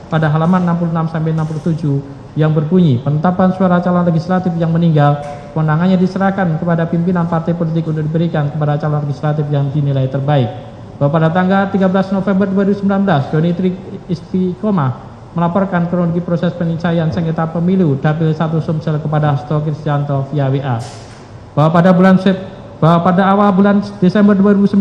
pada halaman 66-67 yang berbunyi, penetapan suara calon legislatif yang meninggal, kewenangannya diserahkan kepada pimpinan partai politik untuk diberikan kepada calon legislatif yang dinilai terbaik. Bahwa pada tanggal 13 November 2019, Doni Tri Istiqomah melaporkan kronologi proses penyelesaian sengketa pemilu Dapil 1 Sumsel kepada Hasto Kristianto via WA. Bahwa pada awal bulan Desember 2019,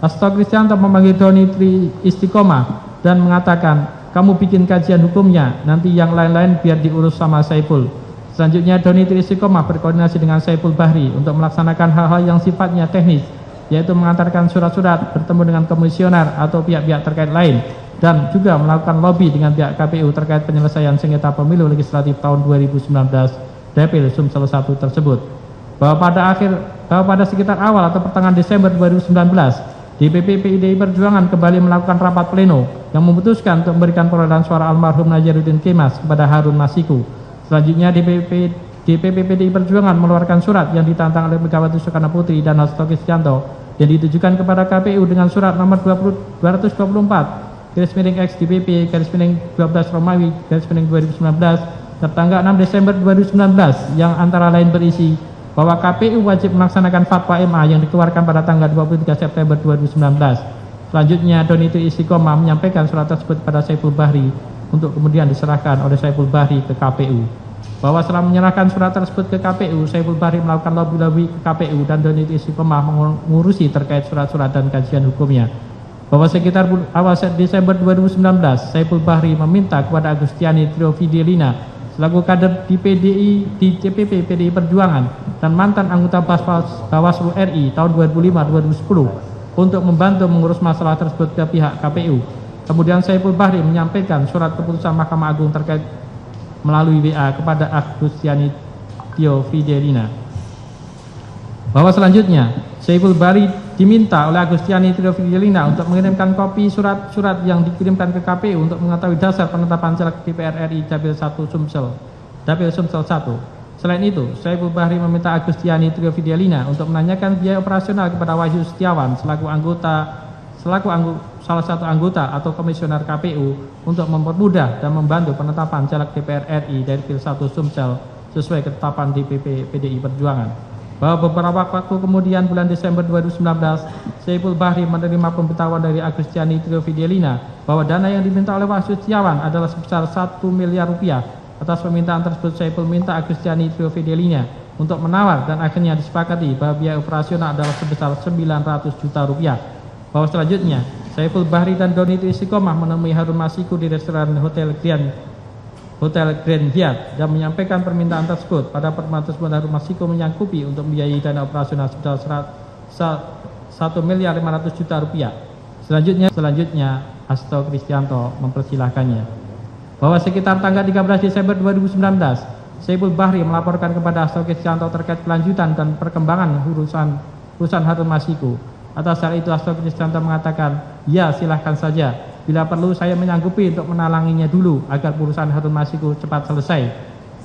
Hasto Kristianto memanggil Doni Tri Istiqomah dan mengatakan, kamu bikin kajian hukumnya, nanti yang lain-lain biar diurus sama Saiful. Selanjutnya Doni Tri Istiqomah berkoordinasi dengan Saiful Bahri untuk melaksanakan hal-hal yang sifatnya teknis, yaitu mengantarkan surat-surat, bertemu dengan komisioner atau pihak-pihak terkait lain, dan juga melakukan lobby dengan pihak KPU terkait penyelesaian sengketa pemilu legislatif tahun 2019 Dapil Sumsel 1 tersebut. Bahwa pada sekitar awal atau pertengahan Desember 2019, DPP PDI Perjuangan kembali melakukan rapat pleno yang memutuskan untuk memberikan perolehan suara almarhum Najaruddin Kemas kepada Harun Masiku. Selanjutnya DPP PDI Perjuangan mengeluarkan surat yang ditantang oleh Megawati Soekarno Putri dan Hasto Kristianto yang ditujukan kepada KPU dengan surat nomor 224 /X DPP /12 Romawi /2019 tertanggal 6 Desember 2019 yang antara lain berisi bahwa KPU wajib melaksanakan fatwa MA yang dikeluarkan pada tanggal 23 September 2019. Selanjutnya Doni Tri Istiqomah menyampaikan surat tersebut pada Saiful Bahri untuk kemudian diserahkan oleh Saiful Bahri ke KPU. Bahwa setelah menyerahkan surat tersebut ke KPU, Saiful Bahri melakukan lobby-lobby ke KPU dan Doni Tri Istiqomah mengurusi terkait surat-surat dan kajian hukumnya. Bahwa sekitar awal Desember 2019, Saiful Bahri meminta kepada Agustiani Trio Fidelina selaku kader di CPP PDI Perjuangan dan mantan anggota Bawaslu RI tahun 2005-2010 untuk membantu mengurus masalah tersebut ke pihak KPU. Kemudian Saiful Bahri menyampaikan surat keputusan Mahkamah Agung terkait melalui WA kepada Agustiani Trio Fidelina. Bahwa selanjutnya Saiful Bahri diminta oleh Agustiani Trio Fidelina untuk mengirimkan kopi surat-surat yang dikirimkan ke KPU untuk mengetahui dasar penetapan caleg DPR RI Dapil 1 Sumsel 1. Selain itu, Saiful Bahri meminta Agustiani Trio Fidelina untuk menanyakan biaya operasional kepada Wahyu Setiawan selaku salah satu anggota atau komisioner KPU untuk mempermudah dan membantu penetapan caleg DPR RI Dapil 1 Sumsel sesuai ketetapan DPP PDI Perjuangan. Bahwa beberapa waktu kemudian bulan Desember 2019, Saiful Bahri menerima pemberitahuan dari Agustiani Trio Fidelina bahwa dana yang diminta oleh Wahyu Setiawan adalah sebesar 1 miliar rupiah. Atas permintaan tersebut, Saiful minta Agustiani Trio Fidelina untuk menawar dan akhirnya disepakati bahwa biaya operasional adalah sebesar 900 juta rupiah. Bahwa selanjutnya, Saiful Bahri dan Doni Tri Istiqomah menemui Harun Masiku di restoran Hotel Grand Hyatt dan menyampaikan permintaan tersebut. Pada pertemuan tersebut Harun Masiku menyanggupi untuk membiayai dana operasional sebesar 1 miliar 500 juta rupiah. Selanjutnya Hasto Kristianto mempersilahkannya. Bahwa sekitar tanggal 13 Desember 2019, Saiful Bahri melaporkan kepada Hasto Kristianto terkait kelanjutan dan perkembangan urusan Harun Masiku. Atas hal itu Hasto Kristianto mengatakan, ya silahkan saja. Bila perlu saya menyanggupi untuk menalanginya dulu agar urusan Harun Masiku cepat selesai.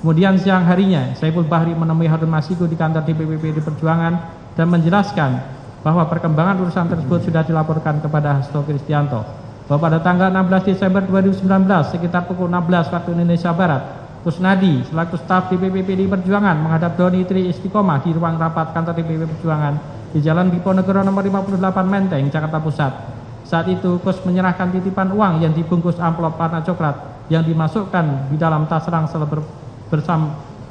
Kemudian siang harinya Saiful Bahri menemui Harun Masiku di kantor DPP PDI Perjuangan dan menjelaskan bahwa perkembangan urusan tersebut sudah dilaporkan kepada Hasto Kristianto. Bahwa pada tanggal 16 Desember 2019 sekitar pukul 16 waktu Indonesia Barat, Kusnadi selaku staf DPP PDI Perjuangan menghadap Doni Tri Istiqomah di ruang rapat kantor DPP Perjuangan di Jalan Diponegoro nomor 58 Menteng, Jakarta Pusat. Saat itu Kus menyerahkan titipan uang yang dibungkus amplop warna coklat yang dimasukkan di dalam tas ransel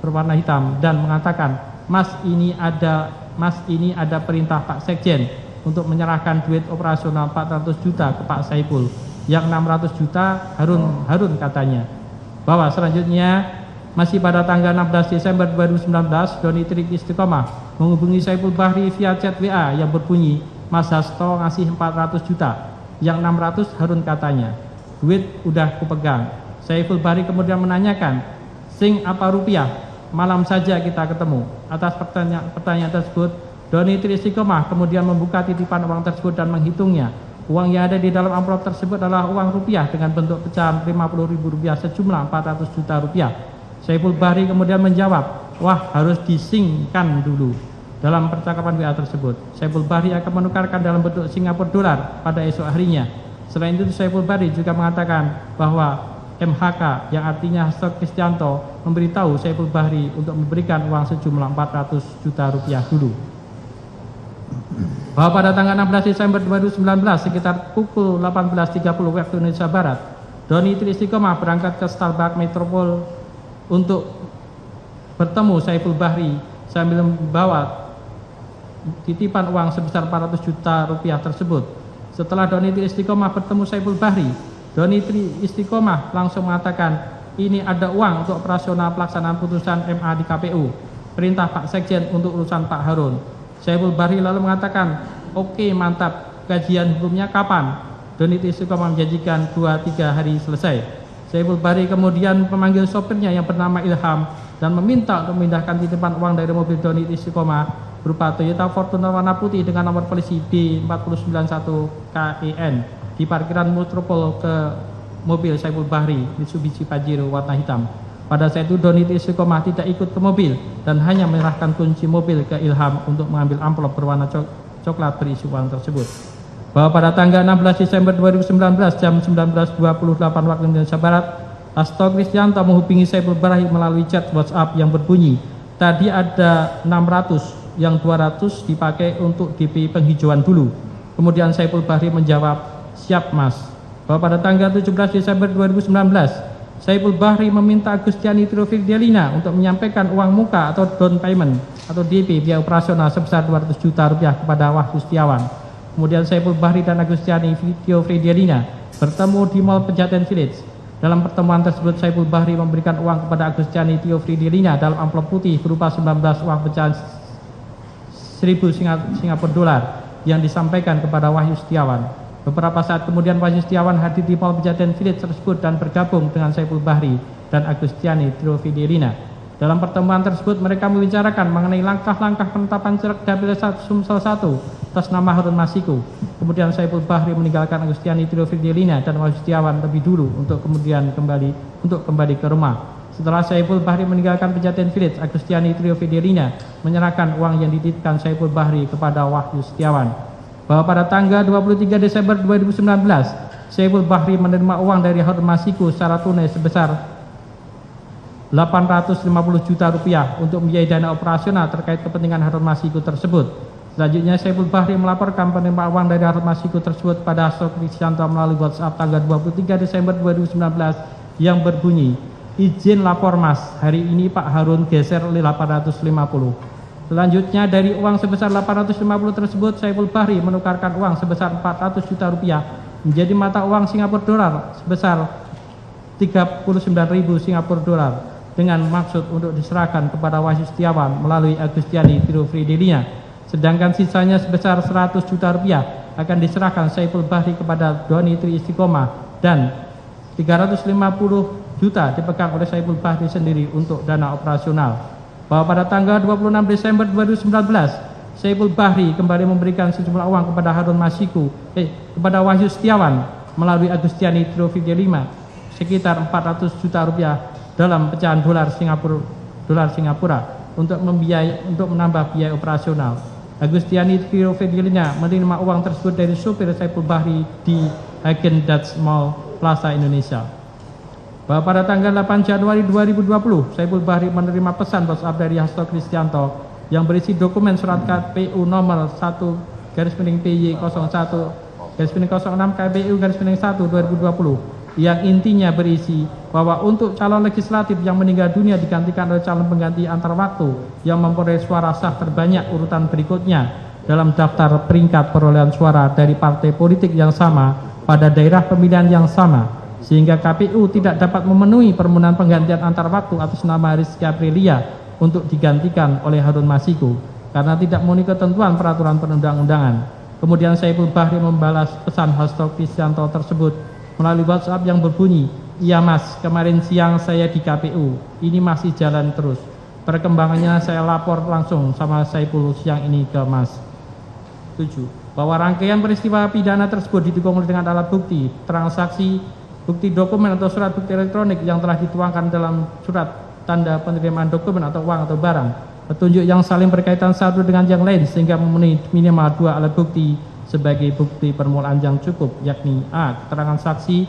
berwarna hitam dan mengatakan, Mas ini ada perintah Pak Sekjen untuk menyerahkan duit operasional 400 juta ke Pak Saiful, yang 600 juta Harun katanya. Bahwa selanjutnya masih pada tanggal 16 Desember 2019 Doni Tri Istiqomah menghubungi Saiful Bahri via chat WA yang berbunyi, Mas Hasto ngasih 400 juta, yang 600 Harun katanya. Duit udah kupegang. Saiful Bahri kemudian menanyakan, sing apa rupiah? Malam saja kita ketemu. Atas pertanyaan tersebut, Doni Tri Istiqomah kemudian membuka titipan uang tersebut dan menghitungnya. Uang yang ada di dalam amplop tersebut adalah uang rupiah dengan bentuk pecahan Rp50.000 sejumlah 400 juta rupiah. Saiful Bahri kemudian menjawab, wah harus disingkan dulu. Dalam percakapan WA tersebut, Saiful Bahri akan menukarkan dalam bentuk Singapura dolar pada esok harinya. Selain itu Saiful Bahri juga mengatakan bahwa MHK yang artinya Hasto Kristianto memberitahu Saiful Bahri untuk memberikan uang sejumlah 400 juta rupiah dulu. Bahwa pada tanggal 16 Desember 2019 sekitar pukul 18.30 waktu Indonesia Barat, Doni Tri Istiqomah berangkat ke Starbucks Metropol untuk bertemu Saiful Bahri sambil membawa titipan uang sebesar 400 juta rupiah tersebut. Setelah Doni Tri Istiqomah bertemu Saiful Bahri, Doni Tri Istiqomah langsung mengatakan, ini ada uang untuk operasional pelaksanaan putusan MA di KPU, perintah Pak Sekjen untuk urusan Pak Harun. Saiful Bahri lalu mengatakan, oke, mantap, kajian hukumnya kapan? Doni Tri Istiqomah menjanjikan 2-3 hari selesai. Saiful Bahri kemudian memanggil sopirnya yang bernama Ilham dan meminta untuk memindahkan titipan uang dari mobil Doni Tri Istiqomah berupa Toyota Fortuner warna putih dengan nomor polisi D4091KEN di parkiran Metropol ke mobil Saiful Bahri Mitsubishi Pajero warna hitam. Pada saat itu Doni Tri Istiqomah tidak ikut ke mobil dan hanya menyerahkan kunci mobil ke Ilham untuk mengambil amplop berwarna coklat berisi uang tersebut. Bahwa pada tanggal 16 Desember 2019 jam 19.28 waktu Indonesia Barat, Hasto Kristianto menghubungi Saiful Bahri melalui chat WhatsApp yang berbunyi, tadi ada 600, yang 200 dipakai untuk DP penghijauan dulu. Kemudian Saiful Bahri menjawab, siap mas. Bahwa pada tanggal 17 Desember 2019, Saiful Bahri meminta Agustiani Tirofirdialina untuk menyampaikan uang muka atau down payment atau DP biaya operasional sebesar 200 juta rupiah kepada Wahyu Setiawan. Kemudian Saiful Bahri dan Agustiani Tirofirdialina bertemu di Mall Pejaten Village. Dalam pertemuan tersebut Saiful Bahri memberikan uang kepada Agustiani Tirofirdialina dalam amplop putih berupa 19 uang pecahan 1.000 Singapura dolar yang disampaikan kepada Wahyu Setiawan. Beberapa saat kemudian Wahyu Setiawan hadir di Mall Pejaten Village tersebut dan bergabung dengan Saiful Bahri dan Agustiani Tirofirdialina. Dalam pertemuan tersebut mereka membicarakan mengenai langkah-langkah penetapan caleg Dapil Sumsel 1 atas nama Harun Masiku. Kemudian Saiful Bahri meninggalkan Agustiani Tirofirdialina dan Wahyu Setiawan lebih dulu untuk kemudian kembali ke rumah. Setelah Saiful Bahri meninggalkan Pejaten Village, Agustiani Tirofirdialina menyerahkan uang yang dititipkan Saiful Bahri kepada Wahyu Setiawan. Bahwa pada tanggal 23 Desember 2019, Saiful Bahri menerima uang dari Harun Masiku secara tunai sebesar 850 juta rupiah untuk membiayai dana operasional terkait kepentingan Harun Masiku tersebut. Selanjutnya Saiful Bahri melaporkan penerima uang dari Harun Masiku tersebut pada Hasto Kristianto melalui WhatsApp tanggal 23 Desember 2019 yang berbunyi, izin lapor mas, hari ini Pak Harun geser 850. Selanjutnya dari uang sebesar 850 tersebut Saiful Bahri menukarkan uang sebesar 400 juta rupiah menjadi mata uang Singapura dolar sebesar 39.000 Singapura dolar dengan maksud untuk diserahkan kepada Wahyu Setiawan melalui Agustiani Tirofirdialina. Sedangkan sisanya sebesar 100 juta rupiah akan diserahkan Saiful Bahri kepada Doni Tri Istiqomah dan 350 juta dipegang oleh Saiful Bahri sendiri untuk dana operasional. Bahwa pada tanggal 26 Desember 2019 Saiful Bahri kembali memberikan sejumlah uang kepada Harun Masiku kepada Wahyu Setiawan melalui Agustiani Tirofirdialina sekitar 400 juta rupiah dalam pecahan dolar Singapura untuk menambah biaya operasional. Agustiani Tirofirdialina menerima uang tersebut dari supir Saiful Bahri di Hagen Dazs Mall Plaza Indonesia. Bahwa pada tanggal 8 Januari 2020 Saiful Bahri menerima pesan WhatsApp dari Hasto Kristianto yang berisi dokumen surat KPU nomor 1/PY01/06 KPU/1 2020 yang intinya berisi bahwa untuk calon legislatif yang meninggal dunia digantikan oleh calon pengganti antar waktu yang memperoleh suara sah terbanyak urutan berikutnya dalam daftar peringkat perolehan suara dari partai politik yang sama pada daerah pemilihan yang sama, sehingga KPU tidak dapat memenuhi permohonan penggantian antar waktu atas nama Rizky Aprilia untuk digantikan oleh Harun Masiku karena tidak memenuhi ketentuan peraturan perundang-undangan. Kemudian Saiful Bahri membalas pesan Hasto Kristianto tersebut melalui WhatsApp yang berbunyi, iya mas, kemarin siang saya di KPU, ini masih jalan terus. Perkembangannya saya lapor langsung sama Saiful siang ini ke mas. 7. Bahwa rangkaian peristiwa pidana tersebut didukung dengan alat bukti, transaksi, bukti dokumen atau surat bukti elektronik yang telah dituangkan dalam surat tanda penerimaan dokumen atau uang atau barang, petunjuk yang saling berkaitan satu dengan yang lain sehingga memenuhi minimal 2 alat bukti sebagai bukti permulaan yang cukup, yakni a. keterangan saksi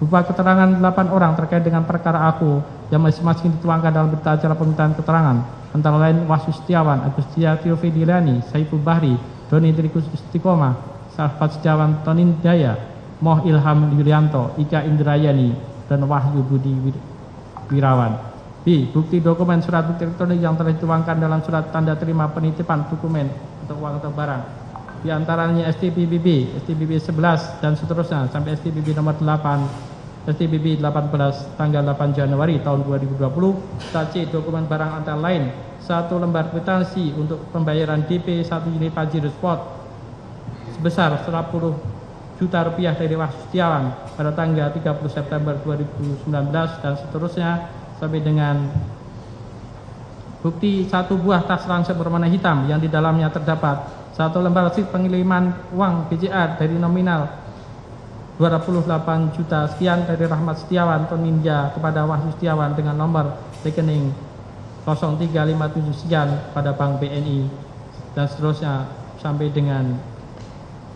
berupa keterangan 8 orang terkait dengan perkara aku yang masing-masing dituangkan dalam berita acara permintaan keterangan, antara lain Wahyu Setiawan, Agustia Tiofedilani, Saiful Bahri, Doni Trikus Istiqomah, Salvat Setiawan Tonindaya, Moh Ilham Yulianto, Ika Indrayani, dan Wahyu Budi Wirawan. B. Bukti dokumen surat bukti elektronik yang telah dituangkan dalam surat tanda terima penitipan dokumen atau uang atau barang. Di antaranya STBBB, STBB 11 dan seterusnya sampai STBB nomor 8, STBB 18 tanggal 8 Januari tahun 2020. C. Dokumen barang antara lain 1 lembar kwitansi untuk pembayaran DP 1 unit Pajero Sport sebesar 10 juta rupiah dari Wahyu Setiawan pada tanggal 30 September 2019 dan seterusnya sampai dengan bukti 1 buah tas ransel berwarna hitam yang di dalamnya terdapat 1 lembar receipt pengiriman uang BCA dari nominal 28 juta sekian dari Rahmat Setiawan Toninja kepada Wahyu Setiawan dengan nomor rekening 0357 sekian pada Bank BNI dan seterusnya sampai dengan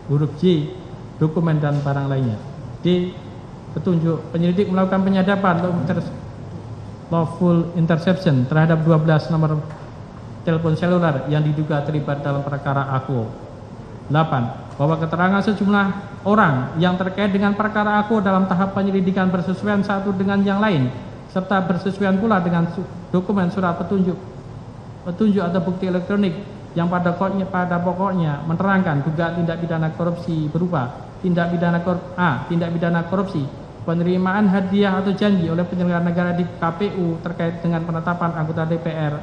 huruf J, dokumen dan barang lainnya. D. Petunjuk penyelidik melakukan penyadapan lawful interception terhadap 12 nomor telepon seluler yang diduga terlibat dalam perkara aku. 8. Bahwa keterangan sejumlah orang yang terkait dengan perkara aku dalam tahap penyelidikan bersesuaian satu dengan yang lain serta bersesuaian pula dengan dokumen surat petunjuk atau bukti elektronik yang pada pokoknya menerangkan dugaan tindak pidana korupsi berupa tindak pidana korupsi penerimaan hadiah atau janji oleh penyelenggara negara di KPU terkait dengan penetapan anggota DPR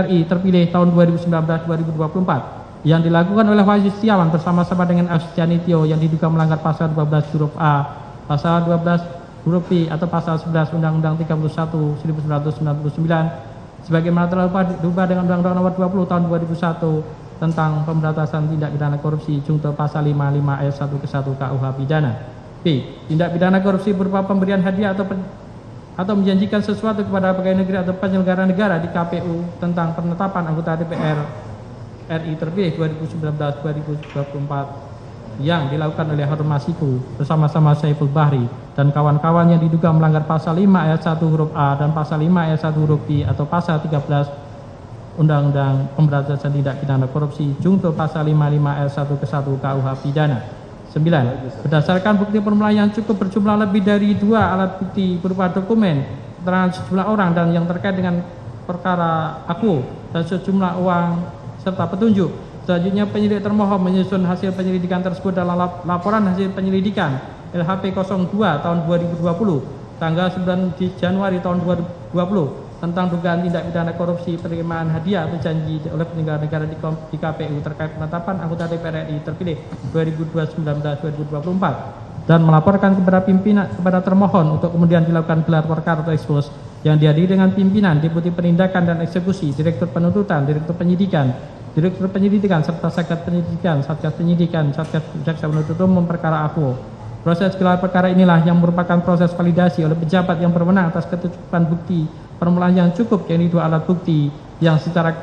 RI terpilih tahun 2019-2024 yang dilakukan oleh Wahyu Setiawan bersama-sama dengan Austianitio yang diduga melanggar pasal 12 huruf A, pasal 12 huruf B atau pasal 11 Undang-Undang 31 1999 sebagaimana telah diubah dengan Undang-Undang Nomor 20 Tahun 2001 tentang pemberantasan tindak pidana korupsi junto pasal 55 ayat 1 ke 1 KUH pidana. B. Tindak pidana korupsi berupa pemberian hadiah atau menjanjikan sesuatu kepada pegawai negeri atau penyelenggara negara di KPU tentang penetapan anggota DPR RI terpilih 2019-2024 yang dilakukan oleh Harun Masiku bersama-sama Saiful Bahri dan kawan-kawan yang diduga melanggar pasal 5 ayat 1 huruf A dan pasal 5 ayat 1 huruf B atau pasal 13 Undang-Undang Pemberantasan Tindak Pidana Korupsi junto pasal 55 ayat 1 ke 1 KUH pidana. 9. Berdasarkan bukti permulaan yang cukup berjumlah lebih dari 2 alat bukti berupa dokumen, keterangan sejumlah orang dan yang terkait dengan perkara aku dan sejumlah uang serta petunjuk. Selanjutnya penyidik termohon menyusun hasil penyelidikan tersebut dalam laporan hasil penyelidikan LHP 02 tahun 2020 tanggal 9 Januari tahun 2020 tentang dugaan tindak pidana korupsi penerimaan hadiah atau janji oleh penyelenggara negara di KPU terkait penetapan anggota DPR RI terpilih 2019-2024 dan melaporkan kepada termohon untuk kemudian dilakukan gelar perkara atau ekspos yang dihadiri dengan pimpinan, Deputi Penindakan dan Eksekusi, Direktur Penuntutan, Direktur Penyidikan serta Satgas Penyidikan, Satgas Jaksa Penuntut Umum perkara aku. Proses gelar perkara inilah yang merupakan proses validasi oleh pejabat yang berwenang atas kecukupan bukti permulaan yang cukup, yakni 2 alat bukti yang secara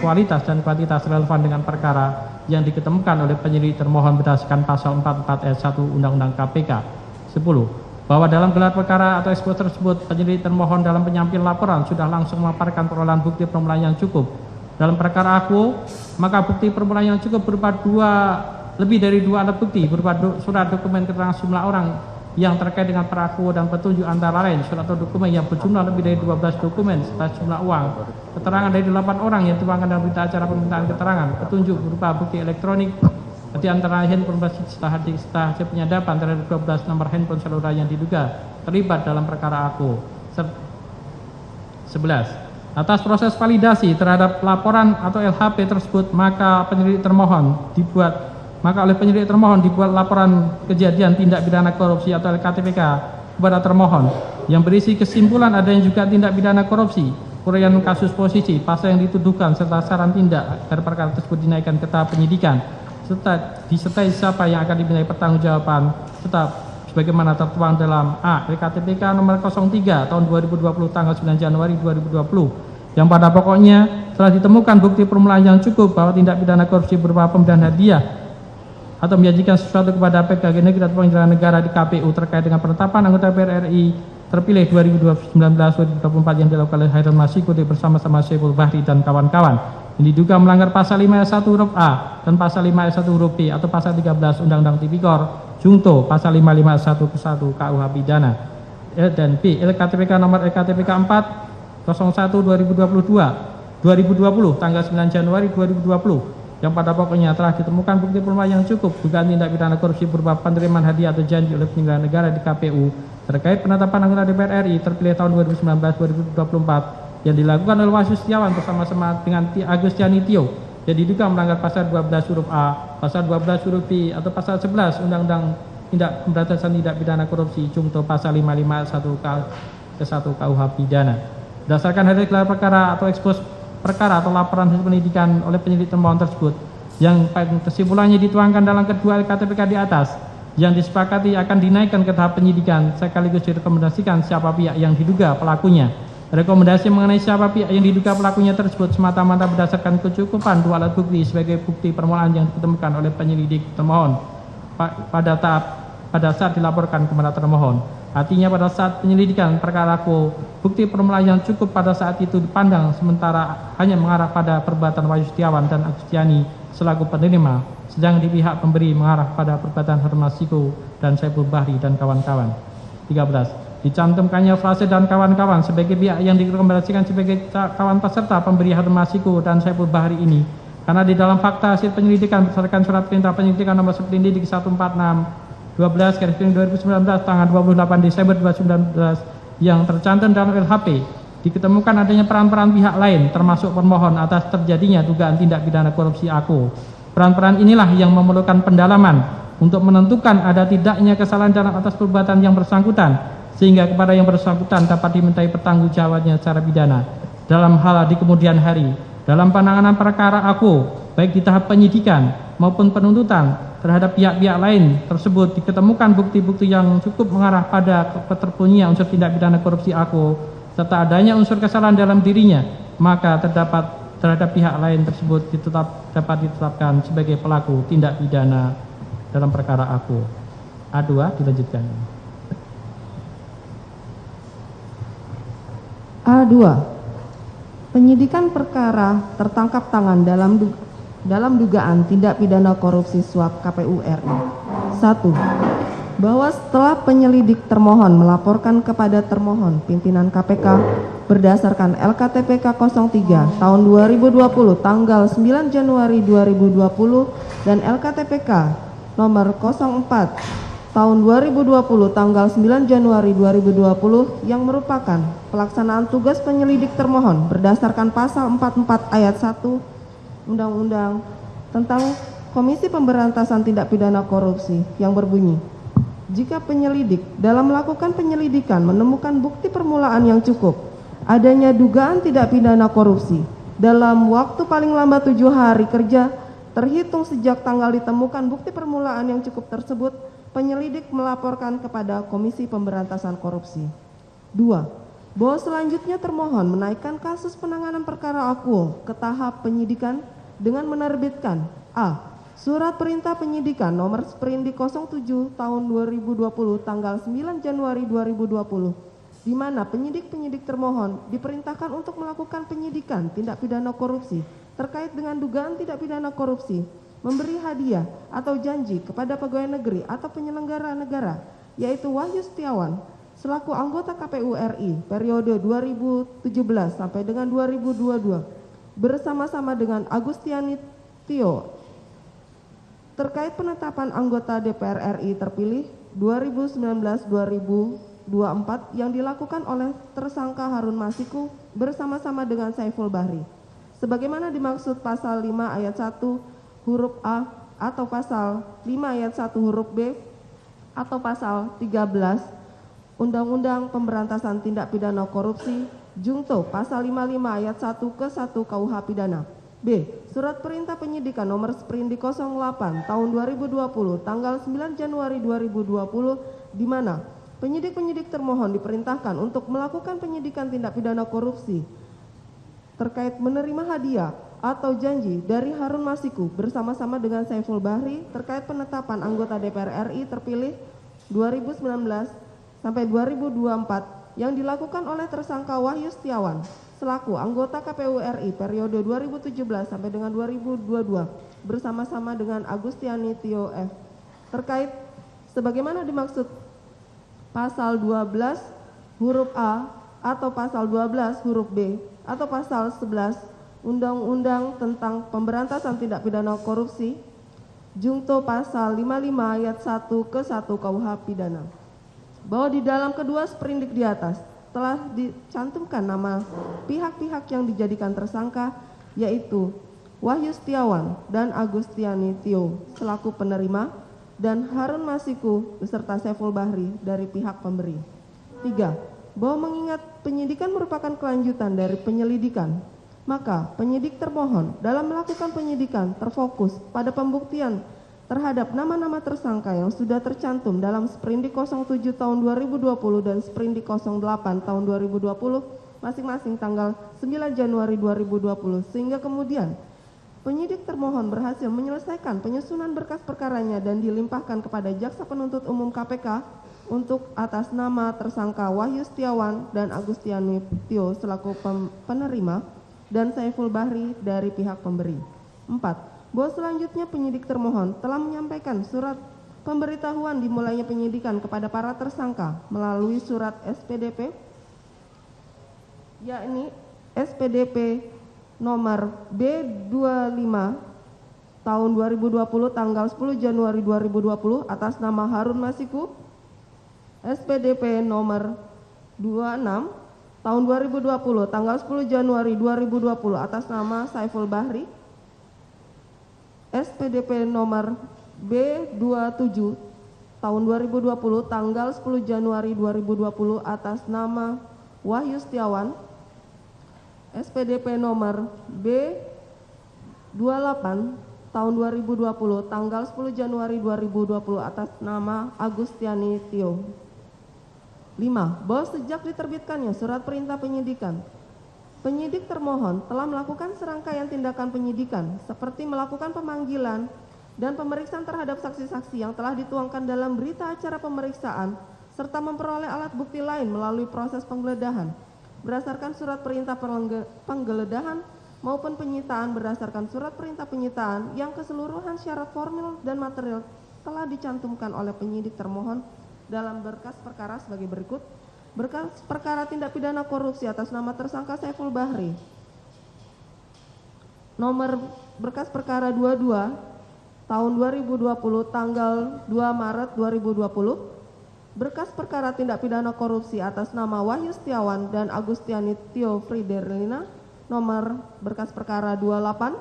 kualitas dan kuantitas relevan dengan perkara yang diketemukan oleh penyelidik termohon berdasarkan pasal 44 ayat 1 Undang-Undang KPK. 10. Bahwa dalam gelar perkara atau ekspos tersebut penyelidik termohon dalam penyampaian laporan sudah langsung memaparkan perolehan bukti permulaan yang cukup. Dalam perkara aku, maka bukti permulaan yang cukup berupa lebih dari 2 alat bukti berupa surat dokumen keterangan sejumlah orang yang terkait dengan peraku dan petunjuk antara lain surat atau dokumen yang berjumlah lebih dari 12 dokumen serta sejumlah uang, keterangan dari 8 orang yang dituangkan dalam berita acara permintaan keterangan, petunjuk berupa bukti elektronik di antara handphone setelah hasil penyadapan terhadap 12 nomor handphone seluler yang diduga terlibat dalam perkara aku. 11. Atas proses validasi terhadap laporan atau LHP tersebut maka oleh penyelidik termohon dibuat laporan kejadian tindak pidana korupsi atau LKTPK kepada termohon yang berisi kesimpulan adanya juga tindak pidana korupsi, uraian kasus posisi, pasal yang dituduhkan serta saran tindak agar perkara tersebut dinaikkan ke tahap penyidikan serta disertai siapa yang akan dimintai pertanggungjawaban serta sebagaimana tertuang dalam A. LKTPK nomor 03 tahun 2020 tanggal 9 Januari 2020 yang pada pokoknya telah ditemukan bukti permulaan yang cukup bahwa tindak pidana korupsi berupa pemberian hadiah atau menjanjikan sesuatu kepada pegawai negeri atau penyelenggara negara di KPU terkait dengan penetapan anggota DPR RI terpilih 2019-2024 yang dilakukan oleh Hairul Masiku bersama-sama Saiful Bahri dan kawan-kawan yang diduga melanggar pasal 5 ayat 1 huruf A dan pasal 5 ayat 1 huruf B atau pasal 13 Undang-Undang Tipikor Junto pasal 55 ayat 1 ke 1 KUH Pidana. Dan B, LKTPK nomor LKTPK 4 01 2020 tanggal 9 Januari 2020 yang pada pokoknya telah ditemukan bukti permulaan yang cukup dugaan tindak pidana korupsi berupa penerimaan hadiah atau janji oleh penyelenggara negara di KPU terkait penetapan anggota DPR RI terpilih tahun 2019-2024 yang dilakukan oleh Wahyu Setiawan bersama-sama dengan Agustiani Tio yang diduga melanggar pasal 12 huruf A, pasal 12 huruf B atau pasal 11 Undang-Undang Pemberantasan Tindak Pidana Korupsi Junto pasal 55 ayat 1 ke 1 KUH Pidana. Berdasarkan hasil gelar perkara atau ekspos perkara atau laporan hasil penyidikan oleh penyidik termohon tersebut yang kesimpulannya dituangkan dalam kedua LKTPK di atas yang disepakati akan dinaikkan ke tahap penyidikan sekaligus direkomendasikan siapa pihak yang diduga pelakunya. Rekomendasi mengenai siapa pihak yang diduga pelakunya tersebut semata-mata berdasarkan kecukupan dua alat bukti sebagai bukti permulaan yang ditemukan oleh penyelidik termohon pada saat dilaporkan kepada termohon. Artinya pada saat penyelidikan perkara aku, bukti permulaan yang cukup pada saat itu dipandang sementara hanya mengarah pada perbuatan Wahyu Setiawan dan Agustiani selaku penerima, sedang di pihak pemberi mengarah pada perbuatan Hairul Masiku dan Saiful Bahri dan kawan-kawan. 13. Dicantumkannya frase dan kawan-kawan sebagai pihak yang direkomendasikan sebagai kawan peserta pemberi Hairul Masiku dan Saiful Bahri ini karena di dalam fakta hasil penyelidikan berdasarkan surat perintah penyelidikan nomor Seperindik 146/12/2019 tanggal 28 Desember 2019 yang tercantum dalam LHP diketemukan adanya peran-peran pihak lain termasuk permohon atas terjadinya dugaan tindak pidana korupsi aku. Peran-peran inilah yang memerlukan pendalaman untuk menentukan ada tidaknya kesalahan dalam atas perbuatan yang bersangkutan sehingga kepada yang bersangkutan dapat dimintai pertanggungjawabannya secara pidana dalam hal di kemudian hari dalam penanganan perkara aku baik di tahap penyidikan maupun penuntutan terhadap pihak-pihak lain tersebut diketemukan bukti-bukti yang cukup mengarah pada terpenuhinya unsur tindak pidana korupsi aku serta adanya unsur kesalahan dalam dirinya maka terhadap pihak lain tersebut dapat ditetapkan sebagai pelaku tindak pidana dalam perkara aku. A2 dilanjutkan. A2. Penyidikan perkara tertangkap tangan dalam dugaan tindak pidana korupsi suap KPU RI. 1. Bahwa setelah penyelidik termohon melaporkan kepada termohon pimpinan KPK berdasarkan LKTPK 03 tahun 2020 tanggal 9 Januari 2020 dan LKTPK nomor 04 tahun 2020 tanggal 9 Januari 2020 yang merupakan pelaksanaan tugas penyelidik termohon berdasarkan pasal 44 ayat 1 Undang-Undang tentang Komisi Pemberantasan Tindak Pidana Korupsi yang berbunyi, jika penyelidik dalam melakukan penyelidikan menemukan bukti permulaan yang cukup adanya dugaan tindak pidana korupsi dalam waktu paling lambat 7 hari kerja terhitung sejak tanggal ditemukan bukti permulaan yang cukup tersebut, penyelidik melaporkan kepada Komisi Pemberantasan Korupsi. 2. Bahwa selanjutnya termohon menaikkan kasus penanganan perkara aku ke tahap penyidikan dengan menerbitkan A. Surat perintah penyidikan nomor Seperindik 07 tahun 2020 tanggal 9 Januari 2020 di mana penyidik termohon diperintahkan untuk melakukan penyidikan tindak pidana korupsi terkait dengan dugaan tindak pidana korupsi, memberi hadiah atau janji kepada pegawai negeri atau penyelenggara negara, yaitu Wahyu Setiawan, selaku anggota KPU RI periode 2017 sampai dengan 2022, bersama-sama dengan Agustiani Tio, terkait penetapan anggota DPR RI terpilih 2019-2024 yang dilakukan oleh tersangka Harun Masiku bersama-sama dengan Saiful Bahri. Sebagaimana dimaksud pasal 5 ayat 1 huruf A atau pasal 5 ayat 1 huruf B atau pasal 13 Undang-Undang Pemberantasan Tindak Pidana Korupsi Junto pasal 55 ayat 1 ke 1 KUH Pidana. B. Surat perintah penyidikan nomor Seperindik 08 tahun 2020 tanggal 9 Januari 2020 di mana penyidik termohon diperintahkan untuk melakukan penyidikan tindak pidana korupsi terkait menerima hadiah atau janji dari Harun Masiku bersama-sama dengan Saiful Bahri terkait penetapan anggota DPR RI terpilih 2019 sampai 2024 yang dilakukan oleh tersangka Wahyu Setiawan selaku anggota KPU RI periode 2017 sampai dengan 2022 bersama-sama dengan Agustiani Tio F terkait sebagaimana dimaksud pasal 12 huruf A atau pasal 12 huruf B atau pasal 11 Undang-Undang tentang Pemberantasan Tindak Pidana Korupsi Jungto pasal 55 ayat 1 ke 1 KUH pidana. Bahwa di dalam kedua sprindik di atas telah dicantumkan nama pihak-pihak yang dijadikan tersangka yaitu Wahyu Setiawan dan Agustiani Tio selaku penerima dan Harun Masiku beserta Saiful Bahri dari pihak pemberi. 3. Bahwa mengingat penyidikan merupakan kelanjutan dari penyelidikan, maka penyidik termohon dalam melakukan penyidikan terfokus pada pembuktian terhadap nama-nama tersangka yang sudah tercantum dalam Sprindik 07 tahun 2020 dan Sprindik 08 tahun 2020 masing-masing tanggal 9 Januari 2020 sehingga kemudian penyidik termohon berhasil menyelesaikan penyusunan berkas perkaranya dan dilimpahkan kepada Jaksa Penuntut Umum KPK untuk atas nama tersangka Wahyu Setiawan dan Agustiani Tio selaku penerima dan Saiful Bahri dari pihak pemberi. 4. Bahwa selanjutnya penyidik termohon telah menyampaikan surat pemberitahuan dimulainya penyidikan kepada para tersangka melalui surat SPDP yakni SPDP nomor B25 tahun 2020 tanggal 10 Januari 2020 atas nama Harun Masiku, SPDP nomor 26 tahun 2020 tanggal 10 Januari 2020 atas nama Saiful Bahri, SPDP nomor B27 tahun 2020 tanggal 10 Januari 2020 atas nama Wahyu Setiawan, SPDP nomor B28 tahun 2020 tanggal 10 Januari 2020 atas nama Agustiani Tio. 5. Bahwa sejak diterbitkannya surat perintah penyidikan, penyidik termohon telah melakukan serangkaian tindakan penyidikan seperti melakukan pemanggilan dan pemeriksaan terhadap saksi-saksi yang telah dituangkan dalam berita acara pemeriksaan serta memperoleh alat bukti lain melalui proses penggeledahan berdasarkan surat perintah penggeledahan maupun penyitaan berdasarkan surat perintah penyitaan yang keseluruhan syarat formil dan material telah dicantumkan oleh penyidik termohon dalam berkas perkara sebagai berikut. Berkas perkara tindak pidana korupsi atas nama tersangka Saiful Bahri. Nomor berkas perkara 22 tahun 2020 tanggal 2 Maret 2020. Berkas perkara tindak pidana korupsi atas nama Wahyu Setiawan dan Agustiani Tio Friderlina. Nomor berkas perkara 28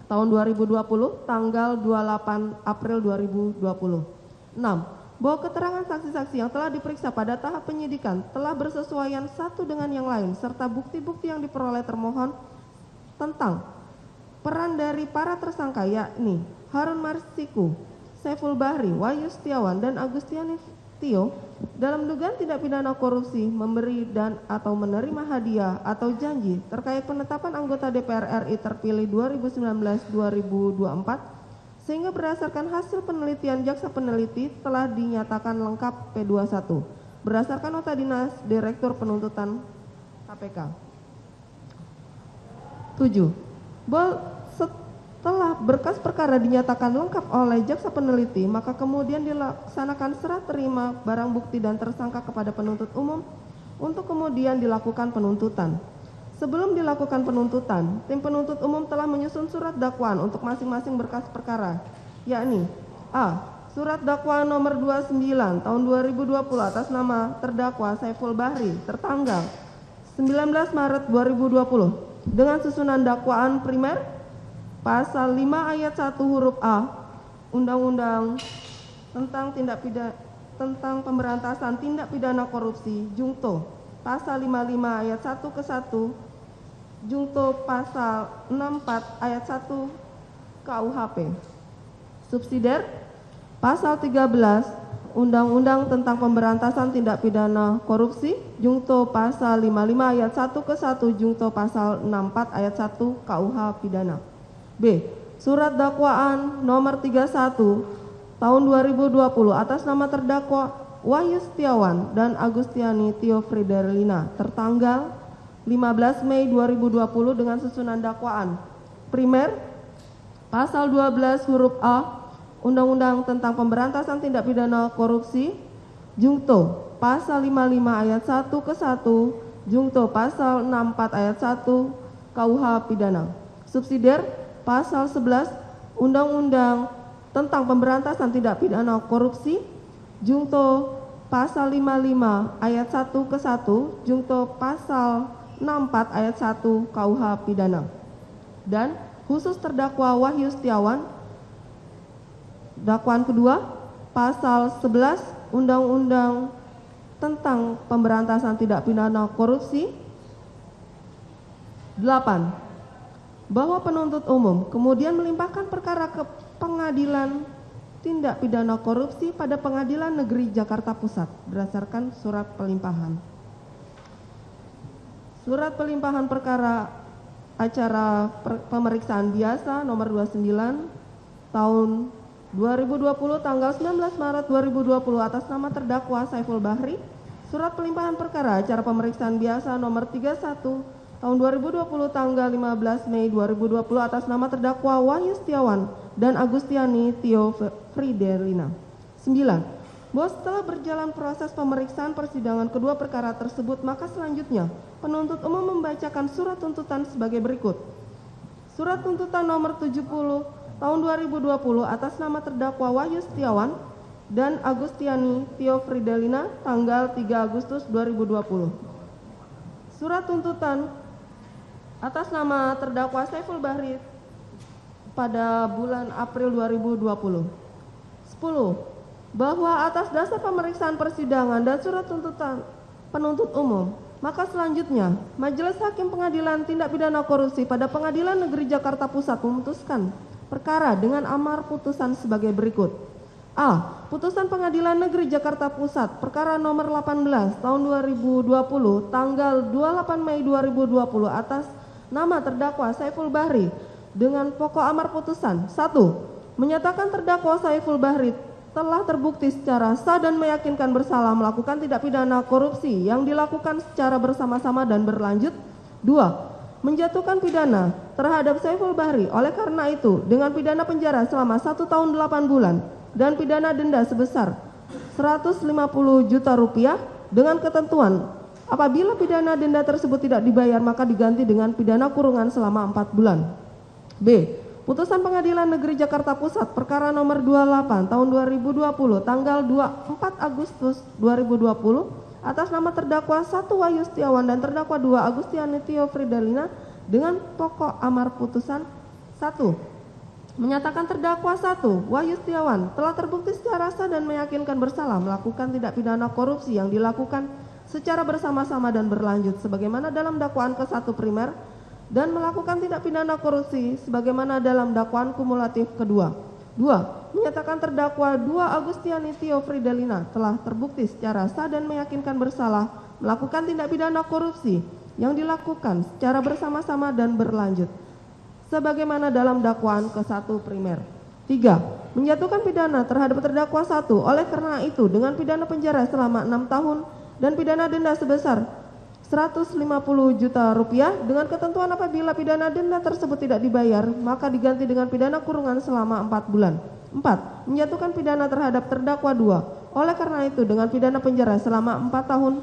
tahun 2020 tanggal 28 April 2020. 6. Bahwa keterangan saksi-saksi yang telah diperiksa pada tahap penyidikan telah bersesuaian satu dengan yang lain serta bukti-bukti yang diperoleh termohon tentang peran dari para tersangka yakni Harun Masiku, Saiful Bahri, Wahyu Setiawan dan Agustiani Tio dalam dugaan tindak pidana korupsi memberi dan atau menerima hadiah atau janji terkait penetapan anggota DPR RI terpilih 2019-2024 sehingga berdasarkan hasil penelitian jaksa peneliti telah dinyatakan lengkap P21 berdasarkan nota dinas Direktur Penuntutan KPK. 7. Bahwa setelah berkas perkara dinyatakan lengkap oleh jaksa peneliti maka kemudian dilaksanakan serah terima barang bukti dan tersangka kepada penuntut umum untuk kemudian dilakukan penuntutan. Sebelum dilakukan penuntutan, tim penuntut umum telah menyusun surat dakwaan untuk masing-masing berkas perkara, yakni A. Surat dakwaan nomor 29 tahun 2020 atas nama terdakwa Saiful Bahri tertanggal 19 Maret 2020 dengan susunan dakwaan primer pasal 5 ayat 1 huruf A Undang-Undang tentang Pemberantasan Tindak Pidana Korupsi Jungto pasal 55 ayat 1 ke 1 Jungto pasal 64 ayat 1 KUHP. Subsidiar pasal 13 Undang-Undang tentang Pemberantasan Tindak Pidana Korupsi, Jungto pasal 55 ayat 1 ke 1, Jungto pasal 64 ayat 1 KUH pidana. B. Surat dakwaan nomor 31 tahun 2020 atas nama terdakwa Wahyu Setiawan dan Agustiani Tio Friderlina tertanggal 15 Mei 2020 dengan susunan dakwaan. Primer, pasal 12 huruf A Undang-Undang tentang Pemberantasan Tindak Pidana Korupsi, Jungto pasal 55 ayat 1 ke 1, Jungto pasal 64 ayat 1 KUH pidana. Subsidiar pasal 11 Undang-Undang tentang Pemberantasan Tindak Pidana Korupsi, Jungto pasal 55 ayat 1 ke 1, Jungto pasal 64 ayat 1 KUH pidana. Dan khusus terdakwa Wahyu Setiawan, dakwaan kedua, pasal 11 Undang-Undang tentang Pemberantasan Tindak Pidana Korupsi. 8. Bahwa penuntut umum kemudian melimpahkan perkara ke Pengadilan Tindak Pidana Korupsi pada Pengadilan Negeri Jakarta Pusat berdasarkan surat pelimpahan. Surat pelimpahan perkara acara pemeriksaan biasa nomor 29 tahun 2020 tanggal 19 Maret 2020 atas nama terdakwa Saiful Bahri. Surat pelimpahan perkara acara pemeriksaan biasa nomor 31 tahun 2020 tanggal 15 Mei 2020 atas nama terdakwa Wahyu Setiawan dan Agustiani Tio Friderlina. 9. Bahwa setelah berjalan proses pemeriksaan persidangan kedua perkara tersebut, maka selanjutnya penuntut umum membacakan surat tuntutan sebagai berikut. Surat tuntutan nomor 70 tahun 2020 atas nama terdakwa Wahyu Setiawan dan Agustiani Tio Friderlina tanggal 3 Agustus 2020. Surat tuntutan atas nama terdakwa Saiful Bahri pada bulan April 2020. 10. Bahwa atas dasar pemeriksaan persidangan dan surat tuntutan penuntut umum, maka selanjutnya Majelis Hakim Pengadilan Tindak Pidana Korupsi pada Pengadilan Negeri Jakarta Pusat memutuskan perkara dengan amar putusan sebagai berikut. A. Putusan Pengadilan Negeri Jakarta Pusat perkara nomor 18 tahun 2020 tanggal 28 Mei 2020 atas nama terdakwa Saiful Bahri dengan pokok amar putusan. 1. Menyatakan terdakwa Saiful Bahri telah terbukti secara sah dan meyakinkan bersalah melakukan tindak pidana korupsi yang dilakukan secara bersama-sama dan berlanjut. 2. Menjatuhkan pidana terhadap Saiful Bahri oleh karena itu dengan pidana penjara selama 1 tahun 8 bulan dan pidana denda sebesar 150 juta rupiah dengan ketentuan apabila pidana denda tersebut tidak dibayar maka diganti dengan pidana kurungan selama 4 bulan. B. Putusan Pengadilan Negeri Jakarta Pusat perkara nomor 28 tahun 2020 tanggal 24 Agustus 2020 atas nama terdakwa 1 Wahyu Setiawan dan terdakwa 2 Agustiani Tio Friderlina dengan pokok amar putusan. 1. Menyatakan terdakwa 1 Wahyu Setiawan telah terbukti secara sah dan meyakinkan bersalah melakukan tindak pidana korupsi yang dilakukan secara bersama-sama dan berlanjut sebagaimana dalam dakwaan ke-1 primer dan melakukan tindak pidana korupsi sebagaimana dalam dakwaan kumulatif kedua. 2. Menyatakan terdakwa 2 Agustiani Tio Friderlina telah terbukti secara sah dan meyakinkan bersalah melakukan tindak pidana korupsi yang dilakukan secara bersama-sama dan berlanjut sebagaimana dalam dakwaan ke-1 primer. 3. Menjatuhkan pidana terhadap terdakwa 1 oleh karena itu dengan pidana penjara selama 6 tahun dan pidana denda sebesar 150 juta rupiah dengan ketentuan apabila pidana denda tersebut tidak dibayar maka diganti dengan pidana kurungan selama 4 bulan. 4. Menjatuhkan pidana terhadap terdakwa 2 oleh karena itu dengan pidana penjara selama 4 tahun,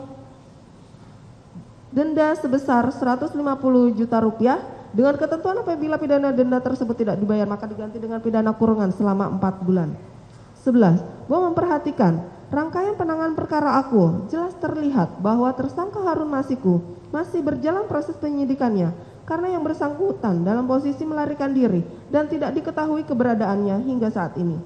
denda sebesar 150 juta rupiah dengan ketentuan apabila pidana denda tersebut tidak dibayar maka diganti dengan pidana kurungan selama 4 bulan. 11. Bahwa memperhatikan rangkaian penanganan perkara aku jelas terlihat bahwa tersangka Harun Masiku masih berjalan proses penyidikannya karena yang bersangkutan dalam posisi melarikan diri dan tidak diketahui keberadaannya hingga saat ini.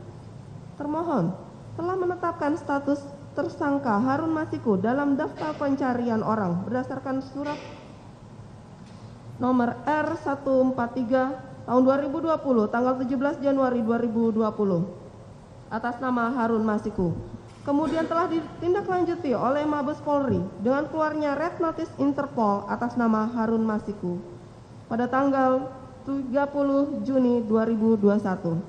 Termohon telah menetapkan status tersangka Harun Masiku dalam daftar pencarian orang berdasarkan surat nomor R143 tahun 2020 tanggal 17 Januari 2020 atas nama Harun Masiku. kemudian telah ditindaklanjuti oleh Mabes Polri dengan keluarnya Red Notice Interpol atas nama Harun Masiku pada tanggal 30 Juni 2021.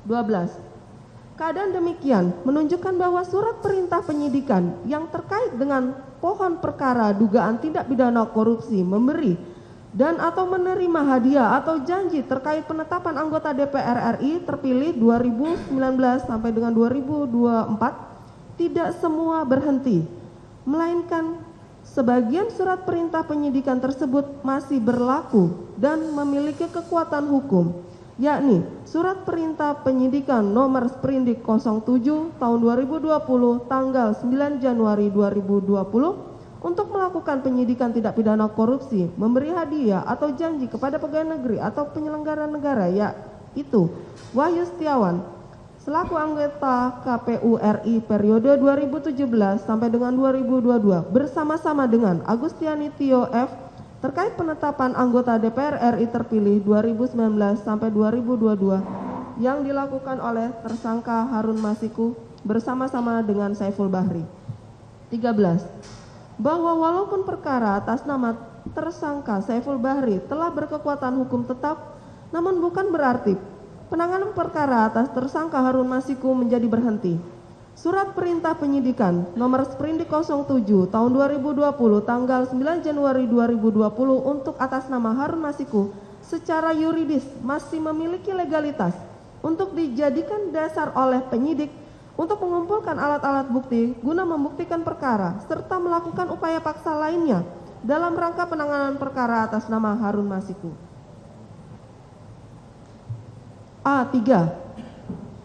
12. Keadaan demikian menunjukkan bahwa surat perintah penyidikan yang terkait dengan pohon perkara dugaan tindak pidana korupsi memberi dan atau menerima hadiah atau janji terkait penetapan anggota DPR RI terpilih 2019 sampai dengan 2024 tidak semua berhenti, melainkan sebagian surat perintah penyidikan tersebut masih berlaku dan memiliki kekuatan hukum, yakni surat perintah penyidikan nomor Sprindik 07 tahun 2020 tanggal 9 Januari 2020 untuk melakukan penyidikan tidak pidana korupsi, memberi hadiah atau janji kepada pegawai negeri atau penyelenggara negara, yaitu Wahyu Setiawan selaku anggota KPU RI periode 2017 sampai dengan 2022 bersama-sama dengan Agustiani Tio F terkait penetapan anggota DPR RI terpilih 2019 sampai 2022 yang dilakukan oleh tersangka Harun Masiku bersama-sama dengan Saiful Bahri. 13. Bahwa walaupun perkara atas nama tersangka Saiful Bahri telah berkekuatan hukum tetap, namun bukan berarti penanganan perkara atas tersangka Harun Masiku menjadi berhenti. Surat perintah penyidikan nomor Sprindik 07 tahun 2020 tanggal 9 Januari 2020 untuk atas nama Harun Masiku secara yuridis masih memiliki legalitas untuk dijadikan dasar oleh penyidik untuk mengumpulkan alat-alat bukti guna membuktikan perkara serta melakukan upaya paksa lainnya dalam rangka penanganan perkara atas nama Harun Masiku. A3.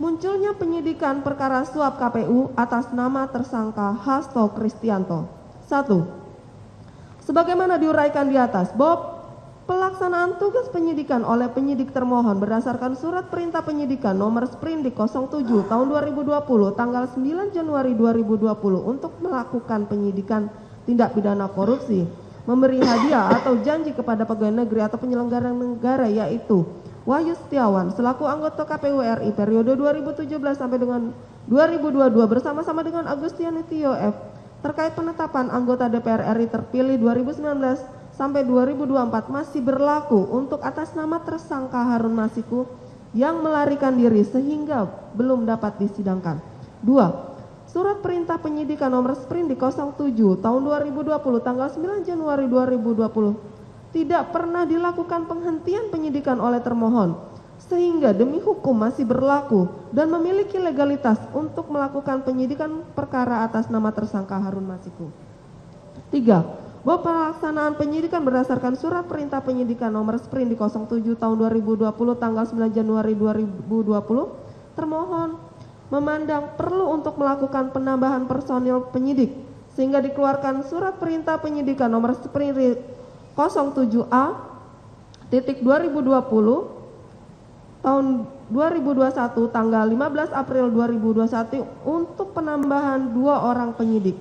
Munculnya penyidikan perkara suap KPU atas nama tersangka Hasto Kristianto. 1. Sebagaimana diuraikan di atas, bahwa pelaksanaan tugas penyidikan oleh penyidik termohon berdasarkan surat perintah penyidikan nomor Sprindik 07 tahun 2020 tanggal 9 Januari 2020 untuk melakukan penyidikan tindak pidana korupsi, memberi hadiah atau janji kepada pegawai negeri atau penyelenggara negara, yaitu Wahyu Setiawan selaku anggota KPU RI periode 2017 sampai dengan 2022 bersama-sama dengan Agustiani Tio F terkait penetapan anggota DPR RI terpilih 2019 sampai 2024 masih berlaku untuk atas nama tersangka Harun Masiku yang melarikan diri sehingga belum dapat disidangkan. 2. Surat perintah penyidikan nomor Sprindik 07 tahun 2020 tanggal 9 Januari 2020 tidak pernah dilakukan penghentian penyidikan oleh termohon, sehingga demi hukum masih berlaku dan memiliki legalitas untuk melakukan penyidikan perkara atas nama tersangka Harun Masiku. 3. Bahwa pelaksanaan penyidikan berdasarkan surat perintah penyidikan nomor Sprindik 07 tahun 2020 tanggal 9 Januari 2020, termohon memandang perlu untuk melakukan penambahan personil penyidik, sehingga dikeluarkan surat perintah penyidikan nomor Sprindik 07A titik 2020 tahun 2021 tanggal 15 April 2021 untuk penambahan 2 orang penyidik.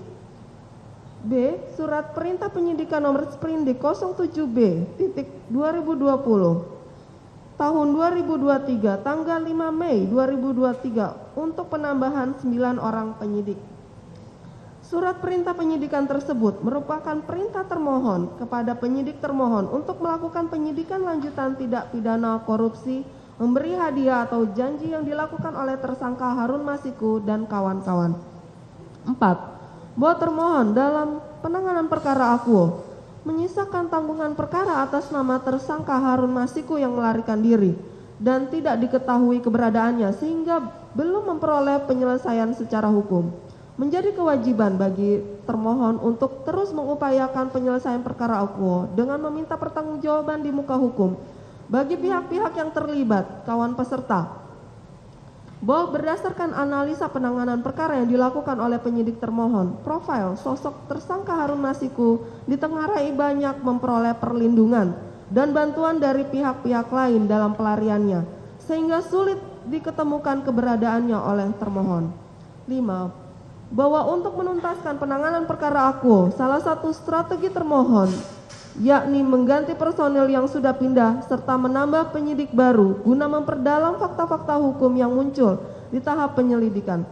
B. Surat perintah penyidikan nomor Sprindik 07B titik 2020 tahun 2023 tanggal 5 Mei 2023 untuk penambahan 9 orang penyidik. Surat perintah penyidikan tersebut merupakan perintah termohon kepada penyidik termohon untuk melakukan penyidikan lanjutan tidak pidana korupsi, memberi hadiah atau janji yang dilakukan oleh tersangka Harun Masiku dan kawan-kawan. 4. Bahwa termohon dalam penanganan perkara akuo menyisakan tanggungan perkara atas nama tersangka Harun Masiku yang melarikan diri dan tidak diketahui keberadaannya sehingga belum memperoleh penyelesaian secara hukum. Menjadi kewajiban bagi termohon untuk terus mengupayakan penyelesaian perkara akuo dengan meminta pertanggungjawaban di muka hukum bagi pihak-pihak yang terlibat, kawan peserta. Bahwa berdasarkan analisa penanganan perkara yang dilakukan oleh penyidik termohon, profil sosok tersangka Harun Masiku ditengarai banyak memperoleh perlindungan dan bantuan dari pihak-pihak lain dalam pelariannya, sehingga sulit diketemukan keberadaannya oleh termohon. 5. Bahwa untuk menuntaskan penanganan perkara akuo, salah satu strategi termohon yakni mengganti personil yang sudah pindah serta menambah penyidik baru guna memperdalam fakta-fakta hukum yang muncul di tahap penyelidikan.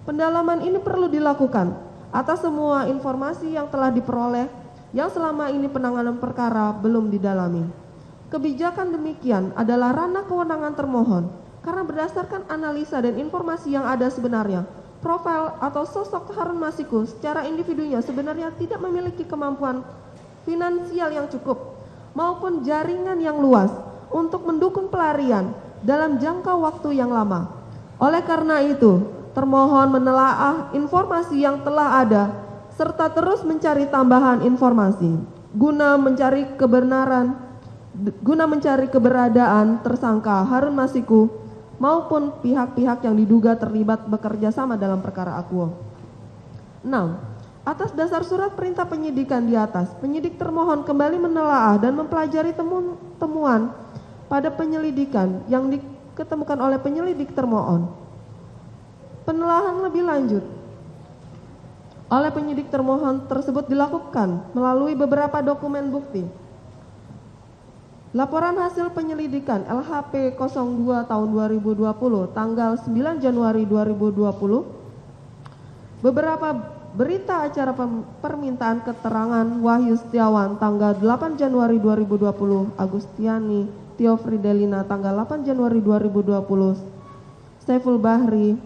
Pendalaman ini perlu dilakukan atas semua informasi yang telah diperoleh yang selama ini penanganan perkara belum didalami. Kebijakan demikian adalah ranah kewenangan termohon karena berdasarkan analisa dan informasi yang ada sebenarnya, profil atau sosok Harun Masiku secara individunya sebenarnya tidak memiliki kemampuan finansial yang cukup maupun jaringan yang luas untuk mendukung pelarian dalam jangka waktu yang lama. Oleh karena itu, termohon menelaah informasi yang telah ada serta terus mencari tambahan informasi guna mencari keberadaan tersangka Harun Masiku maupun pihak-pihak yang diduga terlibat bekerja sama dalam perkara akuo. 6. Atas dasar surat perintah penyidikan di atas, penyidik termohon kembali menelaah dan mempelajari temuan pada penyelidikan yang diketemukan oleh penyelidik termohon. Penelaahan lebih lanjut oleh penyidik termohon tersebut dilakukan melalui beberapa dokumen bukti. Laporan hasil penyelidikan LHP 02 tahun 2020 tanggal 9 Januari 2020. Beberapa berita acara permintaan keterangan Wahyu Setiawan tanggal 8 Januari 2020, Agustiani Tio Fridelina tanggal 8 Januari 2020, Saiful Bahri,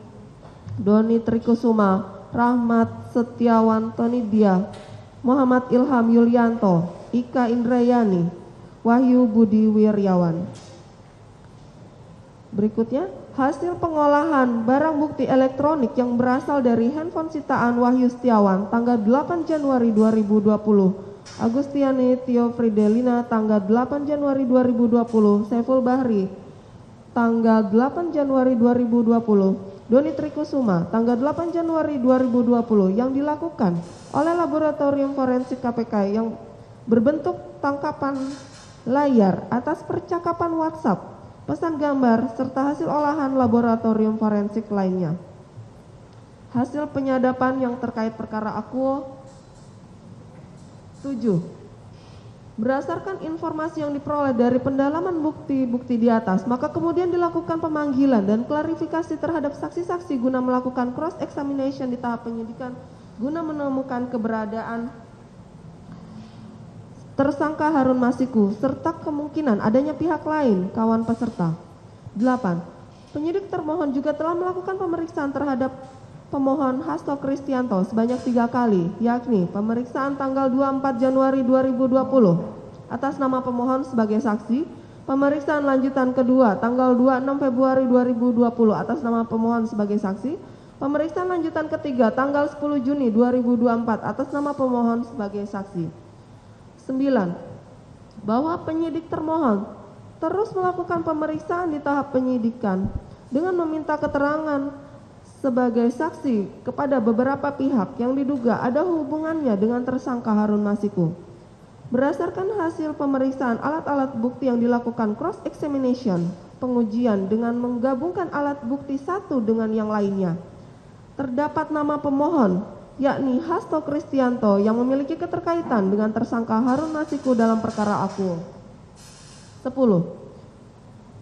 Doni Trikusuma, Rahmat Setiawan Tonidia, Muhammad Ilham Yulianto, Ika Indrayani, Wahyu Budi Wiryawan. Berikutnya, hasil pengolahan barang bukti elektronik yang berasal dari handphone sitaan Wahyu Setiawan tanggal 8 Januari 2020, Agustiani Tio Fridelina tanggal 8 Januari 2020, Saiful Bahri tanggal 8 Januari 2020, Doni Trikusuma tanggal 8 Januari 2020 yang dilakukan oleh Laboratorium Forensik KPK yang berbentuk tangkapan layar atas percakapan WhatsApp, pesan gambar, serta hasil olahan laboratorium forensik lainnya. Hasil penyadapan yang terkait perkara akuo. 7. Berdasarkan informasi yang diperoleh dari pendalaman bukti-bukti di atas, maka kemudian dilakukan pemanggilan dan klarifikasi terhadap saksi-saksi guna melakukan cross examination di tahap penyidikan guna menemukan keberadaan tersangka Harun Masiku serta kemungkinan adanya pihak lain kawan peserta. 8. Penyidik termohon juga telah melakukan pemeriksaan terhadap pemohon Hasto Kristianto sebanyak 3 kali, yakni pemeriksaan tanggal 24 Januari 2020 atas nama pemohon sebagai saksi, pemeriksaan lanjutan kedua tanggal 26 Februari 2020 atas nama pemohon sebagai saksi, pemeriksaan lanjutan ketiga tanggal 10 Juni 2024 atas nama pemohon sebagai saksi. 9. Bahwa penyidik termohon terus melakukan pemeriksaan di tahap penyidikan dengan meminta keterangan sebagai saksi kepada beberapa pihak yang diduga ada hubungannya dengan tersangka Harun Masiku. Berdasarkan hasil pemeriksaan alat-alat bukti yang dilakukan cross examination, pengujian dengan menggabungkan alat bukti satu dengan yang lainnya, terdapat nama pemohon yakni Hasto Kristianto yang memiliki keterkaitan dengan tersangka Harun Masiku dalam perkara akuo. 10.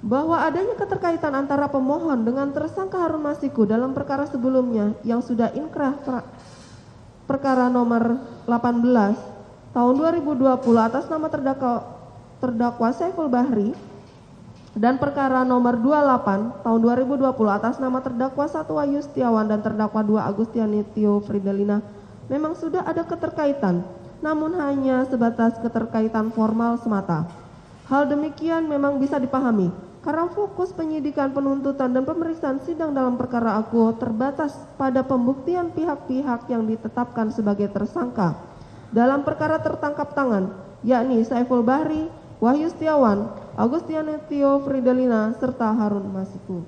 Bahwa adanya keterkaitan antara pemohon dengan tersangka Harun Masiku dalam perkara sebelumnya yang sudah inkrah perkara nomor 18 tahun 2020 atas nama terdakwa Saiful Bahri dan perkara nomor 28 tahun 2020 atas nama terdakwa 1 Wahyu Setiawan dan terdakwa 2 Agustiani Tio Fridelina memang sudah ada keterkaitan, namun hanya sebatas keterkaitan formal semata. Hal demikian memang bisa dipahami karena fokus penyidikan, penuntutan, dan pemeriksaan sidang dalam perkara akuo terbatas pada pembuktian pihak-pihak yang ditetapkan sebagai tersangka dalam perkara tertangkap tangan, yakni Saiful Bahri, Wahyu Setiawan, Agustiani Tio Fridelina, serta Harun Masiku.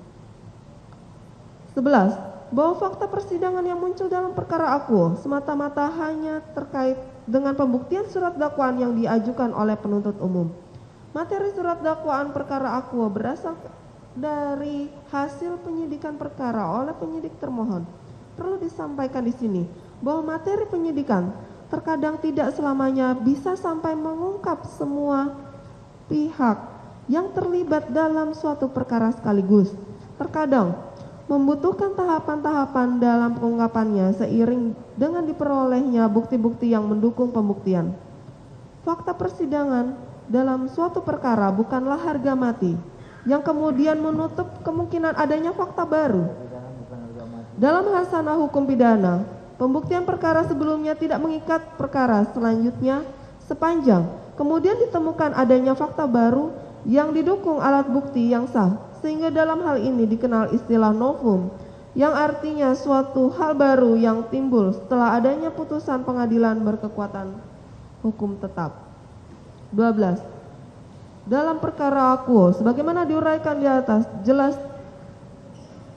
11. Bahwa fakta persidangan yang muncul dalam perkara akuo semata-mata hanya terkait dengan pembuktian surat dakwaan yang diajukan oleh penuntut umum. Materi surat dakwaan perkara akuo berasal dari hasil penyidikan perkara oleh penyidik termohon. Perlu disampaikan di sini bahwa materi penyidikan terkadang tidak selamanya bisa sampai mengungkap semua pihak yang terlibat dalam suatu perkara sekaligus. Terkadang membutuhkan tahapan-tahapan dalam pengungkapannya seiring dengan diperolehnya bukti-bukti yang mendukung pembuktian. Fakta persidangan dalam suatu perkara bukanlah harga mati yang kemudian menutup kemungkinan adanya fakta baru. Dalam hasanah hukum pidana, pembuktian perkara sebelumnya tidak mengikat perkara selanjutnya sepanjang kemudian ditemukan adanya fakta baru yang didukung alat bukti yang sah, sehingga dalam hal ini dikenal istilah novum, yang artinya suatu hal baru yang timbul setelah adanya putusan pengadilan berkekuatan hukum tetap. 12. Dalam perkara akuo, sebagaimana diuraikan di atas, jelas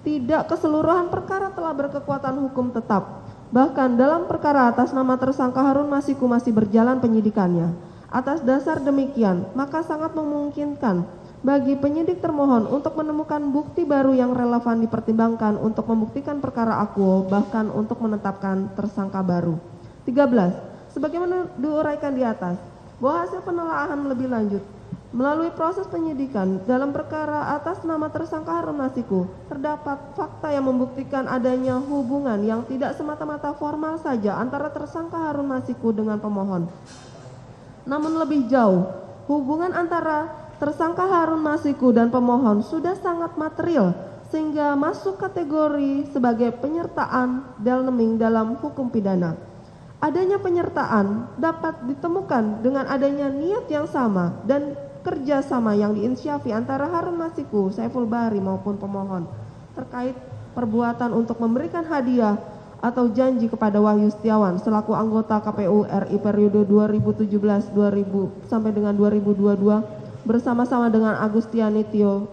tidak keseluruhan perkara telah berkekuatan hukum tetap. Bahkan dalam perkara atas nama tersangka Harun Masiku masih berjalan penyidikannya. Atas dasar demikian, maka sangat memungkinkan bagi penyidik termohon untuk menemukan bukti baru yang relevan dipertimbangkan untuk membuktikan perkara akuo, bahkan untuk menetapkan tersangka baru. 13. Sebagaimana diuraikan di atas, bahwa hasil penelaahan lebih lanjut melalui proses penyidikan dalam perkara atas nama tersangka Harun Masiku, terdapat fakta yang membuktikan adanya hubungan yang tidak semata-mata formal saja antara tersangka Harun Masiku dengan pemohon. Namun lebih jauh, hubungan antara tersangka Harun Masiku dan pemohon sudah sangat material sehingga masuk kategori sebagai penyertaan dalneming dalam hukum pidana. Adanya penyertaan dapat ditemukan dengan adanya niat yang sama dan kerjasama yang diinisyafi antara Harun Masiku, Saiful Bahri maupun pemohon terkait perbuatan untuk memberikan hadiah atau janji kepada Wahyu Setiawan selaku anggota KPU RI periode 2017 sampai dengan 2022 bersama-sama dengan Agustiani Tio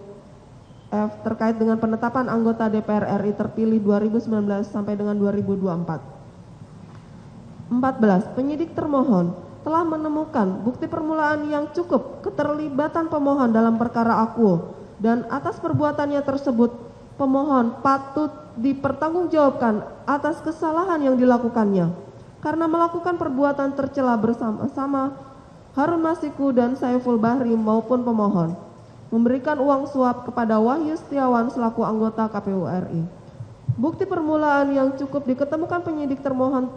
F terkait dengan penetapan anggota DPR RI terpilih 2019 sampai dengan 2024. 14. Penyidik termohon telah menemukan bukti permulaan yang cukup keterlibatan pemohon dalam perkara akuo dan atas perbuatannya tersebut pemohon patut dipertanggungjawabkan atas kesalahan yang dilakukannya karena melakukan perbuatan tercela bersama-sama Harun Masiku dan Saiful Bahri maupun pemohon memberikan uang suap kepada Wahyu Setiawan selaku anggota KPU RI. Bukti permulaan yang cukup diketemukan penyidik termohon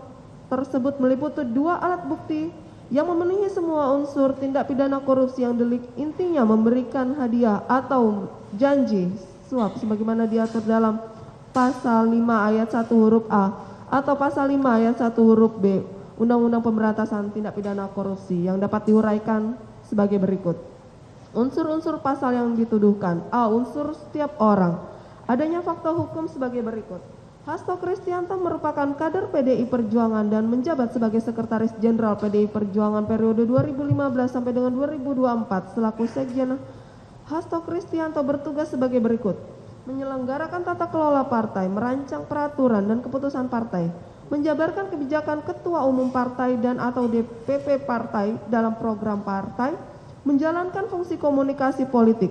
tersebut meliputi 2 alat bukti yang memenuhi semua unsur tindak pidana korupsi yang delik intinya memberikan hadiah atau janji suap sebagaimana diatur dalam pasal 5 ayat 1 huruf A atau pasal 5 ayat 1 huruf B Undang-Undang Pemberantasan Tindak Pidana Korupsi yang dapat diuraikan sebagai berikut. Unsur-unsur pasal yang dituduhkan. A. Unsur setiap orang. Adanya fakta hukum sebagai berikut. Hasto Kristianto merupakan kader PDI Perjuangan dan menjabat sebagai Sekretaris Jenderal PDI Perjuangan periode 2015 sampai dengan 2024 selaku Sekjen. Hasto Kristianto bertugas sebagai berikut: menyelenggarakan tata kelola partai, merancang peraturan dan keputusan partai, menjabarkan kebijakan ketua umum partai dan atau DPP partai dalam program partai, menjalankan fungsi komunikasi politik,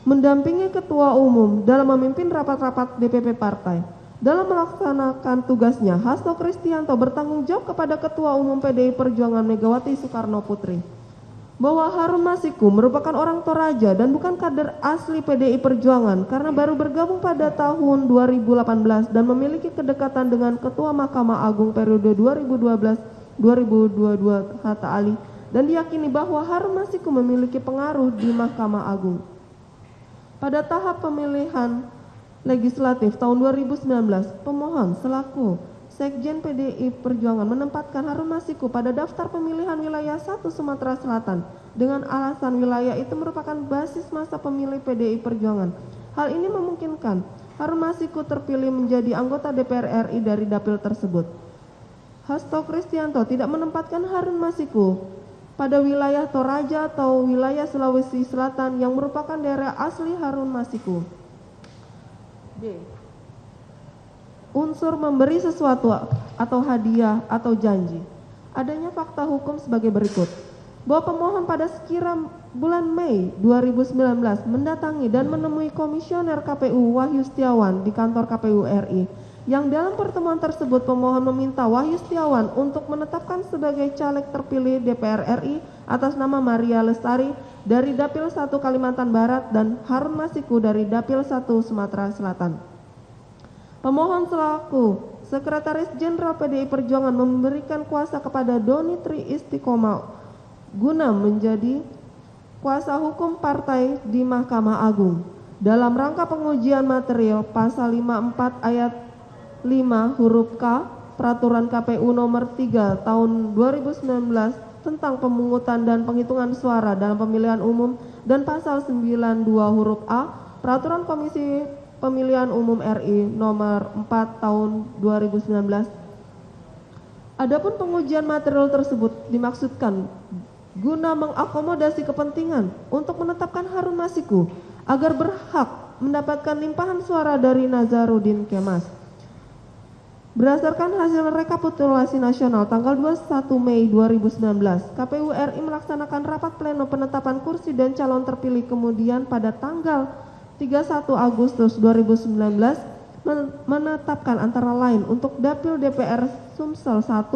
mendampingi ketua umum dalam memimpin rapat-rapat DPP partai. Dalam melaksanakan tugasnya, Hasto Kristianto bertanggung jawab kepada Ketua Umum PDI Perjuangan Megawati Soekarno Putri bahwa Harun Masiku merupakan orang Toraja dan bukan kader asli PDI Perjuangan karena baru bergabung pada tahun 2018 dan memiliki kedekatan dengan Ketua Mahkamah Agung periode 2012-2022 Hatta Ali, dan diyakini bahwa Harun Masiku memiliki pengaruh di Mahkamah Agung. Pada tahap pemilihan legislatif tahun 2019, pemohon selaku Sekjen PDI Perjuangan menempatkan Harun Masiku pada daftar pemilihan wilayah 1 Sumatera Selatan dengan alasan wilayah itu merupakan basis masa pemilih PDI Perjuangan. Hal ini memungkinkan Harun Masiku terpilih menjadi anggota DPR RI dari dapil tersebut. Hasto Kristianto tidak menempatkan Harun Masiku pada wilayah Toraja atau wilayah Sulawesi Selatan yang merupakan daerah asli Harun Masiku. D. Unsur memberi sesuatu atau hadiah atau janji. Adanya fakta hukum sebagai berikut. Bahwa pemohon pada sekira bulan Mei 2019 mendatangi dan menemui Komisioner KPU Wahyu Setiawan di kantor KPU RI, yang dalam pertemuan tersebut pemohon meminta Wahyu Setiawan untuk menetapkan sebagai caleg terpilih DPR RI atas nama Maria Lestari dari Dapil 1 Kalimantan Barat dan Harun Masiku dari Dapil 1 Sumatera Selatan. Pemohon selaku Sekretaris Jenderal PDI Perjuangan memberikan kuasa kepada Doni Tri Istiqomah guna menjadi kuasa hukum partai di Mahkamah Agung dalam rangka pengujian material pasal 54 ayat 5 huruf K Peraturan KPU nomor 3 tahun 2019 tentang pemungutan dan penghitungan suara dalam pemilihan umum dan pasal 92 huruf A Peraturan Komisi Pemilihan Umum RI nomor 4 tahun 2019. Adapun pengujian material tersebut dimaksudkan guna mengakomodasi kepentingan untuk menetapkan Harun Masiku agar berhak mendapatkan limpahan suara dari Nazarudin Kemas. Berdasarkan hasil rekapitulasi nasional tanggal 21 Mei 2019, KPU RI melaksanakan rapat pleno penetapan kursi dan calon terpilih, kemudian pada tanggal 31 Agustus 2019 menetapkan antara lain untuk Dapil DPR Sumsel 1,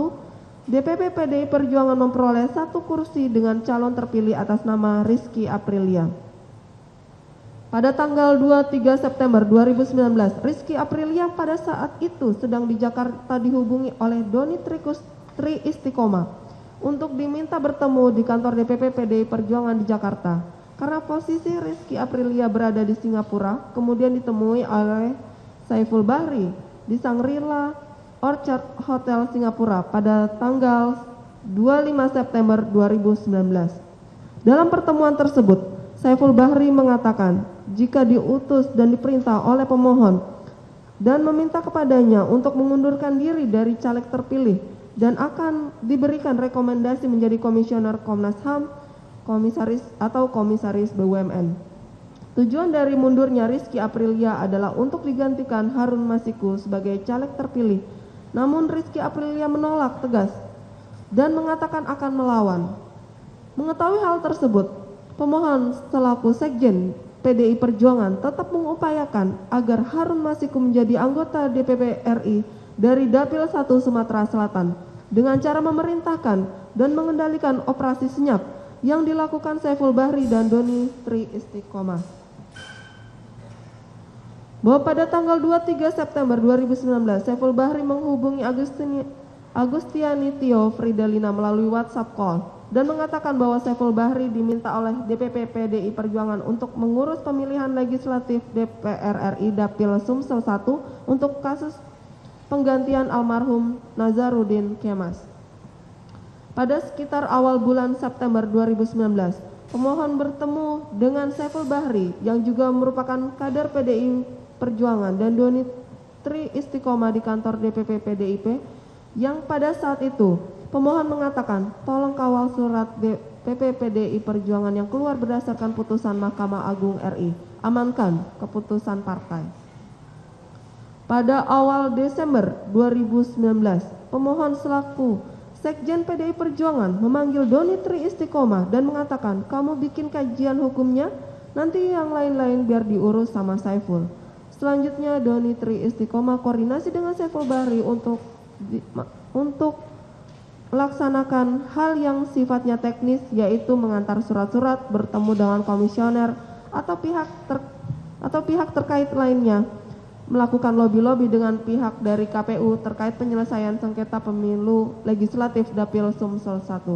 DPP PDI Perjuangan memperoleh 1 kursi dengan calon terpilih atas nama Rizky Aprilia. Pada tanggal 23 September 2019, Rizky Aprilia pada saat itu sedang di Jakarta dihubungi oleh Doni Tri Istiqomah untuk diminta bertemu di kantor DPP PDI Perjuangan di Jakarta. Karena posisi Rizky Aprilia berada di Singapura, kemudian ditemui oleh Saiful Bahri di Shangri-La Orchard Hotel Singapura pada tanggal 25 September 2019. Dalam pertemuan tersebut, Saiful Bahri mengatakan jika diutus dan diperintah oleh pemohon dan meminta kepadanya untuk mengundurkan diri dari caleg terpilih dan akan diberikan rekomendasi menjadi komisioner Komnas HAM, komisaris BUMN. Tujuan dari mundurnya Rizky Aprilia adalah untuk digantikan Harun Masiku sebagai caleg terpilih. Namun Rizky Aprilia menolak tegas dan mengatakan akan melawan. Mengetahui hal tersebut, pemohon selaku Sekjen PDI Perjuangan tetap mengupayakan agar Harun Masiku menjadi anggota DPP RI dari Dapil 1 Sumatera Selatan dengan cara memerintahkan dan mengendalikan operasi senyap yang dilakukan Saiful Bahri dan Doni Tri Istiqomah. Bahwa pada tanggal 23 September 2019, Saiful Bahri menghubungi Agustiani Tio Fridalina melalui WhatsApp call dan mengatakan bahwa Saiful Bahri diminta oleh DPP PDI Perjuangan untuk mengurus pemilihan legislatif DPR RI Dapil Sumsel 1 untuk kasus penggantian almarhum Nazarudin Kemas. Pada sekitar awal bulan September 2019, pemohon bertemu dengan Saiful Bahri yang juga merupakan kader PDI Perjuangan dan Doni Tri Istiqomah di kantor DPP PDIP yang pada saat itu pemohon mengatakan tolong kawal surat DPP PDI Perjuangan yang keluar berdasarkan putusan Mahkamah Agung RI, amankan keputusan partai. Pada awal Desember 2019, pemohon selaku Sekjen PDI Perjuangan memanggil Doni Tri Istiqomah dan mengatakan, kamu bikin kajian hukumnya, nanti yang lain-lain biar diurus sama Saiful. Selanjutnya Doni Tri Istiqomah koordinasi dengan Saiful Bahri untuk melaksanakan hal yang sifatnya teknis, yaitu mengantar surat-surat, bertemu dengan komisioner atau pihak terkait lainnya, melakukan lobi-lobi dengan pihak dari KPU terkait penyelesaian sengketa pemilu legislatif Dapil Sumsel 1.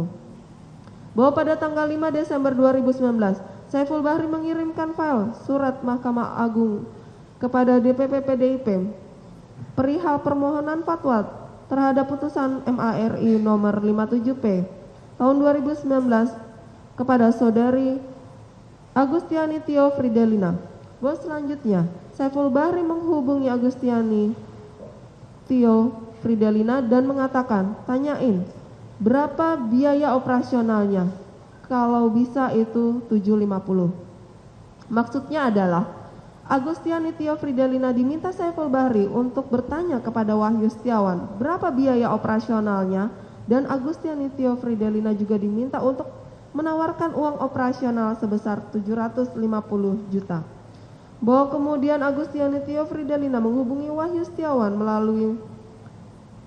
Bahwa pada tanggal 5 Desember 2019, Saiful Bahri mengirimkan file surat Mahkamah Agung kepada DPP PDIP perihal permohonan fatwa terhadap putusan MARI nomor 57P tahun 2019 kepada saudari Agustiani Tio Fridalina. Bahwa selanjutnya Saiful Bahri menghubungi Agustiani Tio Fridalina dan mengatakan, tanyain berapa biaya operasionalnya, kalau bisa itu 750. Maksudnya adalah Agustiani Tio Fridalina diminta Saiful Bahri untuk bertanya kepada Wahyu Setiawan berapa biaya operasionalnya, dan Agustiani Tio Fridalina juga diminta untuk menawarkan uang operasional sebesar 750 juta. Bahwa kemudian Agustiani Tio Fridalina menghubungi Wahyu Setiawan melalui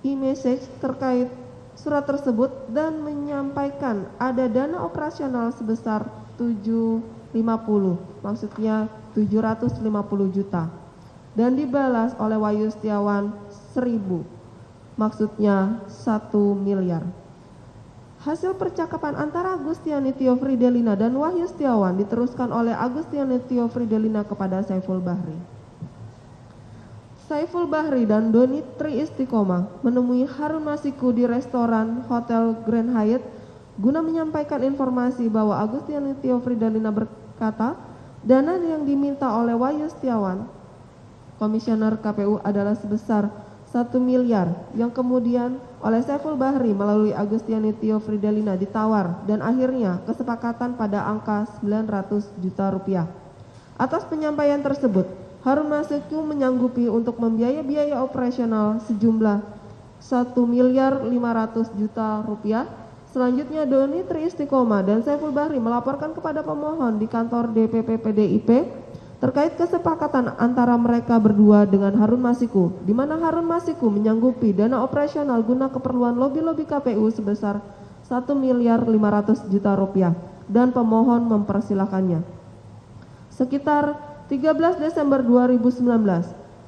e-message terkait surat tersebut dan menyampaikan ada dana operasional sebesar 750, maksudnya 750 juta. dan dibalas oleh Wahyu Setiawan 1.000, maksudnya 1 miliar. Hasil percakapan antara Agustiani Tio Fridelina dan Wahyu Setiawan diteruskan oleh Agustiani Tio Fridelina kepada Saiful Bahri. Saiful Bahri dan Doni Tri Istiqomah menemui Harun Masiku di restoran Hotel Grand Hyatt guna menyampaikan informasi bahwa Agustiani Tio Fridelina berkata dana yang diminta oleh Wahyu Setiawan, komisioner KPU, adalah sebesar 1 miliar yang kemudian oleh Saiful Bahri melalui Agustiani Tio Fridelina ditawar dan akhirnya kesepakatan pada angka 900 juta rupiah. Atas penyampaian tersebut, Harun Masiku menyanggupi untuk membiayai biaya operasional sejumlah 1 miliar 500 juta rupiah. Selanjutnya Doni Tri Istiqomah dan Saiful Bahri melaporkan kepada pemohon di kantor DPP PDIP terkait kesepakatan antara mereka berdua dengan Harun Masiku, di mana Harun Masiku menyanggupi dana operasional guna keperluan lobi-lobi KPU sebesar 1 miliar 500 juta rupiah dan pemohon mempersilahkannya. Sekitar 13 Desember 2019,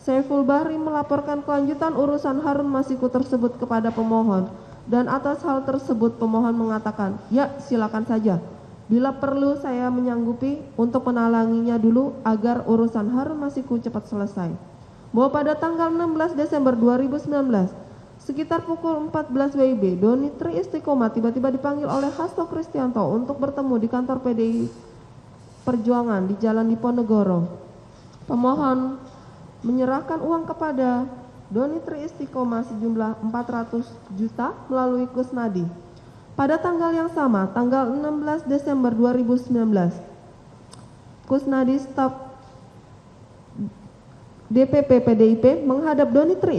Saiful Bahri melaporkan kelanjutan urusan Harun Masiku tersebut kepada pemohon dan atas hal tersebut pemohon mengatakan, ya silakan saja. Bila perlu saya menyanggupi untuk menalanginya dulu agar urusan Harun Masiku cepat selesai. Bahwa pada tanggal 16 Desember 2019, sekitar pukul 14 WIB, Doni Tri Istiqomah tiba-tiba dipanggil oleh Hasto Kristianto untuk bertemu di kantor PDI Perjuangan di Jalan Diponegoro. Pemohon menyerahkan uang kepada Doni Tri Istiqomah sejumlah 400 juta melalui Kusnadi. Pada tanggal yang sama, tanggal 16 Desember 2019, Kusnadi staf DPP PDIP menghadap Doni Tri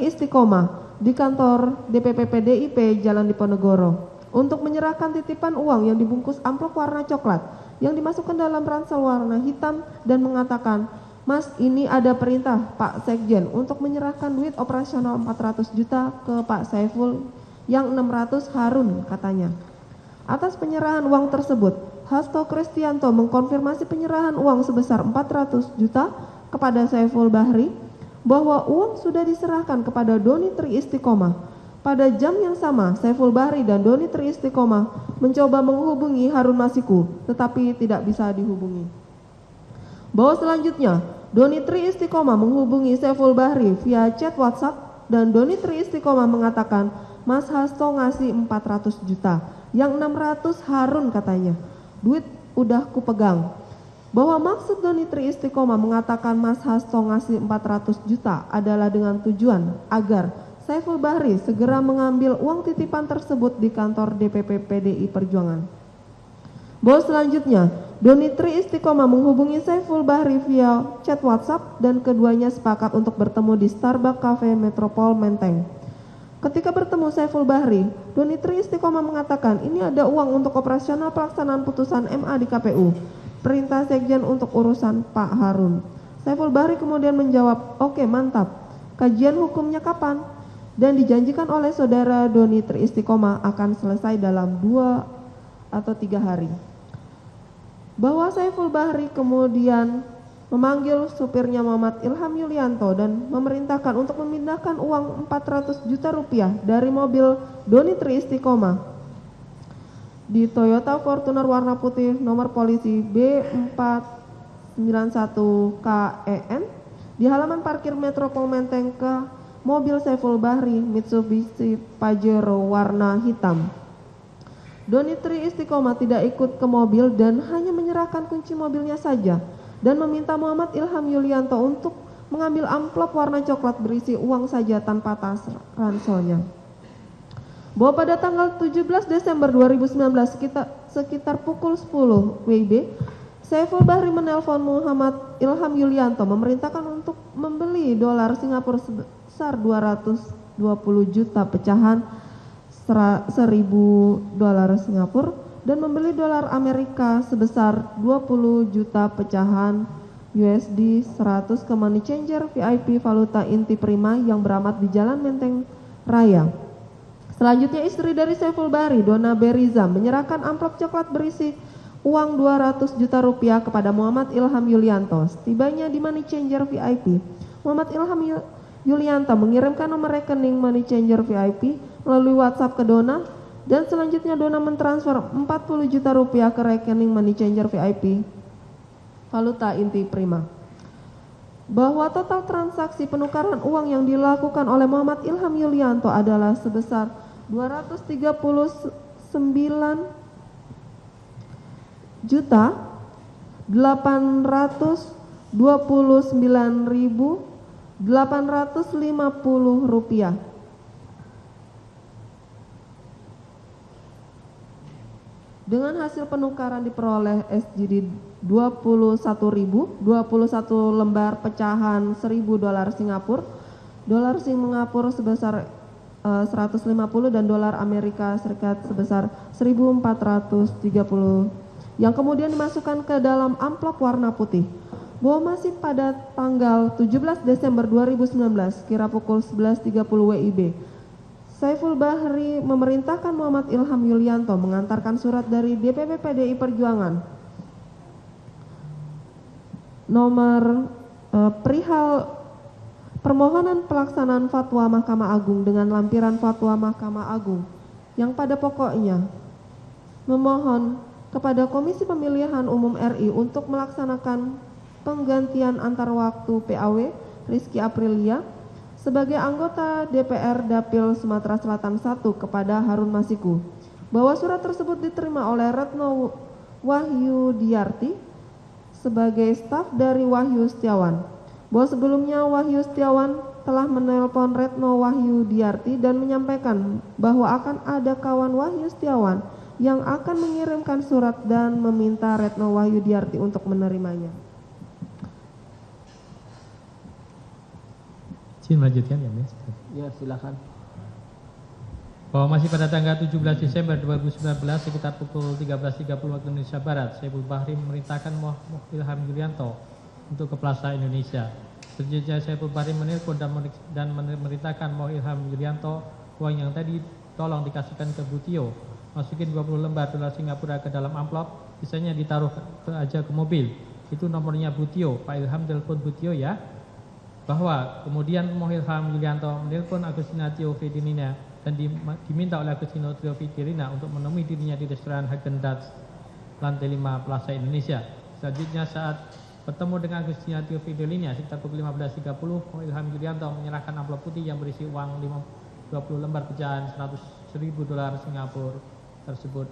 Istiqomah di kantor DPP PDIP Jalan Diponegoro untuk menyerahkan titipan uang yang dibungkus amplop warna coklat yang dimasukkan dalam ransel warna hitam dan mengatakan, Mas, ini ada perintah Pak Sekjen untuk menyerahkan duit operasional 400 juta ke Pak Saiful, yang 600 Harun katanya. Atas penyerahan uang tersebut, Hasto Kristianto mengkonfirmasi penyerahan uang sebesar 400 juta kepada Saiful Bahri bahwa uang sudah diserahkan kepada Doni Tri Istiqomah. Pada jam yang sama, Saiful Bahri dan Doni Tri Istiqomah mencoba menghubungi Harun Masiku, tetapi tidak bisa dihubungi. Bahwa selanjutnya, Doni Tri Istiqomah menghubungi Saiful Bahri via chat WhatsApp dan Doni Tri Istiqomah mengatakan, Mas Hasto ngasih 400 juta, yang 600 Harun katanya. Duit udah kupegang. Bahwa maksud Doni Tri Istiqomah mengatakan Mas Hasto ngasih 400 juta adalah dengan tujuan agar Saiful Bahri segera mengambil uang titipan tersebut di kantor DPP PDI Perjuangan. Bahwa selanjutnya, Doni Tri Istiqomah menghubungi Saiful Bahri via chat WhatsApp dan keduanya sepakat untuk bertemu di Starbucks Cafe Metropol Menteng. Ketika bertemu Saiful Bahri, Doni Tri Istiqomah mengatakan ini ada uang untuk operasional pelaksanaan putusan MA di KPU, perintah Sekjen untuk urusan Pak Harun. Saiful Bahri kemudian menjawab, oke mantap, kajian hukumnya kapan? Dan dijanjikan oleh saudara Doni Tri Istiqomah akan selesai dalam 2 atau 3 hari. Bahwa Saiful Bahri kemudian memanggil supirnya Muhammad Ilham Yulianto dan memerintahkan untuk memindahkan uang 400 juta rupiah dari mobil Doni Tri Istiqomah di Toyota Fortuner warna putih nomor polisi B491KEN di halaman parkir Metropol Menteng ke mobil Saiful Bahri Mitsubishi Pajero warna hitam. Doni Tri Istiqomah tidak ikut ke mobil dan hanya menyerahkan kunci mobilnya saja dan meminta Muhammad Ilham Yulianto untuk mengambil amplop warna coklat berisi uang saja tanpa tas ranselnya. Bahwa pada tanggal 17 Desember 2019 sekitar pukul 10 WIB, Saiful Bahri menelpon Muhammad Ilham Yulianto memerintahkan untuk membeli dolar Singapura sebesar 220 juta pecahan 1.000 dolar Singapura dan membeli dolar Amerika sebesar 20 juta pecahan USD 100 ke money changer VIP valuta inti prima yang beramat di Jalan Menteng Raya. Selanjutnya istri dari Saiful Bahri, Dona Beriza, menyerahkan amplop coklat berisi uang 200 juta rupiah kepada Muhammad Ilham Yulianto. Setibanya di Money Changer VIP, Muhammad Ilham Yulianto mengirimkan nomor rekening Money Changer VIP melalui WhatsApp ke Dona, dan selanjutnya Dona mentransfer 40 juta rupiah ke rekening Money Changer VIP valuta inti prima. Bahwa total transaksi penukaran uang yang dilakukan oleh Muhammad Ilham Yulianto adalah sebesar 239 juta 829.850 rupiah. Dengan hasil penukaran diperoleh SGD 21 lembar pecahan 1.000 dolar Singapura, dolar Singapura sebesar 150 dan dolar Amerika Serikat sebesar 1.430, yang kemudian dimasukkan ke dalam amplop warna putih. Bahwa masih pada tanggal 17 Desember 2019 kira pukul 11.30 WIB, Saiful Bahri memerintahkan Muhammad Ilham Yulianto mengantarkan surat dari DPP PDI Perjuangan nomor perihal permohonan pelaksanaan fatwa Mahkamah Agung dengan lampiran fatwa Mahkamah Agung yang pada pokoknya memohon kepada Komisi Pemilihan Umum RI untuk melaksanakan penggantian antar waktu PAW Rizky Aprilia sebagai anggota DPR Dapil Sumatera Selatan 1 kepada Harun Masiku, bahwa surat tersebut diterima oleh Retno Wahyu Diarti sebagai staf dari Wahyu Setiawan, bahwa sebelumnya Wahyu Setiawan telah menelpon Retno Wahyu Diarti dan menyampaikan bahwa akan ada kawan Wahyu Setiawan yang akan mengirimkan surat dan meminta Retno Wahyu Diarti untuk menerimanya. Melanjutkan ya, Mas. Ya, silakan. Bahwa masih pada tanggal 17 Desember 2019 sekitar pukul 13.30 waktu Indonesia Barat, Saiful Bahri memerintahkan Muhammad Ilham Yulianto untuk ke Plaza Indonesia. Selanjutnya Saiful Bahri menelpon dan memerintahkan Muhammad Ilham Yulianto uang yang tadi tolong dikasihkan ke Butio, masukin 20 lembar dolar Singapura ke dalam amplop, sisanya ditaruh aja ke mobil. Itu nomornya Butio. Pak Ilham telepon Butio ya. Bahwa kemudian Muhammad Ilham Yulianto menelpon Agustina Tio Fedilina dan diminta oleh Agustina Tio Fedilina untuk menemui dirinya di restoran Häagen-Dazs lantai 5 Plaza Indonesia. Selanjutnya saat bertemu dengan Agustina Tio Fedilina sekitar pukul 15.30, Muhammad Ilham Yulianto menyerahkan amplop putih yang berisi uang 20 lembar pecahan 100.000 dolar Singapura tersebut.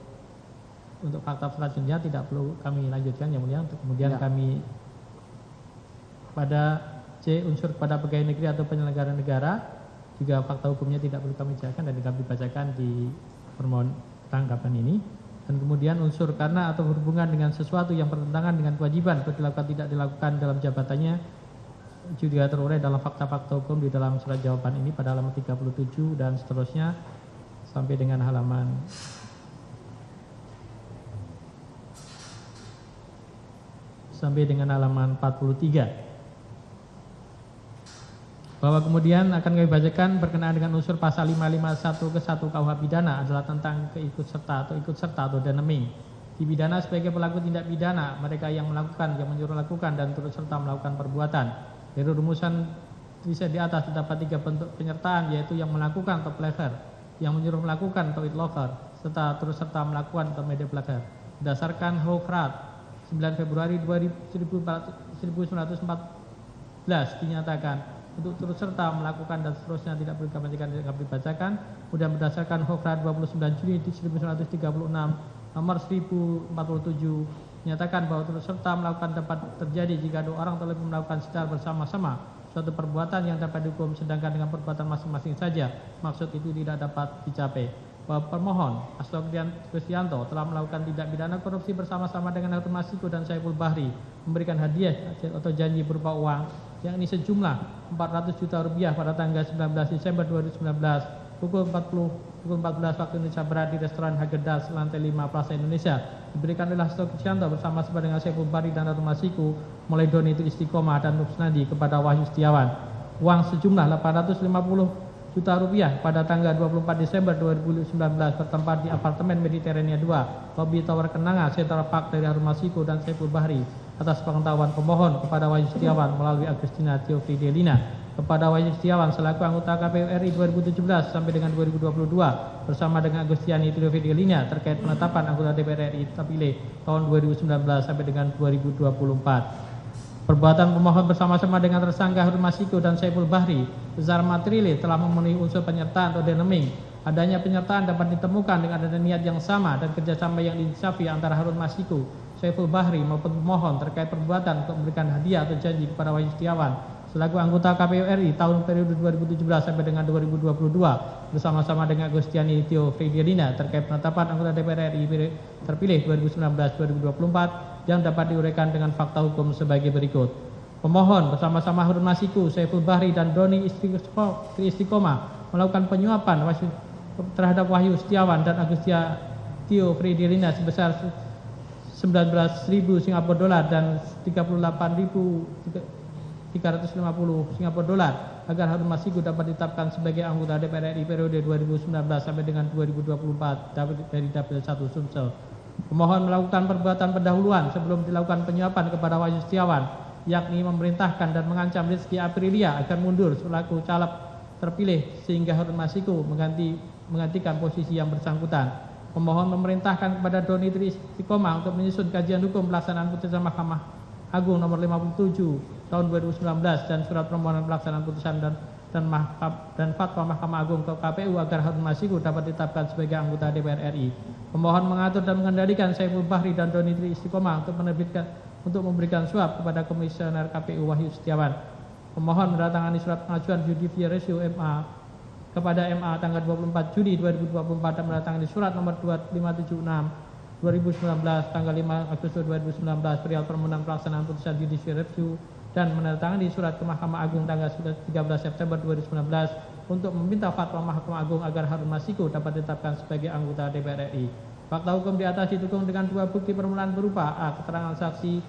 Untuk fakta selanjutnya tidak perlu kami lanjutkan yang mulia, untuk kemudian kami pada C. Unsur kepada pegawai negeri atau penyelenggara negara, juga fakta hukumnya tidak perlu kami bacakan dan kami bacakan di permohonan tanggapan ini. Dan kemudian unsur karena atau berhubungan dengan sesuatu yang bertentangan dengan kewajiban atau dilakukan tidak dilakukan dalam jabatannya juga terurai dalam fakta-fakta hukum di dalam surat jawaban ini pada halaman 37 dan seterusnya sampai dengan halaman sampai dengan halaman 43. Bahwa kemudian akan kami bacakan berkenaan dengan unsur pasal 551 ke 1 KUH pidana adalah tentang ikut serta atau denaming. Dipidana sebagai pelaku tindak pidana mereka yang melakukan, yang menyuruh lakukan dan turut serta melakukan perbuatan. Dari rumusan riset di atas terdapat 3 bentuk penyertaan, yaitu yang melakukan atau pleasure, yang menyuruh melakukan atau itlover, serta turut serta melakukan atau media pleasure. Berdasarkan Hofrat 9 Februari 1914 dinyatakan untuk turut serta melakukan dan seterusnya tidak perlu kami bacakan. Kemudian berdasarkan Hofrat 29 Juni 1936 nomor 1047 menyatakan bahwa turut serta melakukan dapat terjadi jika 2 orang terlebih melakukan secara bersama-sama suatu perbuatan yang dapat dihukum sedangkan dengan perbuatan masing-masing saja maksud itu tidak dapat dicapai. Bahwa permohon Hasto Kristianto telah melakukan tindak pidana korupsi bersama-sama dengan Harun Masiku dan Saiful Bahri, memberikan hadiah atau janji berupa uang yakni sejumlah 400 juta rupiah pada tanggal 19 Desember 2019 pukul 14 waktu Indonesia Barat di restoran Häagen-Dazs lantai 5 Plaza Indonesia, diberikan oleh Hasto Kristianto bersama-sama dengan Saiful Bahri dan Harun Masiku mulai Doni itu Istiqomah dan Nusnadi kepada Wahyu Setiawan. Uang sejumlah 850 juta rupiah pada tanggal 24 Desember 2019 bertempat di apartemen Mediterania 2, Lobby Tower Kenanga, Central Park dari Harun Masiku dan Saiful Bahri atas pengetahuan pemohon kepada Wahyu Setiawan melalui Agustina Theofidelina kepada Wahyu Setiawan selaku anggota KPU RI 2017 sampai dengan 2022 bersama dengan Agustiani Theofidelina terkait penetapan anggota DPR RI terpilih tahun 2019 sampai dengan 2024. Perbuatan pemohon bersama-sama dengan tersangka Harun Masiku dan Saiful Bahri secara material telah memenuhi unsur penyertaan atau denaming. Adanya penyertaan dapat ditemukan dengan adanya niat yang sama dan kerjasama yang diinsafi antara Harun Masiku, Saiful Bahri maupun pemohon terkait perbuatan untuk memberikan hadiah atau janji kepada Wahyu Setiawan selaku anggota KPU RI tahun periode 2017 sampai dengan 2022 bersama-sama dengan Agustiani Theofidelina terkait penetapan anggota DPR RI terpilih 2019-2024 yang dapat diuraikan dengan fakta hukum sebagai berikut. Pemohon bersama-sama Harun Masiku, Saiful Bahri dan Doni Istiqomah melakukan penyuapan terhadap Wahyu Setiawan dan Agustia Theofidelina sebesar 19.000 Singapura dolar dan 38.350 Singapura dolar agar Harun Masiku dapat ditetapkan sebagai anggota DPR RI periode 2019 sampai dengan 2024 dari Dapil 1 Sumsel. Pemohon melakukan perbuatan pendahuluan sebelum dilakukan penyuapan kepada Wahyu Setiawan, yakni memerintahkan dan mengancam Rizky Aprilia agar mundur selaku caleg terpilih sehingga Harun Masiku menggantikan posisi yang bersangkutan. Pemohon memerintahkan kepada Doni Istiqomah untuk menyusun kajian hukum pelaksanaan putusan Mahkamah Agung nomor 57 tahun 2019 dan surat permohonan pelaksanaan putusan dan fatwa Mahkamah Agung ke KPU agar Harun Masiku dapat ditetapkan sebagai anggota DPR RI. Pemohon mengatur dan mengendalikan Saiful Bahri dan Doni Istiqomah untuk memberikan suap kepada Komisioner KPU Wahyu Setiawan. Pemohon menandatangani surat pengajuan judicial review MA kepada MA tanggal 24 Juli 2024 dan menandatangani surat nomor 2576 2019 tanggal 5 Agustus 2019 perihal permohonan pelaksanaan putusan judicial review dan menandatangani surat ke Mahkamah Agung tanggal 13 September 2019 untuk meminta fatwa Mahkamah Agung agar Harun Masiku dapat ditetapkan sebagai anggota DPR RI. Fakta hukum di atas didukung dengan dua bukti permulaan berupa A. Keterangan saksi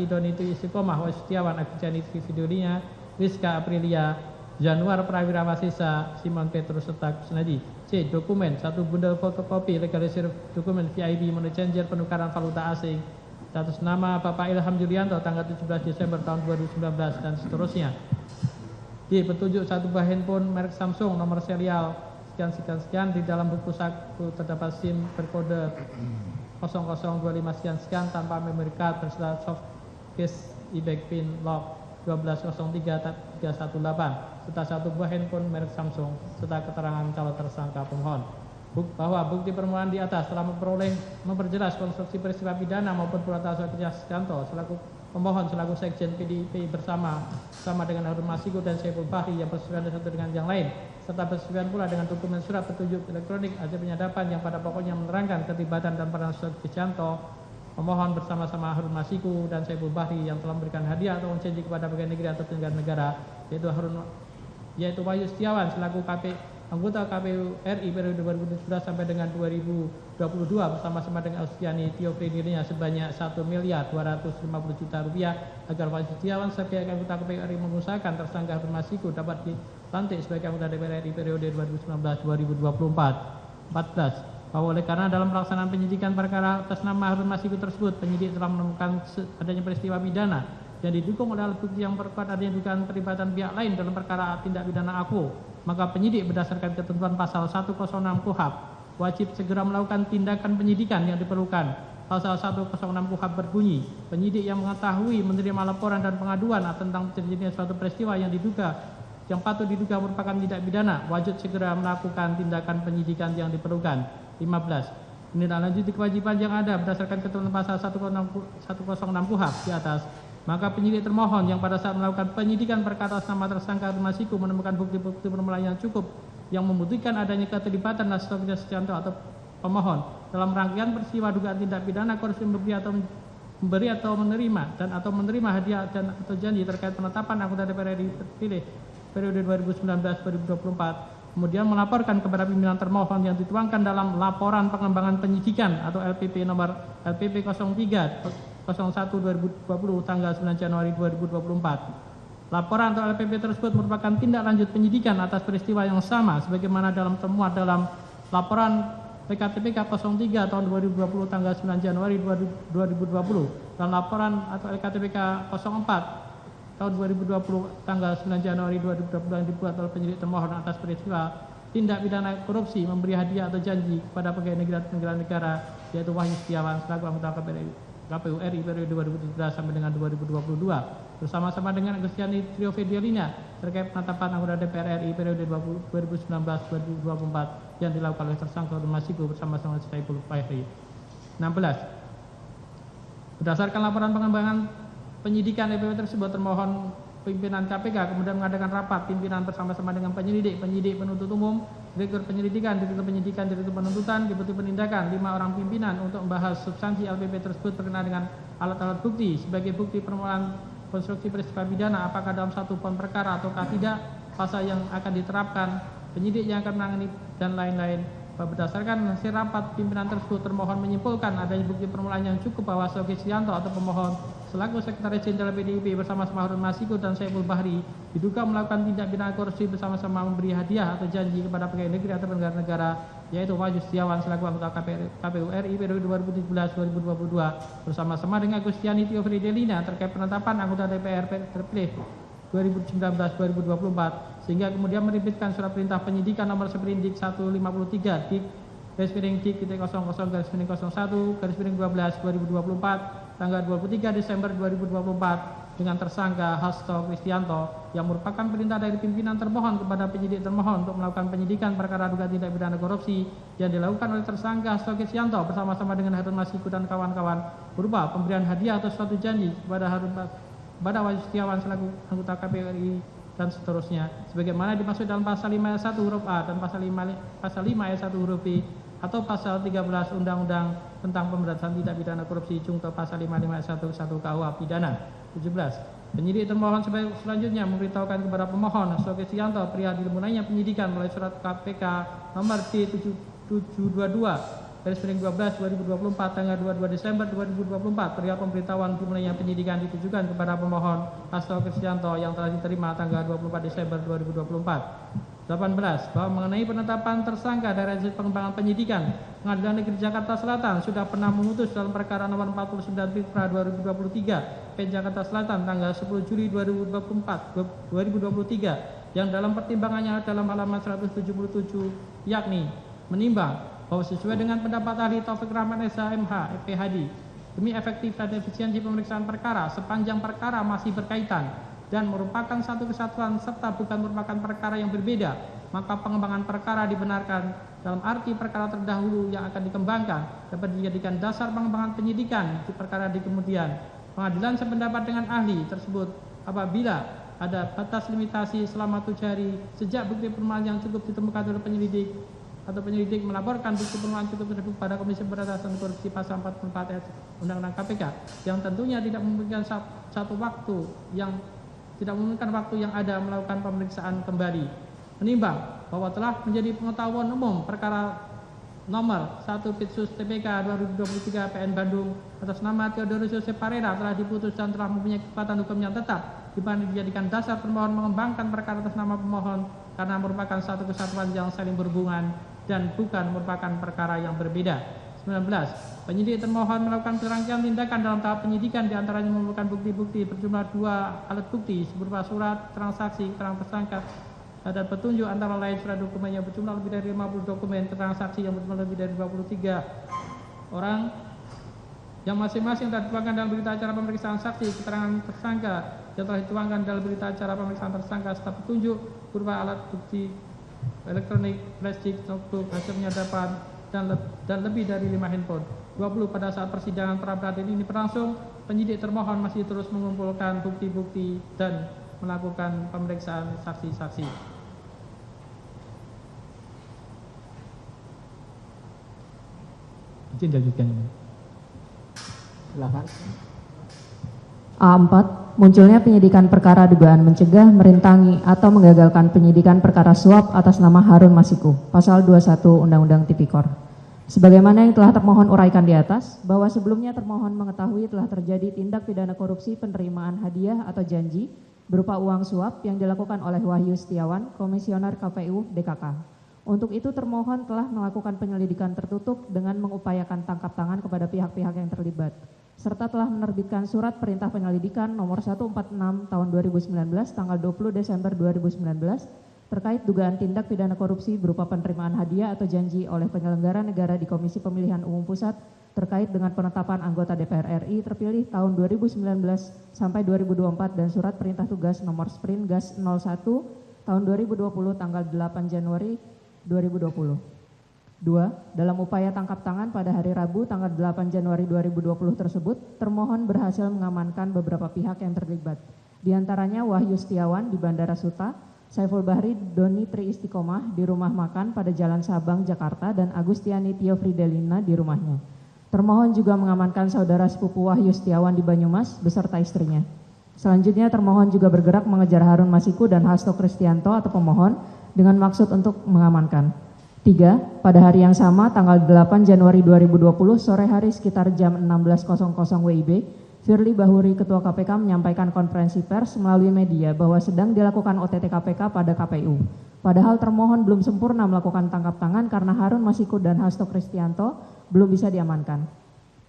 Doni Istiqomah, Wahyu Setiawan, Agustiani Theofidelina, Rizka Aprilia, Januar Prawirawarsisa, Simon Petrus serta Kusnadi. C. Dokumen, satu bundel fotokopi legalisir dokumen VIB money changer penukaran valuta asing atas nama Bapak Ilham Julianto tanggal 17 Desember tahun 2019 dan seterusnya. D. Petunjuk satu buah handphone merek Samsung nomor serial sekian di dalam buku saku terdapat SIM berkode 0025 sekian tanpa memory card berserta soft case e-bag pin lock 1203318 serta satu buah handphone merek Samsung serta keterangan calon tersangka pemohon bahwa bukti permulaan di atas telah memperjelas konstruksi peristiwa pidana maupun perbuatan Setia Stianto selaku pemohon selaku sekjen PDIP bersama dengan Harun Masiku dan Saiful Bahri yang bersesuaian satu dengan yang lain serta bersesuaian pula dengan dokumen surat petunjuk elektronik hasil penyadapan yang pada pokoknya menerangkan keterlibatan dan peran Setia Stianto. Pemohon bersama-sama Harun Masiku dan Saiful Bahri yang telah memberikan hadiah atau janji kepada pegawai negeri atau penyelenggara negara yaitu Wahyu Setiawan selaku anggota KPU RI periode 2017 sampai dengan 2022 bersama-sama dengan Agustiani Theofidelina sebanyak 1.250 juta rupiah agar Wahyu Setiawan sebagai anggota KPU RI mengusahakan tersangka Harun Masiku dapat dilantik sebagai anggota DPR RI periode 2019-2024. 14. Bahwa oleh karena dalam pelaksanaan penyidikan perkara atas nama Harun Masiku tersebut penyidik telah menemukan adanya peristiwa pidana yang didukung oleh alat bukti yang perkuat adanya dugaan terlibatan pihak lain dalam perkara tindak pidana AKO, maka penyidik berdasarkan ketentuan pasal 106 KUHP wajib segera melakukan tindakan penyidikan yang diperlukan. Pasal 106 KUHP berbunyi, penyidik yang mengetahui menerima laporan dan pengaduan tentang terjadinya suatu peristiwa yang patut diduga merupakan tindak pidana wajib segera melakukan tindakan penyidikan yang diperlukan. 15. Menindaklanjuti kewajiban yang ada berdasarkan ketentuan pasal 106 KUHP di atas, maka penyidik termohon yang pada saat melakukan penyidikan perkara atas nama tersangka Harun Masiku menemukan bukti-bukti permulaan yang cukup yang membuktikan adanya keterlibatan Setia Stianto atau pemohon dalam rangkaian peristiwa dugaan tindak pidana korupsi memberi atau menerima atau menerima hadiah dan atau janji terkait penetapan anggota DPR RI terpilih periode 2019-2024. Kemudian melaporkan kepada pimpinan termohon yang dituangkan dalam laporan pengembangan penyidikan atau LPP nomor LPP 03 01 2020 tanggal 9 Januari 2024. laporan atau LPP tersebut merupakan tindak lanjut penyidikan atas peristiwa yang sama sebagaimana dalam temuan dalam laporan PKTPK 03 tahun 2020 tanggal 9 Januari 2020 dan laporan atau LKTPK 04 tahun 2020 tanggal 9 Januari 2020 yang dibuat oleh penyidik termohon atas peristiwa tindak pidana korupsi memberi hadiah atau janji kepada pegawai negeri atau penyelenggara negara, yaitu Wahyu Setiawan selaku anggota KPU RI periode 2017 sampai dengan 2022 bersama-sama dengan Agustiani Trio Fidelina terkait penetapan anggota DPR RI periode 2019-2024 yang dilakukan oleh tersangka Harun Masiku bersama-sama Saiful Fahri. 16. Berdasarkan laporan pengembangan penyidikan LPP tersebut, termohon pimpinan KPK kemudian mengadakan rapat pimpinan bersama-sama dengan penyidik penuntut umum, direktur penyelidikan, direktur penuntutan, deputi penindakan, 5 orang pimpinan untuk membahas substansi LPP tersebut berkenaan dengan alat-alat bukti sebagai bukti permulaan konstruksi peristiwa pidana, apakah dalam satu poin perkara ataukah tidak, pasal yang akan diterapkan, penyidik yang akan menangani dan lain-lain. Berdasarkan hasil rapat pimpinan tersebut, termohon menyimpulkan adanya bukti permulaan yang cukup bahwa Sogi Sianto atau pemohon selaku Sekretaris Jenderal PDIP bersama-sama Harun Masiku dan Saiful Bahri diduga melakukan tindak pidana korupsi bersama-sama memberi hadiah atau janji kepada pegawai negeri atau penyelenggara negara, yaitu Wahyu Setiawan selaku anggota KPU RI periode 2017-2022 bersama-sama dengan Agustiani Tio Fidelina terkait penetapan anggota DPR terpilih 2019-2024 sehingga kemudian menerbitkan surat perintah penyidikan nomor Sprindik 153 dik garis-miring dik 00 garis-miring 01 garis-miring 12 2024 tanggal 23 Desember 2024 dengan tersangka Hasto Kristianto yang merupakan perintah dari pimpinan termohon kepada penyidik termohon untuk melakukan penyidikan perkara dugaan tindak pidana korupsi yang dilakukan oleh tersangka Hasto Kristianto bersama-sama dengan Harun Masiku dan kawan-kawan berupa pemberian hadiah atau suatu janji kepada Wahyu Setiawan selaku anggota KPU RI dan seterusnya sebagaimana dimaksud dalam pasal 5 ayat 1 huruf A dan pasal 5 ayat 1 huruf B atau pasal 13 Undang-Undang tentang Pemberantasan Tindak Pidana Korupsi junto pasal 55 ayat 1 KUH pidana. 17. Penyidik termohon selanjutnya memberitahukan kepada pemohon Sogi Sianto perihal dimulainya penyidikan melalui surat KPK nomor D722 garis-miring 12 2024 tanggal 22 Desember 2024 perihal pemberitahuan dimulainya penyidikan ditujukan kepada pemohon Hasto Kristianto yang telah diterima tanggal 24 Desember 2024. 18. Bahwa mengenai penetapan tersangka dari hasil pengembangan penyidikan, Pengadilan Negeri Jakarta Selatan sudah pernah memutus dalam perkara nomor 49 Pilpres 2023 PN Jakarta Selatan tanggal 10 Juli 2023 yang dalam pertimbangannya dalam halaman 177 yakni menimbang bahwa sesuai dengan pendapat ahli Taufik Rahman SHMH FPHD demi efektif dan efisiensi pemeriksaan perkara sepanjang perkara masih berkaitan dan merupakan satu kesatuan serta bukan merupakan perkara yang berbeda, maka pengembangan perkara dibenarkan dalam arti perkara terdahulu yang akan dikembangkan dapat dijadikan dasar pengembangan penyidikan di perkara di kemudian. Pengadilan sependapat dengan ahli tersebut apabila ada batas limitasi selama 7 hari sejak bukti permulaan yang cukup ditemukan oleh penyelidik melaporkan bukti permulaan cukup tersebut pada Komisi Pemberantasan Korupsi pasal 44 ayat Undang-Undang KPK yang tentunya tidak memungkinkan waktu yang ada melakukan pemeriksaan kembali. Menimbang bahwa telah menjadi pengetahuan umum perkara nomor 1 Pitsus TPK 2023 PN Bandung atas nama Theodorus Joseph Parera telah diputus dan telah mempunyai kekuatan hukum yang tetap di mana dijadikan dasar termohon mengembangkan perkara atas nama pemohon karena merupakan satu kesatuan yang saling berhubungan dan bukan merupakan perkara yang berbeda. 19. Penyidik termohon melakukan serangkaian tindakan dalam tahap penyidikan diantaranya mengumpulkan bukti-bukti berjumlah 2 alat bukti berupa surat, transaksi, keterangan tersangka dan petunjuk antara lain surat dokumen yang berjumlah lebih dari 50 dokumen, transaksi yang berjumlah lebih dari 23 orang yang masing-masing telah dituangkan dalam berita acara pemeriksaan saksi, keterangan tersangka yang telah dituangkan dalam berita acara pemeriksaan tersangka serta petunjuk berupa alat bukti elektronik, plastik, notebook, hasil penyadapan dan lebih dari 5 handphone. 20. Pada saat persidangan pra peradilan ini berlangsung, penyidik termohon masih terus mengumpulkan bukti-bukti dan melakukan pemeriksaan saksi-saksi. Izin dilanjutkan ini. Silakan. A4. Munculnya penyidikan perkara dugaan mencegah, merintangi, atau menggagalkan penyidikan perkara suap atas nama Harun Masiku, Pasal 21 Undang-Undang Tipikor. Sebagaimana yang telah termohon uraikan di atas, bahwa sebelumnya termohon mengetahui telah terjadi tindak pidana korupsi penerimaan hadiah atau janji berupa uang suap yang dilakukan oleh Wahyu Setiawan, Komisioner KPU DKK. Untuk itu termohon telah melakukan penyelidikan tertutup dengan mengupayakan tangkap tangan kepada pihak-pihak yang terlibat, serta telah menerbitkan surat perintah penyelidikan nomor 146 tahun 2019 tanggal 20 Desember 2019 terkait dugaan tindak pidana korupsi berupa penerimaan hadiah atau janji oleh penyelenggara negara di Komisi Pemilihan Umum Pusat terkait dengan penetapan anggota DPR RI terpilih tahun 2019 sampai 2024 dan surat perintah tugas nomor Sprint Gas 01 tahun 2020 tanggal 8 Januari 2020. 2. Dalam upaya tangkap tangan pada hari Rabu tanggal 8 Januari 2020 tersebut, termohon berhasil mengamankan beberapa pihak yang terlibat. Di antaranya Wahyu Setiawan di Bandara Suta, Saiful Bahri Doni Tri Istiqomah di rumah makan pada Jalan Sabang, Jakarta, dan Agustiani Tio Fridelina di rumahnya. Termohon juga mengamankan saudara sepupu Wahyu Setiawan di Banyumas beserta istrinya. Selanjutnya termohon juga bergerak mengejar Harun Masiku dan Hasto Kristianto atau pemohon dengan maksud untuk mengamankan. 3. Pada hari yang sama tanggal 8 Januari 2020 sore hari sekitar jam 16.00 WIB, Firly Bahuri Ketua KPK menyampaikan konferensi pers melalui media bahwa sedang dilakukan OTT KPK pada KPU. Padahal termohon belum sempurna melakukan tangkap tangan karena Harun Masiku dan Hasto Kristianto belum bisa diamankan.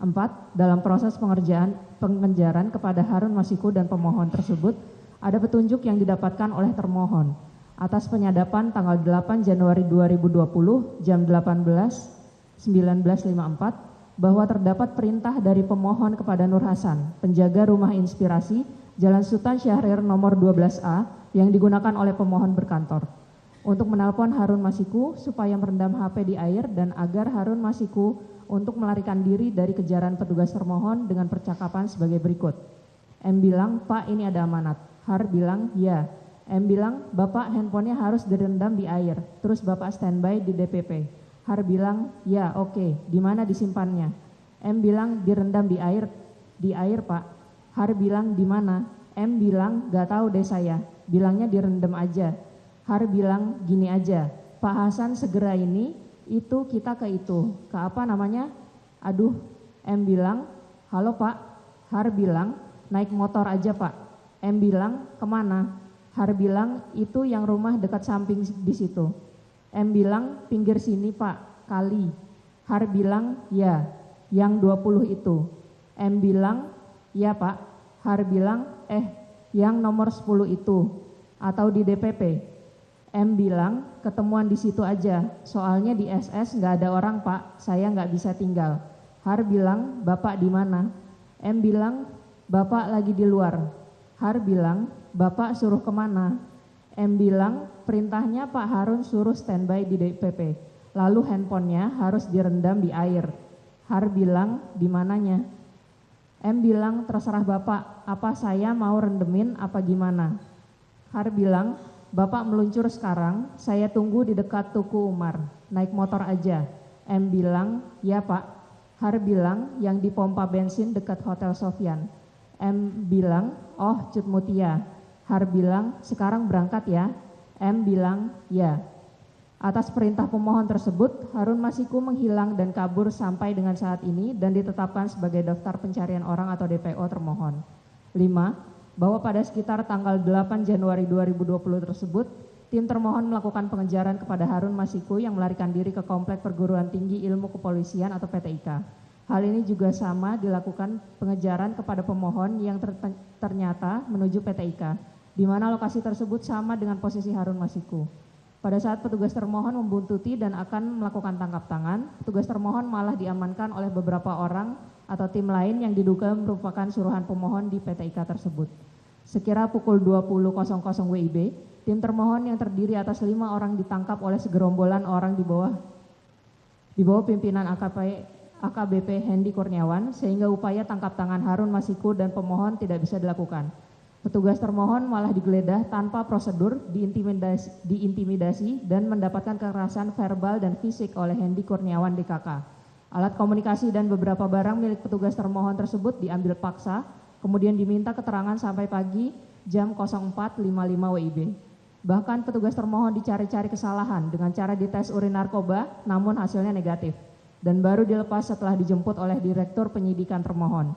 4. Dalam proses pengejaran kepada Harun Masiku dan pemohon tersebut, ada petunjuk yang didapatkan oleh termohon atas penyadapan tanggal 8 Januari 2020 jam 19.54 bahwa terdapat perintah dari pemohon kepada Nur Hasan, penjaga Rumah Inspirasi, Jalan Sultan Syahrir nomor 12A yang digunakan oleh pemohon berkantor, untuk menelpon Harun Masiku supaya merendam HP di air dan agar Harun Masiku untuk melarikan diri dari kejaran petugas termohon dengan percakapan sebagai berikut. M bilang, "Pak, ini ada amanat." Har bilang, "Ya." M bilang, "Bapak, handphonenya harus direndam di air, terus Bapak standby di DPP." Har bilang, "Ya, oke. Di mana disimpannya?" M bilang, "Direndam di air Pak." Har bilang, "Di mana?" M bilang, "Gak tahu deh saya. Bilangnya direndam aja." Har bilang, "Gini aja, Pak Hasan segera ini, itu kita ke itu. Ke apa namanya? Aduh." M bilang, "Halo Pak." Har bilang, "Naik motor aja Pak." M bilang, "Kemana?" Har bilang, "Itu yang rumah dekat samping di situ." M bilang, "Pinggir sini Pak, kali." Har bilang, "Ya, yang 20 itu." M bilang, "Ya Pak." Har bilang, yang nomor 10 itu, atau di DPP." M bilang, "Ketemuan di situ aja, soalnya di SS nggak ada orang Pak, saya nggak bisa tinggal." Har bilang, "Bapak di mana?" M bilang, "Bapak lagi di luar." Har bilang, "Bapak suruh kemana?" M bilang, "Perintahnya Pak Harun suruh standby di DPP, lalu handphonenya harus direndam di air." Har bilang, "Di mananya?" M bilang, "Terserah Bapak, apa saya mau rendemin apa gimana?" Har bilang, "Bapak meluncur sekarang, saya tunggu di dekat Tuku Umar, naik motor aja." M bilang, "Ya Pak." Har bilang, "Yang di pompa bensin dekat Hotel Sofyan." M bilang, "Oh, Cut Mutia." Har bilang, "Sekarang berangkat ya." M bilang, "Ya." Atas perintah pemohon tersebut, Harun Masiku menghilang dan kabur sampai dengan saat ini dan ditetapkan sebagai daftar pencarian orang atau DPO termohon. 5. Bahwa pada sekitar tanggal 8 Januari 2020 tersebut, tim termohon melakukan pengejaran kepada Harun Masiku yang melarikan diri ke Komplek Perguruan Tinggi Ilmu Kepolisian atau PTIK. Hal ini juga sama dilakukan pengejaran kepada pemohon yang ternyata menuju PTIK, di mana lokasi tersebut sama dengan posisi Harun Masiku. Pada saat petugas termohon membuntuti dan akan melakukan tangkap tangan, petugas termohon malah diamankan oleh beberapa orang atau tim lain yang diduga merupakan suruhan pemohon di PTIK tersebut. Sekira pukul 20.00 WIB, tim termohon yang terdiri atas 5 orang ditangkap oleh segerombolan orang di bawah pimpinan AKBP Hendy Kurniawan, sehingga upaya tangkap tangan Harun Masiku dan pemohon tidak bisa dilakukan. Petugas termohon malah digeledah tanpa prosedur, diintimidasi dan mendapatkan kekerasan verbal dan fisik oleh Hendy Kurniawan DKK. Alat komunikasi dan beberapa barang milik petugas termohon tersebut diambil paksa, kemudian diminta keterangan sampai pagi jam 04.55 WIB. Bahkan petugas termohon dicari-cari kesalahan dengan cara dites urin narkoba, namun hasilnya negatif, dan baru dilepas setelah dijemput oleh Direktur Penyidikan termohon.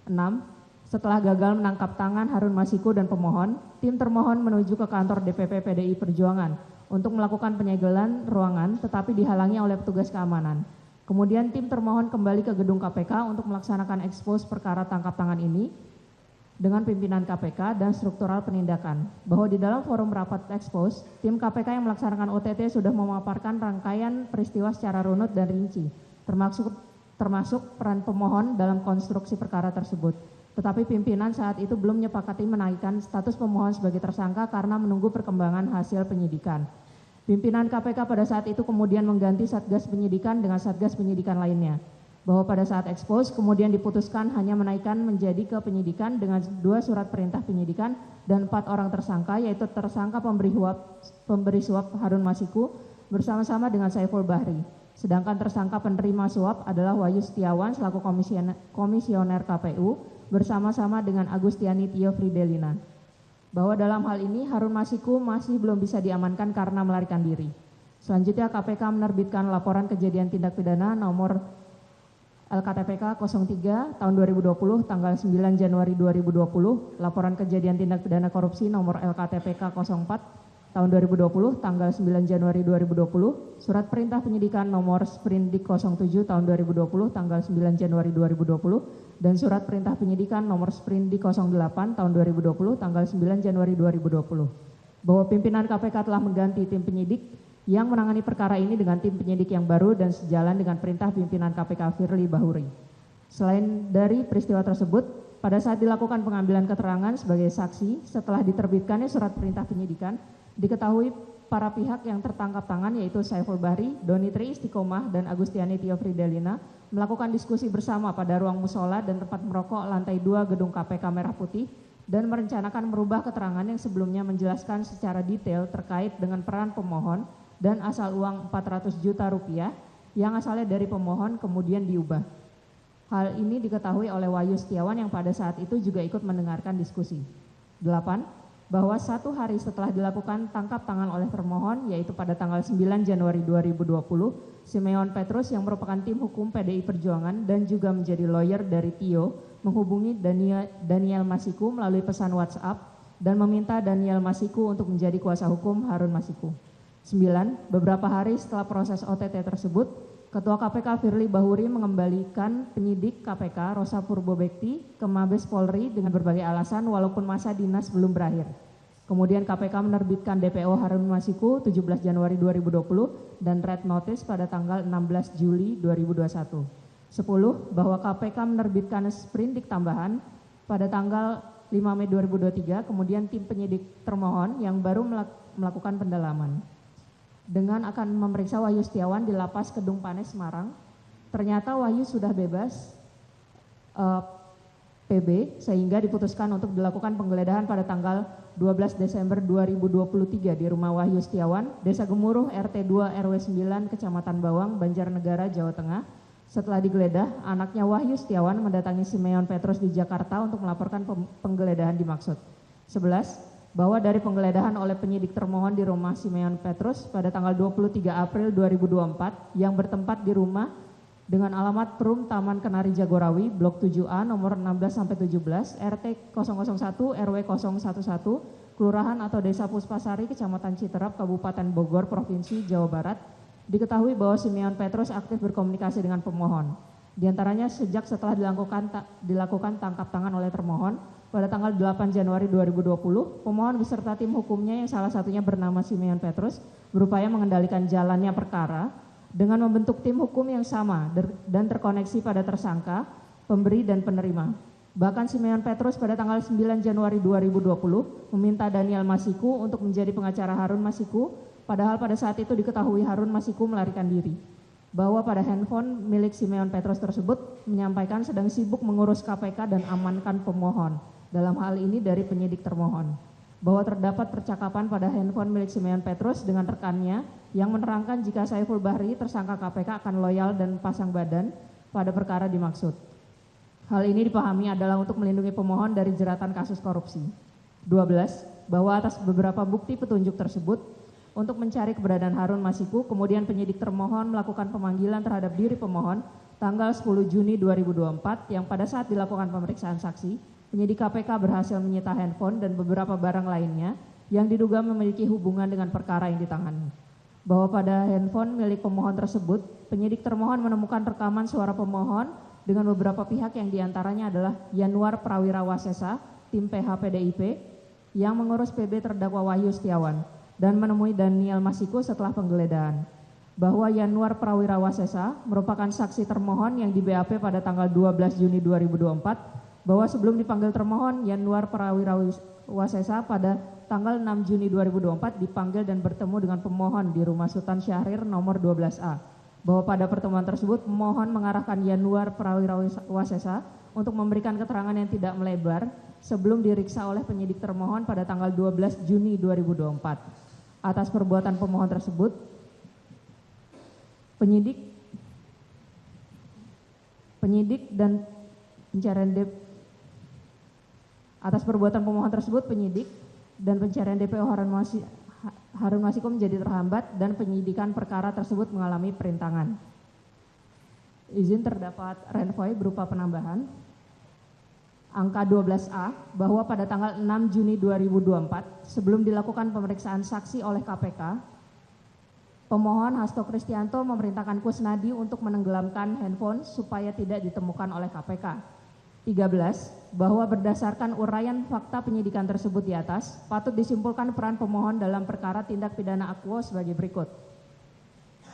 6. Setelah gagal menangkap tangan Harun Masiku dan pemohon, tim termohon menuju ke kantor DPP PDI Perjuangan untuk melakukan penyegelan ruangan tetapi dihalangi oleh petugas keamanan. Kemudian tim termohon kembali ke gedung KPK untuk melaksanakan ekspos perkara tangkap tangan ini dengan pimpinan KPK dan struktural penindakan. Bahwa di dalam forum rapat ekspos, tim KPK yang melaksanakan OTT sudah memaparkan rangkaian peristiwa secara runut dan rinci, termasuk peran pemohon dalam konstruksi perkara tersebut. Tetapi pimpinan saat itu belum menyepakati menaikkan status pemohon sebagai tersangka karena menunggu perkembangan hasil penyidikan. Pimpinan KPK pada saat itu kemudian mengganti Satgas Penyidikan dengan Satgas Penyidikan lainnya. Bahwa pada saat ekspos kemudian diputuskan hanya menaikkan menjadi ke penyidikan dengan 2 surat perintah penyidikan dan 4 orang tersangka, yaitu tersangka pemberi suap Harun Masiku bersama-sama dengan Saiful Bahri. Sedangkan tersangka penerima suap adalah Wahyu Setiawan selaku komisioner KPU bersama-sama dengan Agustiani Tio Fridelina. Bahwa dalam hal ini Harun Masiku masih belum bisa diamankan karena melarikan diri. Selanjutnya KPK menerbitkan laporan kejadian tindak pidana nomor LKTPK 03 tahun 2020 tanggal 9 Januari 2020, laporan kejadian tindak pidana korupsi nomor LKTPK 04 tahun 2020 tanggal 9 Januari 2020, surat perintah penyidikan nomor Sprindik 07 tahun 2020 tanggal 9 Januari 2020, dan surat perintah penyidikan nomor Sprindik 08 tahun 2020 tanggal 9 Januari 2020. Bahwa pimpinan KPK telah mengganti tim penyidik yang menangani perkara ini dengan tim penyidik yang baru dan sejalan dengan perintah pimpinan KPK Firly Bahuri. Selain dari peristiwa tersebut, pada saat dilakukan pengambilan keterangan sebagai saksi setelah diterbitkannya surat perintah penyidikan, diketahui para pihak yang tertangkap tangan yaitu Saiful Bahri, Doni Tri Istiqomah, dan Agustiani Tio Fridelina melakukan diskusi bersama pada ruang musola dan tempat merokok lantai 2 gedung KPK Merah Putih dan merencanakan merubah keterangan yang sebelumnya menjelaskan secara detail terkait dengan peran pemohon dan asal uang 400 juta rupiah yang asalnya dari pemohon kemudian diubah. Hal ini diketahui oleh Wahyu Setiawan yang pada saat itu juga ikut mendengarkan diskusi. 8. Bahwa 1 hari setelah dilakukan tangkap tangan oleh termohon, yaitu pada tanggal 9 Januari 2020, Simeon Petrus yang merupakan tim hukum PDI Perjuangan dan juga menjadi lawyer dari Tio menghubungi Daniel Masiku melalui pesan WhatsApp dan meminta Daniel Masiku untuk menjadi kuasa hukum Harun Masiku. 9. Beberapa hari setelah proses OTT tersebut, Ketua KPK Firly Bahuri mengembalikan penyidik KPK Rosa Purbobekti ke Mabes Polri dengan berbagai alasan walaupun masa dinas belum berakhir. Kemudian KPK menerbitkan DPO Harun Masiku 17 Januari 2020 dan Red Notice pada tanggal 16 Juli 2021. 10. Bahwa KPK menerbitkan sprindik tambahan pada tanggal 5 Mei 2023, kemudian tim penyidik termohon yang baru melakukan pendalaman dengan akan memeriksa Wahyu Setiawan di Lapas Kedung Panes Semarang. Ternyata Wahyu sudah bebas PB sehingga diputuskan untuk dilakukan penggeledahan pada tanggal 12 Desember 2023 di rumah Wahyu Setiawan, Desa Gemuruh, RT 2 RW 9, Kecamatan Bawang, Banjarnegara, Jawa Tengah. Setelah digeledah, anaknya Wahyu Setiawan mendatangi Simeon Petrus di Jakarta untuk melaporkan penggeledahan dimaksud. 11. Bahwa dari penggeledahan oleh penyidik termohon di rumah Simeon Petrus pada tanggal 23 April 2024 yang bertempat di rumah dengan alamat Perum Taman Kenari Jagorawi, Blok 7A nomor 16-17, RT 001 RW 011, Kelurahan atau Desa Puspasari, Kecamatan Citerap, Kabupaten Bogor, Provinsi Jawa Barat, diketahui bahwa Simeon Petrus aktif berkomunikasi dengan pemohon. Di antaranya sejak setelah dilakukan tangkap tangan oleh termohon, pada tanggal 8 Januari 2020, pemohon beserta tim hukumnya yang salah satunya bernama Simeon Petrus berupaya mengendalikan jalannya perkara dengan membentuk tim hukum yang sama dan terkoneksi pada tersangka, pemberi dan penerima. Bahkan Simeon Petrus pada tanggal 9 Januari 2020 meminta Daniel Masiku untuk menjadi pengacara Harun Masiku, padahal pada saat itu diketahui Harun Masiku melarikan diri. Bahwa pada handphone milik Simeon Petrus tersebut menyampaikan sedang sibuk mengurus KPK dan amankan pemohon. Dalam hal ini dari penyidik termohon. Bahwa terdapat percakapan pada handphone milik Simeon Petrus dengan rekannya yang menerangkan jika Saiful Bahri tersangka KPK akan loyal dan pasang badan pada perkara dimaksud. Hal ini dipahami adalah untuk melindungi pemohon dari jeratan kasus korupsi. 12. Bahwa atas beberapa bukti petunjuk tersebut untuk mencari keberadaan Harun Masiku, kemudian penyidik termohon melakukan pemanggilan terhadap diri pemohon tanggal 10 Juni 2024 yang pada saat dilakukan pemeriksaan saksi penyidik KPK berhasil menyita handphone dan beberapa barang lainnya yang diduga memiliki hubungan dengan perkara yang ditangani. Bahwa pada handphone milik pemohon tersebut, penyidik termohon menemukan rekaman suara pemohon dengan beberapa pihak yang diantaranya adalah Yanuar Prawira Wasesa, tim PH PDIP, yang mengurus PB terdakwa Wahyu Setiawan, dan menemui Daniel Masiku setelah penggeledahan. Bahwa Yanuar Prawira Wasesa merupakan saksi termohon yang di BAP pada tanggal 12 Juni 2024, bahwa sebelum dipanggil termohon, Yanuar Prawira Wasesa pada tanggal 6 Juni 2024 dipanggil dan bertemu dengan pemohon di Rumah Sultan Syahrir nomor 12A. Bahwa pada pertemuan tersebut pemohon mengarahkan Yanuar Prawira Wasesa untuk memberikan keterangan yang tidak melebar sebelum diriksa oleh penyidik termohon pada tanggal 12 Juni 2024. Atas perbuatan pemohon tersebut, penyidik dan pencarian atas perbuatan pemohon tersebut penyidik dan pencarian DPO Harun Masiku menjadi terhambat dan penyidikan perkara tersebut mengalami perintangan. Izin terdapat renvoy berupa penambahan angka 12A bahwa pada tanggal 6 Juni 2024 sebelum dilakukan pemeriksaan saksi oleh KPK, pemohon Hasto Kristianto memerintahkan Kusnadi untuk menenggelamkan handphone supaya tidak ditemukan oleh KPK. 13. Bahwa berdasarkan uraian fakta penyidikan tersebut di atas, patut disimpulkan peran pemohon dalam perkara tindak pidana Akwo sebagai berikut.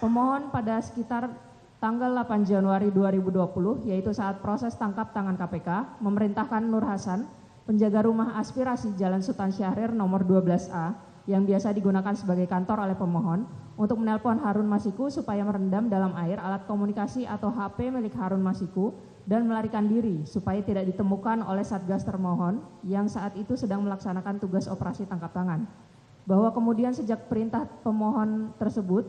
Pemohon pada sekitar tanggal 8 Januari 2020, yaitu saat proses tangkap tangan KPK, memerintahkan Nur Hasan, penjaga rumah aspirasi Jalan Sultan Syahrir nomor 12A, yang biasa digunakan sebagai kantor oleh pemohon, untuk menelpon Harun Masiku supaya merendam dalam air alat komunikasi atau HP milik Harun Masiku dan melarikan diri supaya tidak ditemukan oleh Satgas termohon yang saat itu sedang melaksanakan tugas operasi tangkap tangan. Bahwa kemudian sejak perintah pemohon tersebut,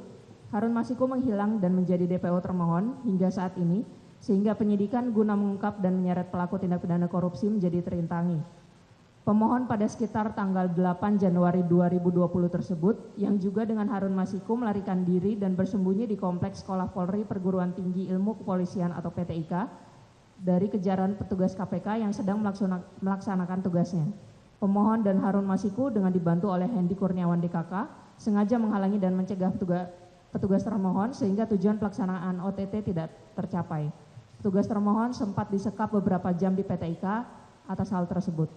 Harun Masiku menghilang dan menjadi DPO termohon hingga saat ini, sehingga penyidikan guna mengungkap dan menyeret pelaku tindak pidana korupsi menjadi terintangi. Pemohon pada sekitar tanggal 8 Januari 2020 tersebut, yang juga dengan Harun Masiku melarikan diri dan bersembunyi di Kompleks Sekolah Polri Perguruan Tinggi Ilmu Kepolisian atau PTIK, dari kejaran petugas KPK yang sedang melaksanakan tugasnya. Pemohon dan Harun Masiku dengan dibantu oleh Hendy Kurniawan DKK sengaja menghalangi dan mencegah petugas termohon sehingga tujuan pelaksanaan OTT tidak tercapai. Petugas termohon sempat disekap beberapa jam di PTIK atas hal tersebut.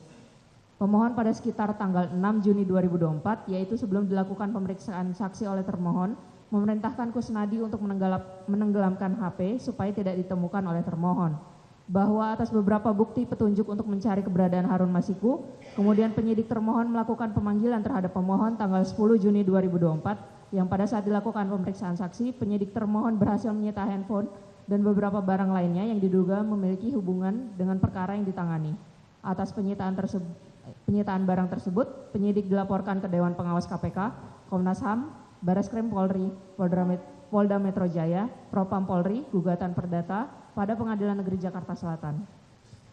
Pemohon pada sekitar tanggal 6 Juni 2024, yaitu sebelum dilakukan pemeriksaan saksi oleh termohon, memerintahkan Kusnadi untuk menenggelamkan HP supaya tidak ditemukan oleh termohon. Bahwa atas beberapa bukti petunjuk untuk mencari keberadaan Harun Masiku, kemudian penyidik termohon melakukan pemanggilan terhadap pemohon tanggal 10 Juni 2024, yang pada saat dilakukan pemeriksaan saksi, penyidik termohon berhasil menyita handphone dan beberapa barang lainnya yang diduga memiliki hubungan dengan perkara yang ditangani. Atas penyitaan barang tersebut, penyidik dilaporkan ke Dewan Pengawas KPK, Komnas HAM, Bareskrim Polri, Polda Metro Jaya, Propam Polri, gugatan perdata pada Pengadilan Negeri Jakarta Selatan.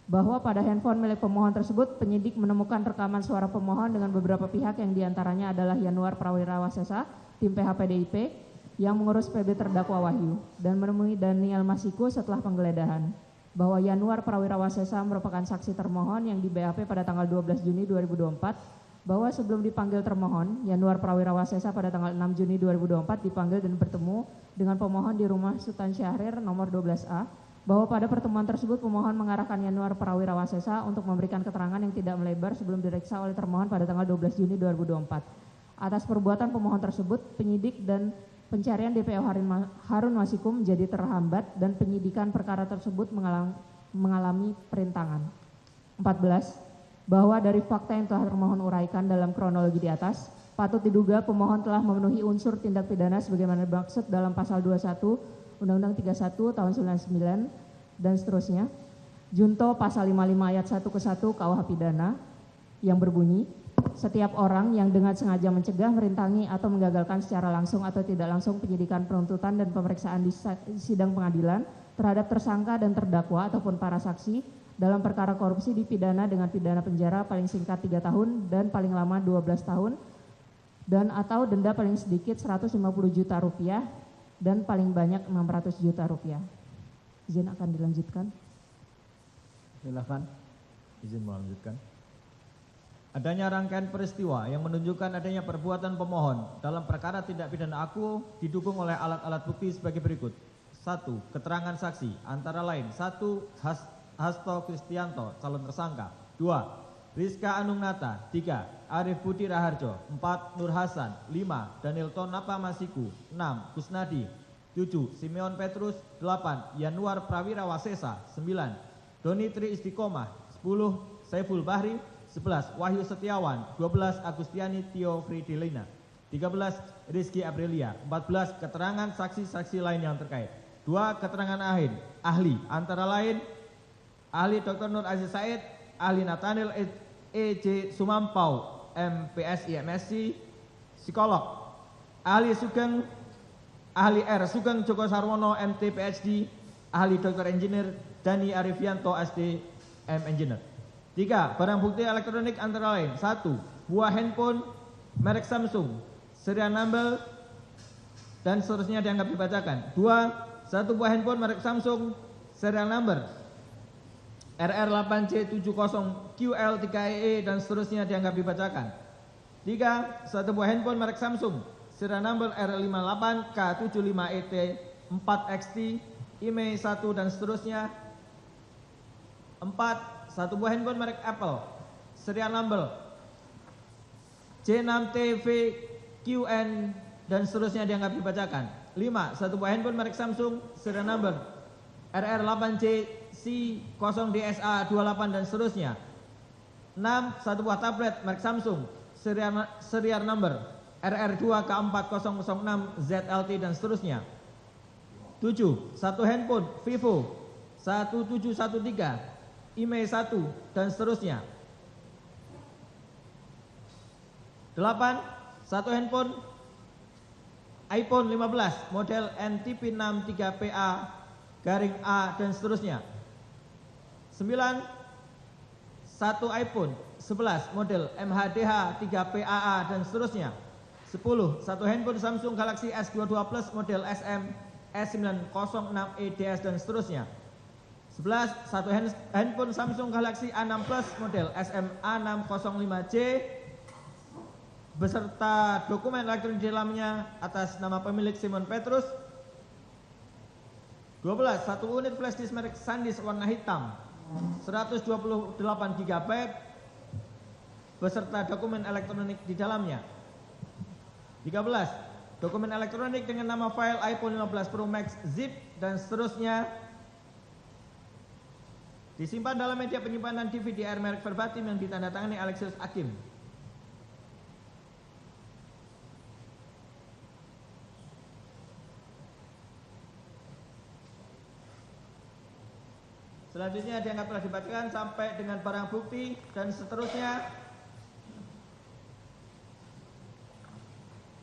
Bahwa pada handphone milik pemohon tersebut, penyidik menemukan rekaman suara pemohon dengan beberapa pihak yang diantaranya adalah Yanuar Prawira Wasesa, tim PH PDIP, yang mengurus PB terdakwa Wahyu, dan menemui Daniel Masiku setelah penggeledahan. Bahwa Yanuar Prawira Wasesa merupakan saksi termohon yang di BAP pada tanggal 12 Juni 2024, bahwa sebelum dipanggil termohon, Yanuar Prawira Wasesa pada tanggal 6 Juni 2024 dipanggil dan bertemu dengan pemohon di Rumah Sultan Syahrir nomor 12A, bahwa pada pertemuan tersebut pemohon mengarahkan Yanuar Prawira Wasesa untuk memberikan keterangan yang tidak melebar sebelum diperiksa oleh termohon pada tanggal 12 Juni 2024. Atas perbuatan pemohon tersebut, penyidik dan pencarian DPO Harun Masiku menjadi terhambat dan penyidikan perkara tersebut mengalami perintangan. 14. Bahwa dari fakta yang telah termohon uraikan dalam kronologi di atas, patut diduga pemohon telah memenuhi unsur tindak pidana sebagaimana dimaksud dalam pasal 21 Undang-Undang 31 tahun 99 dan seterusnya. Junto pasal 55 ayat 1 ke 1 KUH Pidana yang berbunyi, setiap orang yang dengan sengaja mencegah, merintangi atau menggagalkan secara langsung atau tidak langsung penyidikan, penuntutan dan pemeriksaan di sidang pengadilan terhadap tersangka dan terdakwa ataupun para saksi dalam perkara korupsi dipidana dengan pidana penjara paling singkat 3 tahun dan paling lama 12 tahun dan atau denda paling sedikit 150 juta rupiah dan paling banyak 600 juta rupiah. Izin akan dilanjutkan. Silakan. Izin melanjutkan. Adanya rangkaian peristiwa yang menunjukkan adanya perbuatan pemohon dalam perkara tindak pidana aku didukung oleh alat-alat bukti sebagai berikut. 1. Keterangan saksi antara lain 1. Hasto Kristianto calon tersangka. 2. Rizka Anungnata. 3. Arif Budi Raharjo. 4. Nur Hasan. 5. Danilton Napa Masiku. 6. Kusnadi. 7. Simeon Petrus. 8. Yanuar Prawira Wasesa. 9. Doni Tri Istiqomah. 10. Saiful Bahri. 11. Wahyu Setiawan. 12. Agustiani Tio Fridilina. 13. Rizky Aprilia. 14. Keterangan saksi-saksi lain yang terkait. 2. Keterangan ahli antara lain ahli Dr. Nur Aziz Said, ahli Nathaniel E.J. Sumampau, MPSI MSc, psikolog, ahli R. Sugeng Joko Sarwono, MT PhD, ahli Dr. Engineer Dani Arifianto, SD, M Engineer. 3. Barang bukti elektronik antara lain 1. Buah handphone merek Samsung, serial number dan seterusnya dianggap dibacakan. 2. Satu buah handphone merek Samsung, serial number RR8C70QL3EE dan seterusnya dianggap dibacakan. 3. Satu buah handphone merek Samsung, serial number R58K75ET4XT, IMEI 1 dan seterusnya. 4. Satu buah handphone merek Apple, serial number J6TVQN dan seterusnya dianggap dibacakan. 5. Satu buah handphone merek Samsung, serial number RR8JC0DSA28 dan seterusnya. 6. Satu buah tablet merek Samsung, serial number RR2K4006ZLT dan seterusnya. 7. Satu handphone Vivo 1713 IMEI 1 dan seterusnya. 8. Satu handphone iPhone 15 model NTP63PA-A dan seterusnya. 9. Satu iPhone 11 model MHDH3PAA dan seterusnya. 10. Satu handphone Samsung Galaxy S22 Plus model SM S906EDS dan seterusnya. 11. Satu handphone Samsung Galaxy A6 Plus model SMA605C beserta dokumen elektronik di dalamnya atas nama pemilik Simon Petrus. 12. Satu unit flash disk merek SanDisk warna hitam 128 GB beserta dokumen elektronik di dalamnya. 13. Dokumen elektronik dengan nama file iPhone 15 Pro Max zip dan seterusnya disimpan dalam media penyimpanan DVD-R merek Verbatim yang ditandatangani Alexius Hakim. Selanjutnya dianggap telah dibacakan sampai dengan barang bukti dan seterusnya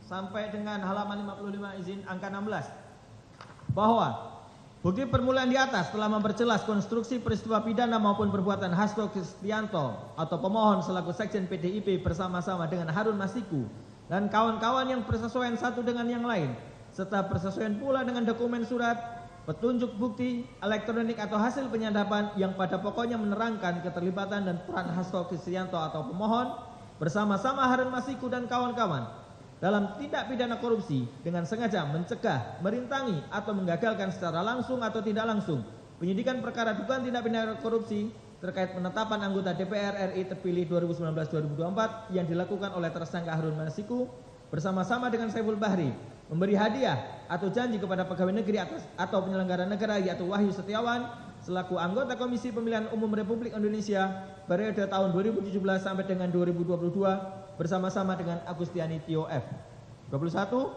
sampai dengan halaman 55 izin angka 16 bahwa bukti permulaan di atas telah memperjelas konstruksi peristiwa pidana maupun perbuatan Hasto Kristianto atau pemohon selaku sekjen PDIP bersama-sama dengan Harun Masiku dan kawan-kawan yang bersesuaian satu dengan yang lain serta bersesuaian pula dengan dokumen surat, petunjuk bukti elektronik atau hasil penyadapan yang pada pokoknya menerangkan keterlibatan dan peran Hasto Kristianto atau pemohon bersama-sama Harun Masiku dan kawan-kawan dalam tindak pidana korupsi dengan sengaja mencegah, merintangi atau menggagalkan secara langsung atau tidak langsung penyidikan perkara dugaan tindak pidana korupsi terkait penetapan anggota DPR RI terpilih 2019-2024 yang dilakukan oleh tersangka Harun Masiku bersama-sama dengan Saiful Bahri, memberi hadiah atau janji kepada pegawai negeri atau penyelenggara negara yaitu Wahyu Setiawan selaku anggota Komisi Pemilihan Umum Republik Indonesia periode tahun 2017 sampai dengan 2022 bersama-sama dengan Agustiani Tio F. 21.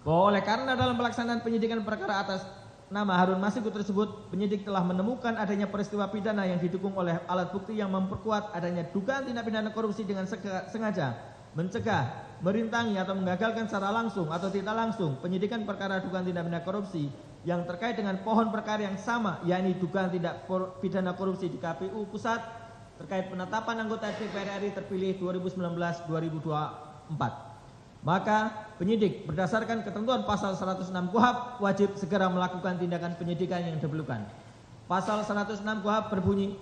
Bahwa oleh karena dalam pelaksanaan penyidikan perkara atas nama Harun Masiku tersebut, penyidik telah menemukan adanya peristiwa pidana yang didukung oleh alat bukti yang memperkuat adanya dugaan tindak pidana korupsi dengan sengaja, mencegah, merintangi atau menggagalkan secara langsung atau tidak langsung penyidikan perkara dugaan tindak pidana korupsi yang terkait dengan pohon perkara yang sama, yakni dugaan tindak pidana korupsi di KPU Pusat terkait penetapan anggota DPR RI terpilih 2019-2024. Maka penyidik berdasarkan ketentuan pasal 106 KUHP wajib segera melakukan tindakan penyidikan yang diperlukan. Pasal 106 KUHP berbunyi,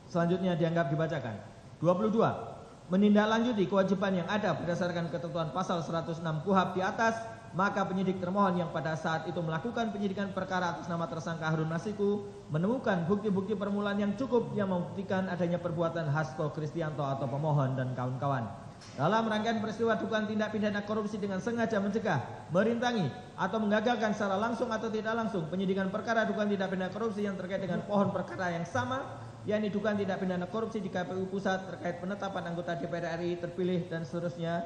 selanjutnya dianggap dibacakan. 22. Menindaklanjuti kewajiban yang ada berdasarkan ketentuan pasal 106 KUHP di atas, maka penyidik termohon yang pada saat itu melakukan penyidikan perkara atas nama tersangka Harun Masiku menemukan bukti-bukti permulaan yang cukup yang membuktikan adanya perbuatan Hasto Kristianto atau pemohon dan kawan-kawan dalam rangkaian peristiwa dugaan tindak pidana korupsi dengan sengaja mencegah, merintangi, atau menggagalkan secara langsung atau tidak langsung penyidikan perkara dugaan tindak pidana korupsi yang terkait dengan pohon perkara yang sama, yakni dugaan tindak pidana korupsi di KPU Pusat terkait penetapan anggota DPR RI terpilih dan seterusnya,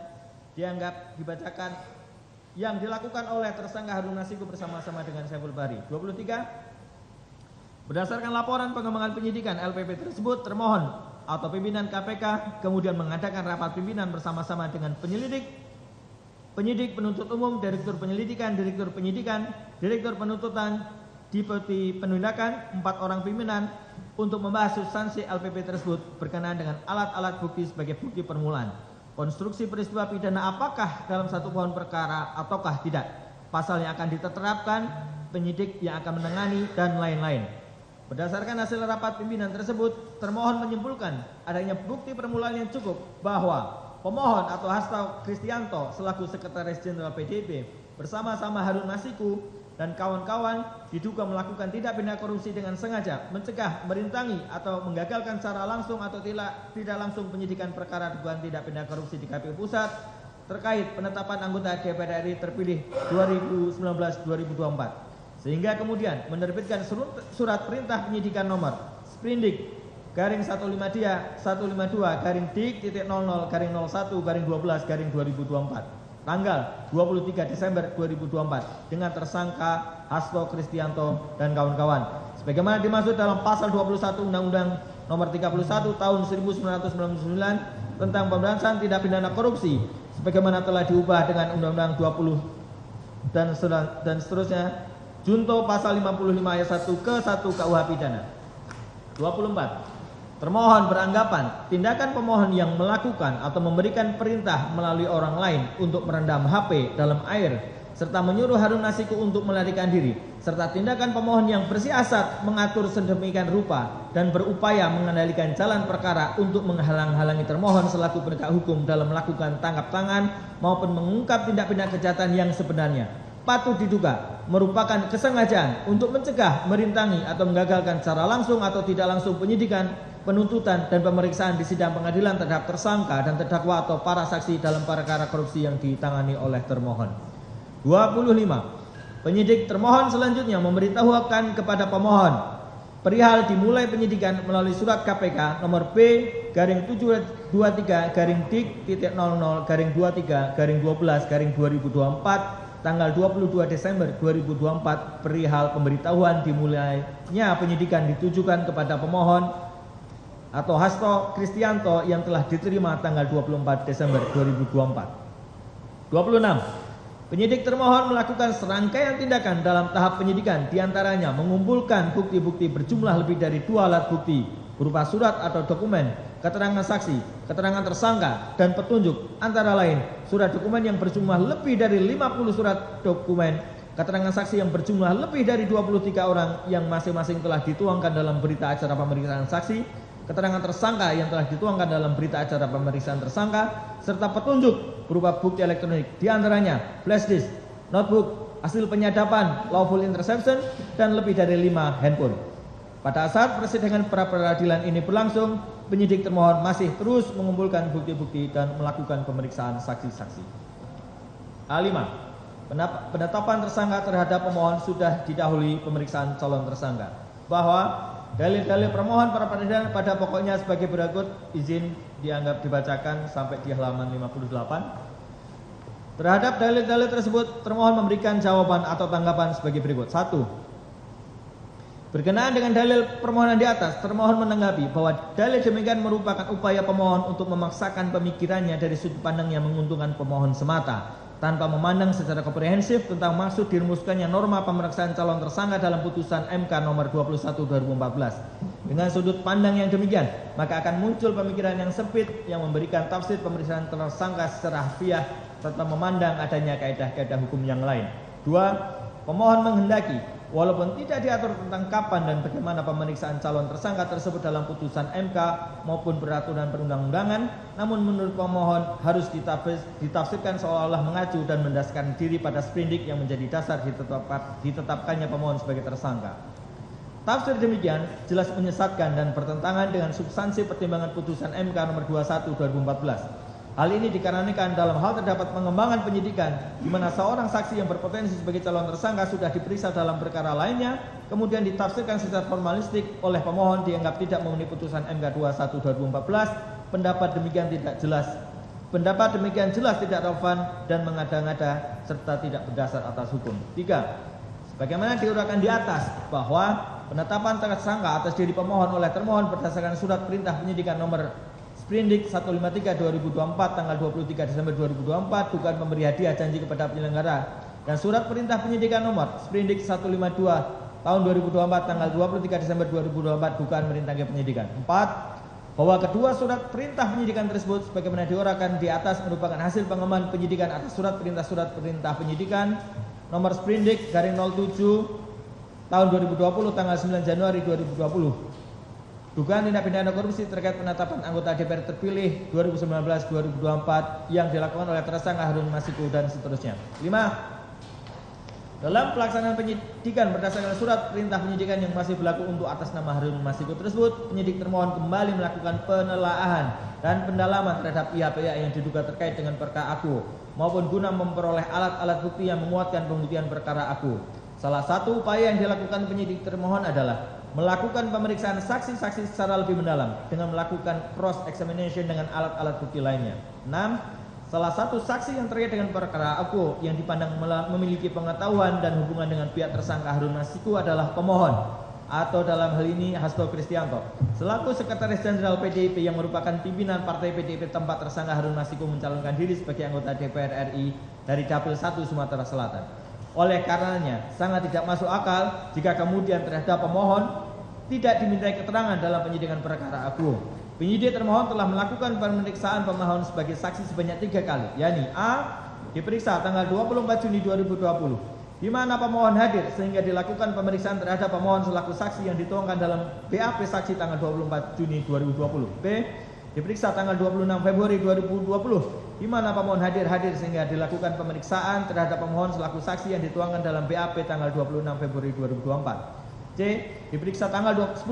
dianggap dibacakan yang dilakukan oleh tersangka Harun Masiku bersama-sama dengan Saiful Bahri. 23. Berdasarkan laporan pengembangan penyidikan LPP tersebut, termohon atau pimpinan KPK kemudian mengadakan rapat pimpinan bersama-sama dengan penyidik, penuntut umum, direktur penyelidikan, direktur penuntutan, deputi penindakan, 4 orang pimpinan untuk membahas substansi LPP tersebut berkenaan dengan alat-alat bukti sebagai bukti permulaan, konstruksi peristiwa pidana apakah dalam satu pohon perkara ataukah tidak, pasal yang akan diterapkan, penyidik yang akan menangani, dan lain-lain. Berdasarkan hasil rapat pimpinan tersebut, termohon menyimpulkan adanya bukti permulaan yang cukup bahwa pemohon atau Hasto Kristianto selaku Sekretaris Jenderal PDIP bersama-sama Harun Masiku dan kawan-kawan diduga melakukan tindak pidana korupsi dengan sengaja, mencegah, merintangi, atau menggagalkan secara langsung atau tidak langsung penyidikan perkara dugaan tindak pidana korupsi di KPU Pusat terkait penetapan anggota DPR RI terpilih 2019-2024. Sehingga kemudian menerbitkan surat perintah penyidikan nomor Sprindik garing 152 garing dik.00 garing 01 garing 12 garing 2024 tanggal 23 Desember 2024 dengan tersangka Hasto Kristianto dan kawan-kawan sebagaimana dimaksud dalam pasal 21 Undang-Undang nomor 31 tahun 1999 tentang pemberantasan tindak pidana korupsi sebagaimana telah diubah dengan Undang-Undang 20 dan seterusnya junto pasal 55 ayat 1 ke 1 KUH pidana. 24. Termohon beranggapan tindakan pemohon yang melakukan atau memberikan perintah melalui orang lain untuk merendam HP dalam air serta menyuruh Harun Masiku untuk melarikan diri serta tindakan pemohon yang bersiasat mengatur sedemikian rupa dan berupaya mengendalikan jalan perkara untuk menghalang-halangi termohon selaku penegak hukum dalam melakukan tangkap tangan maupun mengungkap tindak pidana kejahatan yang sebenarnya patut diduga merupakan kesengajaan untuk mencegah, merintangi atau menggagalkan secara langsung atau tidak langsung penyidikan, penuntutan dan pemeriksaan di sidang pengadilan terhadap tersangka dan terdakwa atau para saksi dalam perkara korupsi yang ditangani oleh termohon. 25. Penyidik termohon selanjutnya memberitahukan kepada pemohon perihal dimulai penyidikan melalui surat KPK nomor B garing 723 garing dik.00 garing 23 garing 12 garing 2024 tanggal 22 Desember 2024 perihal pemberitahuan dimulainya penyidikan ditujukan kepada pemohon atau Hasto Kristianto yang telah diterima tanggal 24 Desember 2024. 26. Penyidik termohon melakukan serangkaian tindakan dalam tahap penyidikan diantaranya mengumpulkan bukti-bukti berjumlah lebih dari 2 alat bukti berupa surat atau dokumen, keterangan saksi, keterangan tersangka, dan petunjuk antara lain surat dokumen yang berjumlah lebih dari 50 surat dokumen, keterangan saksi yang berjumlah lebih dari 23 orang yang masing-masing telah dituangkan dalam berita acara pemeriksaan saksi, keterangan tersangka yang telah dituangkan dalam berita acara pemeriksaan tersangka, serta petunjuk berupa bukti elektronik diantaranya flash disk, notebook, hasil penyadapan, lawful interception, dan lebih dari 5 handphone. Pada saat persidangan pra peradilan ini berlangsung, penyidik termohon masih terus mengumpulkan bukti-bukti dan melakukan pemeriksaan saksi-saksi. A5. Penetapan tersangka terhadap pemohon sudah didahului pemeriksaan calon tersangka. Bahwa dalil-dalil permohon pra peradilan pada pokoknya sebagai berikut, izin dianggap dibacakan sampai di halaman 58. Terhadap dalil-dalil tersebut, termohon memberikan jawaban atau tanggapan sebagai berikut. 1. Berkenaan dengan dalil permohonan di atas, termohon menanggapi bahwa dalil demikian merupakan upaya pemohon untuk memaksakan pemikirannya dari sudut pandang yang menguntungkan pemohon semata, tanpa memandang secara komprehensif tentang maksud dirumuskannya norma pemeriksaan calon tersangka dalam putusan MK nomor 21/2014. Dengan sudut pandang yang demikian, maka akan muncul pemikiran yang sempit yang memberikan tafsir pemeriksaan tersangka secara harfiah serta memandang adanya kaidah-kaidah hukum yang lain. 2. Pemohon menghendaki walaupun tidak diatur tentang kapan dan bagaimana pemeriksaan calon tersangka tersebut dalam putusan MK maupun peraturan perundang-undangan, namun menurut pemohon harus ditafsirkan seolah-olah mengacu dan mendasarkan diri pada sprindik yang menjadi dasar ditetapkannya pemohon sebagai tersangka. Tafsir demikian jelas menyesatkan dan bertentangan dengan substansi pertimbangan putusan MK nomor 21 2014. Hal ini dikarenakan dalam hal terdapat pengembangan penyidikan di mana seorang saksi yang berpotensi sebagai calon tersangka sudah diperiksa dalam perkara lainnya, kemudian ditafsirkan secara formalistik oleh pemohon dianggap tidak memenuhi putusan MK 21 2014. Pendapat demikian tidak jelas. Pendapat demikian jelas tidak relevan dan mengada-ngada serta tidak berdasar atas hukum. 3. Sebagaimana diuraikan di atas bahwa penetapan tersangka atas diri pemohon oleh termohon berdasarkan surat perintah penyidikan nomor Sprindik 153/2024 tanggal 23 Desember 2024 dugaan pemberi hadiah janji kepada penyelenggara dan surat perintah penyidikan nomor Sprindik 152 tahun 2024 tanggal 23 Desember 2024 dugaan merintangi penyidikan. 4. Bahwa kedua surat perintah penyidikan tersebut sebagaimana diuraikan di atas merupakan hasil pengembangan penyidikan atas surat perintah penyidikan nomor Sprindik /07 tahun 2020 tanggal 9 Januari 2020. Dugaan tindak pidana korupsi terkait penetapan anggota DPR terpilih 2019-2024 yang dilakukan oleh tersangka Harun Masiku dan seterusnya. 5. Dalam pelaksanaan penyidikan berdasarkan surat perintah penyidikan yang masih berlaku untuk atas nama Harun Masiku tersebut, penyidik termohon kembali melakukan penelaahan dan pendalaman terhadap pihak-pihak yang diduga terkait dengan perkara aku maupun guna memperoleh alat-alat bukti yang menguatkan pembuktian perkara aku. Salah satu upaya yang dilakukan penyidik termohon adalah melakukan pemeriksaan saksi-saksi secara lebih mendalam dengan melakukan cross examination dengan alat-alat bukti lainnya. 6. Salah satu saksi yang terkait dengan perkara aku yang dipandang memiliki pengetahuan dan hubungan dengan pihak tersangka Harun Masiku adalah pemohon atau dalam hal ini Hasto Kristianto selaku Sekretaris Jenderal PDIP yang merupakan pimpinan Partai PDIP tempat tersangka Harun Masiku mencalonkan diri sebagai anggota DPR RI dari Dapil 1 Sumatera Selatan. Oleh karenanya sangat tidak masuk akal jika kemudian terhadap pemohon tidak dimintai keterangan dalam penyidikan perkara aku. Penyidik termohon telah melakukan pemeriksaan pemohon sebagai saksi sebanyak 3 kali, yakni A. diperiksa tanggal 24 Juni 2020, di mana pemohon hadir sehingga dilakukan pemeriksaan terhadap pemohon selaku saksi yang dituangkan dalam BAP saksi tanggal 24 Juni 2020. B. diperiksa tanggal 26 Februari 2020, di mana pemohon hadir sehingga dilakukan pemeriksaan terhadap pemohon selaku saksi yang dituangkan dalam BAP tanggal 26 Februari 2024. C. diperiksa tanggal 10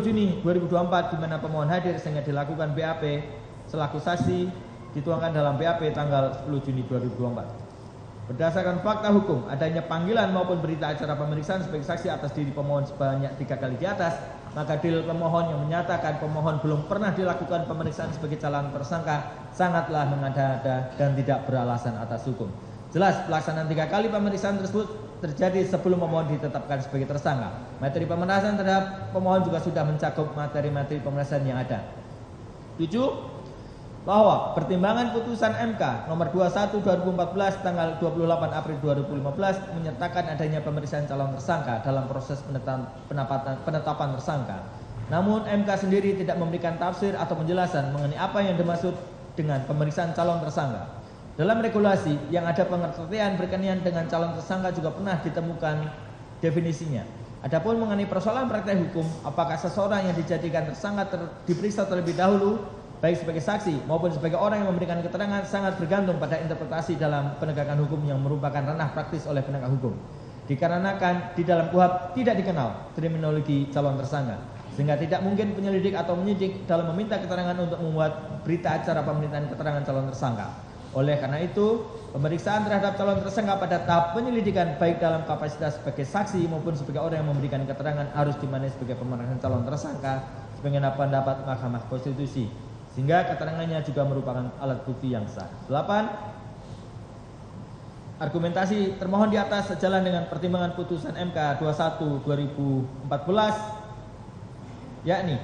Juni 2024, di mana pemohon hadir sehingga dilakukan BAP selaku saksi dituangkan dalam BAP tanggal 10 Juni 2024. Berdasarkan fakta hukum, adanya panggilan maupun berita acara pemeriksaan sebagai saksi atas diri pemohon sebanyak 3 kali di atas, maka dalil pemohon yang menyatakan pemohon belum pernah dilakukan pemeriksaan sebagai calon tersangka sangatlah mengada-ada dan tidak beralasan atas hukum. Jelas pelaksanaan 3 kali pemeriksaan tersebut terjadi sebelum pemohon ditetapkan sebagai tersangka. Materi pemeriksaan terhadap pemohon juga sudah mencakup materi-materi pemeriksaan yang ada. 7. Bahwa pertimbangan putusan MK nomor 21 2014 tanggal 28 April 2015 menyatakan adanya pemeriksaan calon tersangka dalam proses penetapan tersangka. Namun MK sendiri tidak memberikan tafsir atau penjelasan mengenai apa yang dimaksud dengan pemeriksaan calon tersangka. Dalam regulasi yang ada pengertian berkenaan dengan calon tersangka juga pernah ditemukan definisinya. Adapun mengenai persoalan praktek hukum, apakah seseorang yang dijadikan tersangka diperiksa terlebih dahulu baik sebagai saksi maupun sebagai orang yang memberikan keterangan sangat bergantung pada interpretasi dalam penegakan hukum yang merupakan ranah praktis oleh penegak hukum. Dikarenakan di dalam KUHP tidak dikenal terminologi calon tersangka, sehingga tidak mungkin penyelidik atau penyidik dalam meminta keterangan untuk membuat berita acara pemerintahan keterangan calon tersangka. Oleh karena itu, pemeriksaan terhadap calon tersangka pada tahap penyelidikan baik dalam kapasitas sebagai saksi maupun sebagai orang yang memberikan keterangan harus dimaknai sebagai pemeriksaan calon tersangka sebagaimana pendapat Mahkamah Konstitusi, sehingga keterangannya juga merupakan alat bukti yang sah. 8. Argumentasi termohon di atas sejalan dengan pertimbangan putusan MK 21 2014, yakni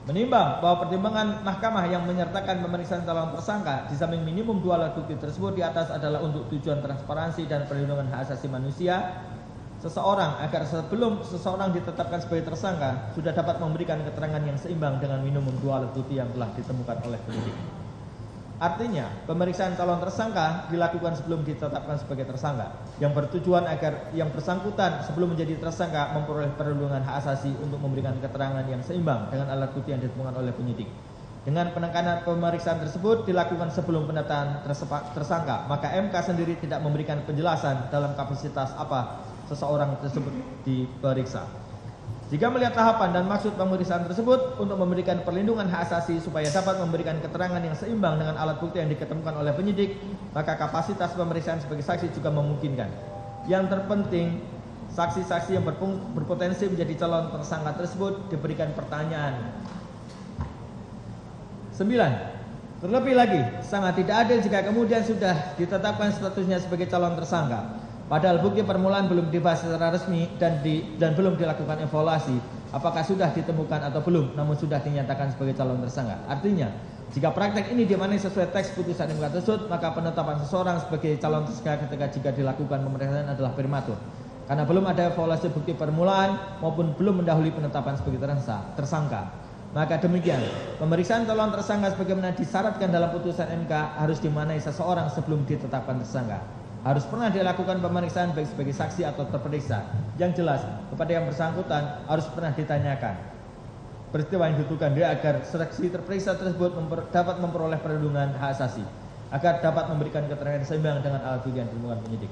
menimbang bahwa pertimbangan mahkamah yang menyertakan pemeriksaan calon tersangka di samping minimum 2 alat bukti tersebut di atas adalah untuk tujuan transparansi dan perlindungan hak asasi manusia seseorang agar sebelum seseorang ditetapkan sebagai tersangka sudah dapat memberikan keterangan yang seimbang dengan minimum 2 alat bukti yang telah ditemukan oleh penyidik. Artinya, pemeriksaan calon tersangka dilakukan sebelum ditetapkan sebagai tersangka, yang bertujuan agar yang bersangkutan sebelum menjadi tersangka memperoleh perlindungan hak asasi untuk memberikan keterangan yang seimbang dengan alat bukti yang ditemukan oleh penyidik. Dengan penekanan pemeriksaan tersebut dilakukan sebelum penetapan tersangka, maka MK sendiri tidak memberikan penjelasan dalam kapasitas apa seseorang tersebut diperiksa. Jika melihat tahapan dan maksud pemeriksaan tersebut untuk memberikan perlindungan hak asasi supaya dapat memberikan keterangan yang seimbang dengan alat bukti yang diketemukan oleh penyidik, maka kapasitas pemeriksaan sebagai saksi juga memungkinkan. Yang terpenting, saksi-saksi yang berpotensi menjadi calon tersangka tersebut diberikan pertanyaan. 9. Terlebih lagi, sangat tidak adil jika kemudian sudah ditetapkan statusnya sebagai calon tersangka, padahal bukti permulaan belum dibahas secara resmi dan belum dilakukan evaluasi apakah sudah ditemukan atau belum, namun sudah dinyatakan sebagai calon tersangka. Artinya, jika praktek ini dimaknai sesuai teks putusan MK tersebut, maka penetapan seseorang sebagai calon tersangka jika dilakukan pemeriksaan adalah prematur, karena belum ada evaluasi bukti permulaan maupun belum mendahului penetapan sebagai tersangka. Maka demikian, pemeriksaan calon tersangka sebagaimana disyaratkan dalam putusan MK harus dimaknai seseorang sebelum ditetapkan tersangka. Harus pernah dilakukan pemeriksaan baik sebagai saksi atau terperiksa. Yang jelas, kepada yang bersangkutan harus pernah ditanyakan peristiwa yang ditentukan dia agar saksi terperiksa tersebut dapat memperoleh perlindungan hak asasi, agar dapat memberikan keterangan seimbang dengan alat bukti yang ditemukan penyidik.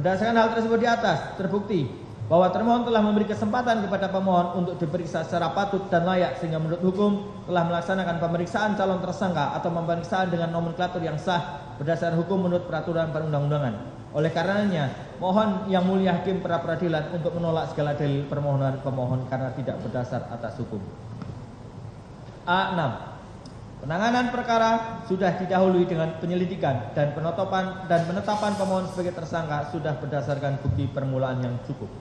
Berdasarkan hal tersebut di atas, terbukti bahwa termohon telah memberi kesempatan kepada pemohon untuk diperiksa secara patut dan layak, sehingga menurut hukum telah melaksanakan pemeriksaan calon tersangka atau pemeriksaan dengan nomenklatur yang sah berdasar hukum menurut peraturan perundang-undangan. Oleh karenanya, mohon Yang Mulia Hakim pra Peradilan untuk menolak segala dalil permohonan pemohon karena tidak berdasar atas hukum. A6. Penanganan perkara sudah didahului dengan penyelidikan dan penetapan pemohon sebagai tersangka sudah berdasarkan bukti permulaan yang cukup.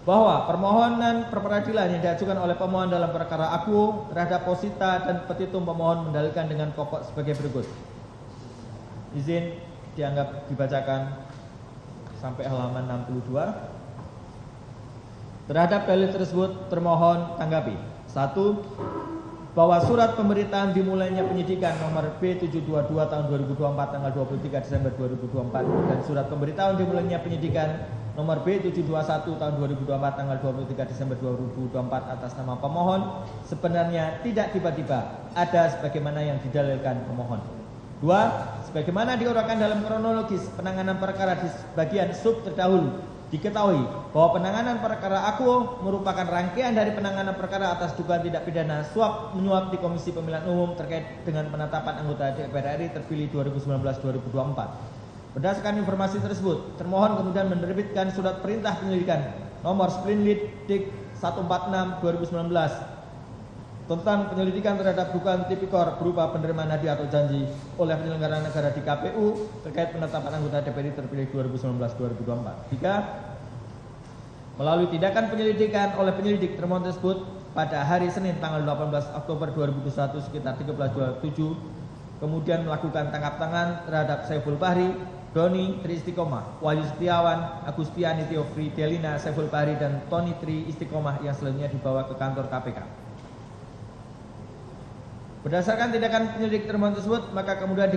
Bahwa permohonan peradilan yang diajukan oleh pemohon dalam perkara akuo terhadap posita dan petitum pemohon mendalilkan dengan pokok sebagai berikut. Izin dianggap dibacakan sampai halaman 62. Terhadap dalil tersebut termohon tanggapi. 1. Bahwa surat pemberitaan dimulainya penyidikan nomor B722 tahun 2024 tanggal 23 Desember 2024 dan surat pemberitahuan dimulainya penyidikan nomor B721 tahun 2024 tanggal 23 Desember 2024 atas nama pemohon sebenarnya tidak tiba-tiba ada sebagaimana yang didalilkan pemohon. 2. Sebagaimana diuraikan dalam kronologis penanganan perkara di bagian sub terdahulu, diketahui bahwa penanganan perkara akuo merupakan rangkaian dari penanganan perkara atas dugaan tidak pidana suap menyuap di Komisi Pemilihan Umum terkait dengan penetapan anggota DPR RI terpilih 2019-2024. Berdasarkan informasi tersebut, termohon kemudian menerbitkan surat perintah penyelidikan nomor Sprindlit Dik 146/2019 tentang penyelidikan terhadap dugaan tipikor berupa penerimaan hadiah atau janji oleh penyelenggara negara di KPU terkait penetapan anggota DPR terpilih 2019-2024. 3. Melalui tindakan penyelidikan oleh penyelidik termohon tersebut pada hari Senin tanggal 18 Oktober 2021 sekitar 13.27 kemudian melakukan tangkap tangan terhadap Saiful Bahri, Doni Tri Istiqomah, Wahyu Setiawan, Agustiani Tio Fridelina, Saiful Bahri dan Tony Tri Istiqomah yang selanjutnya dibawa ke kantor KPK. Berdasarkan tindakan penyelidik termohon tersebut, maka kemudian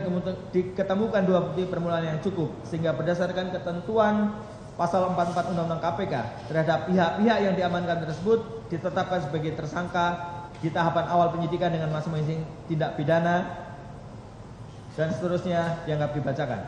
diketemukan dua bukti permulaan yang cukup, sehingga berdasarkan ketentuan pasal 44 Undang-Undang KPK terhadap pihak-pihak yang diamankan tersebut ditetapkan sebagai tersangka di tahapan awal penyidikan dengan masing-masing tindak pidana dan seterusnya dianggap dibacakan.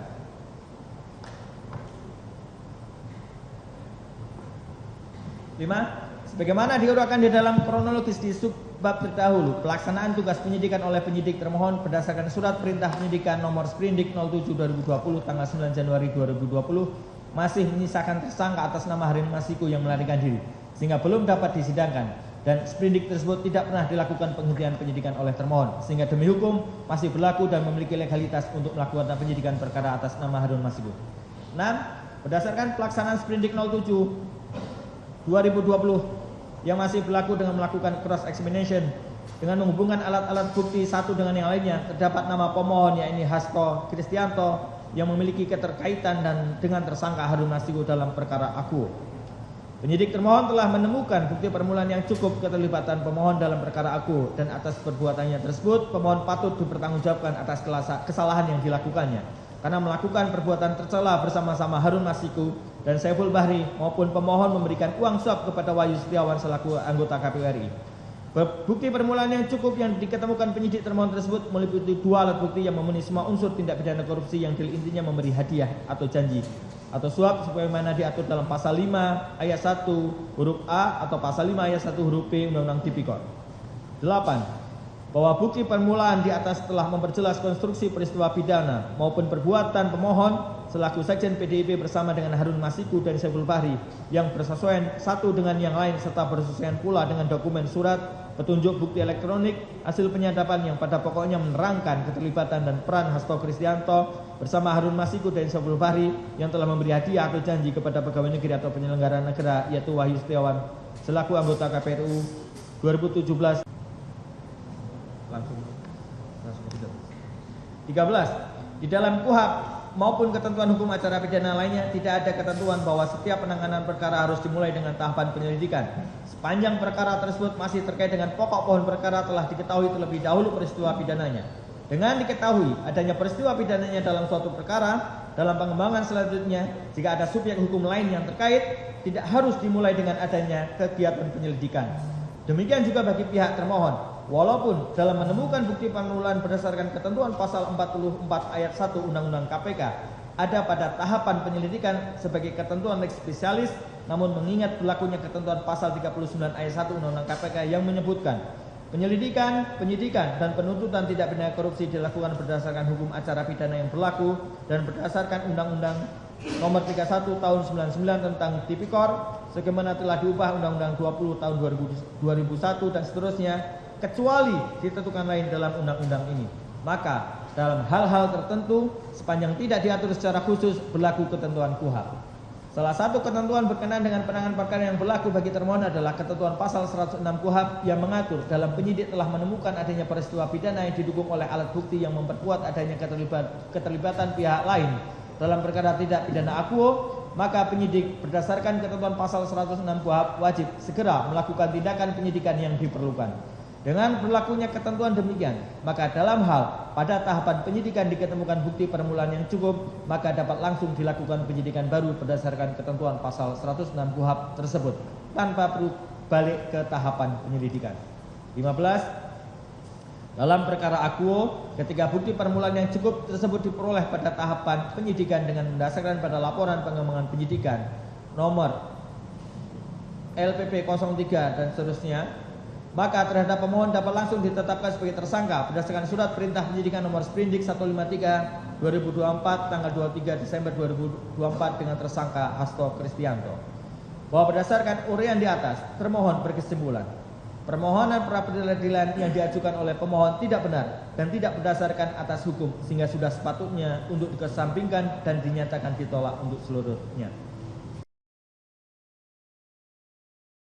5. Sebagaimana diuraikan di dalam kronologis di subbab terdahulu, pelaksanaan tugas penyidikan oleh penyidik termohon berdasarkan surat perintah penyidikan nomor Sprindik 07/2020 tanggal 9 Januari 2020 masih menyisakan tersangka atas nama Harin Masiku yang melarikan diri sehingga belum dapat disidangkan dan sprindik tersebut tidak pernah dilakukan penghentian penyidikan oleh termohon sehingga demi hukum masih berlaku dan memiliki legalitas untuk melakukan penyidikan perkara atas nama Harun Masiku. 6. Berdasarkan pelaksanaan sprindik 07/2020 yang masih berlaku dengan melakukan cross examination dengan menghubungkan alat-alat bukti satu dengan yang lainnya, terdapat nama pemohon yakni Hasto Kristianto yang memiliki keterkaitan dan dengan tersangka Harun Masiku dalam perkara akuo. Penyidik termohon telah menemukan bukti permulaan yang cukup keterlibatan pemohon dalam perkara aku, dan atas perbuatannya tersebut pemohon patut dipertanggungjawabkan atas kesalahan yang dilakukannya karena melakukan perbuatan tercela bersama-sama Harun Masiku dan Saiful Bahri, maupun pemohon memberikan uang suap kepada Wahyu Setiawan selaku anggota KPU RI. Bukti permulaan yang cukup yang diketemukan penyidik termohon tersebut meliputi 2 alat bukti yang memenuhi semua unsur tindak pidana korupsi yang intinya memberi hadiah atau janji atau suap sebagaimana diatur dalam pasal 5 ayat 1 huruf A atau pasal 5 ayat 1 huruf B Undang-Undang Tipikor. 8. Bahwa bukti permulaan di atas telah memperjelas konstruksi peristiwa pidana maupun perbuatan pemohon selaku sekjen PDIP bersama dengan Harun Masiku dan Saiful Bahri yang bersesuaian satu dengan yang lain serta bersesuaian pula dengan dokumen surat, petunjuk bukti elektronik, hasil penyadapan yang pada pokoknya menerangkan keterlibatan dan peran Hasto Kristianto bersama Harun Masiku dan Saiful Bahri yang telah memberi hadiah atau janji kepada pegawai negeri atau penyelenggara negara yaitu Wahyu Setiawan selaku anggota KPU 2017. Langsung 13. Di dalam KUHP maupun ketentuan hukum acara pidana lainnya tidak ada ketentuan bahwa setiap penanganan perkara harus dimulai dengan tahapan penyelidikan. Sepanjang perkara tersebut masih terkait dengan pokok pohon perkara telah diketahui terlebih dahulu peristiwa pidananya. Dengan diketahui adanya peristiwa pidananya dalam suatu perkara, dalam pengembangan selanjutnya jika ada subjek hukum lain yang terkait, tidak harus dimulai dengan adanya kegiatan penyelidikan. Demikian juga bagi pihak termohon. Walaupun dalam menemukan bukti permulaan berdasarkan ketentuan pasal 44 ayat 1 Undang-Undang KPK ada pada tahapan penyelidikan sebagai ketentuan lex specialis, namun mengingat berlakunya ketentuan pasal 39 ayat 1 Undang-Undang KPK yang menyebutkan penyelidikan, penyidikan, dan penuntutan tindak pidana korupsi dilakukan berdasarkan hukum acara pidana yang berlaku dan berdasarkan Undang-Undang Nomor 31 Tahun 99 tentang Tipikor, sebagaimana telah diubah Undang-Undang 20 Tahun 2001 dan seterusnya, kecuali ditentukan lain dalam undang-undang ini. Maka dalam hal-hal tertentu sepanjang tidak diatur secara khusus berlaku ketentuan KUHP. Salah satu ketentuan berkenaan dengan penanganan perkara yang berlaku bagi termohon adalah ketentuan pasal 106 KUHP yang mengatur dalam penyidik telah menemukan adanya peristiwa pidana yang didukung oleh alat bukti yang memperkuat adanya keterlibatan pihak lain dalam perkara tidak pidana akuo, maka penyidik berdasarkan ketentuan pasal 106 KUHP wajib segera melakukan tindakan penyidikan yang diperlukan. Dengan berlakunya ketentuan demikian, maka dalam hal pada tahapan penyidikan diketemukan bukti permulaan yang cukup, maka dapat langsung dilakukan penyidikan baru berdasarkan ketentuan pasal 106 KUHP tersebut tanpa perlu balik ke tahapan penyelidikan. 15. Dalam perkara akuo, ketika bukti permulaan yang cukup tersebut diperoleh pada tahapan penyidikan dengan mendasarkan pada laporan pengembangan penyidikan nomor LPP 03 dan seterusnya, maka terhadap pemohon dapat langsung ditetapkan sebagai tersangka berdasarkan surat perintah penyidikan nomor Sprindik 153 2024 tanggal 23 Desember 2024 dengan tersangka Hasto Kristianto. Bahwa berdasarkan uraian di atas, termohon berkesimpulan permohonan pra peradilan yang diajukan oleh pemohon tidak benar dan tidak berdasarkan atas hukum sehingga sudah sepatutnya untuk dikesampingkan dan dinyatakan ditolak untuk seluruhnya.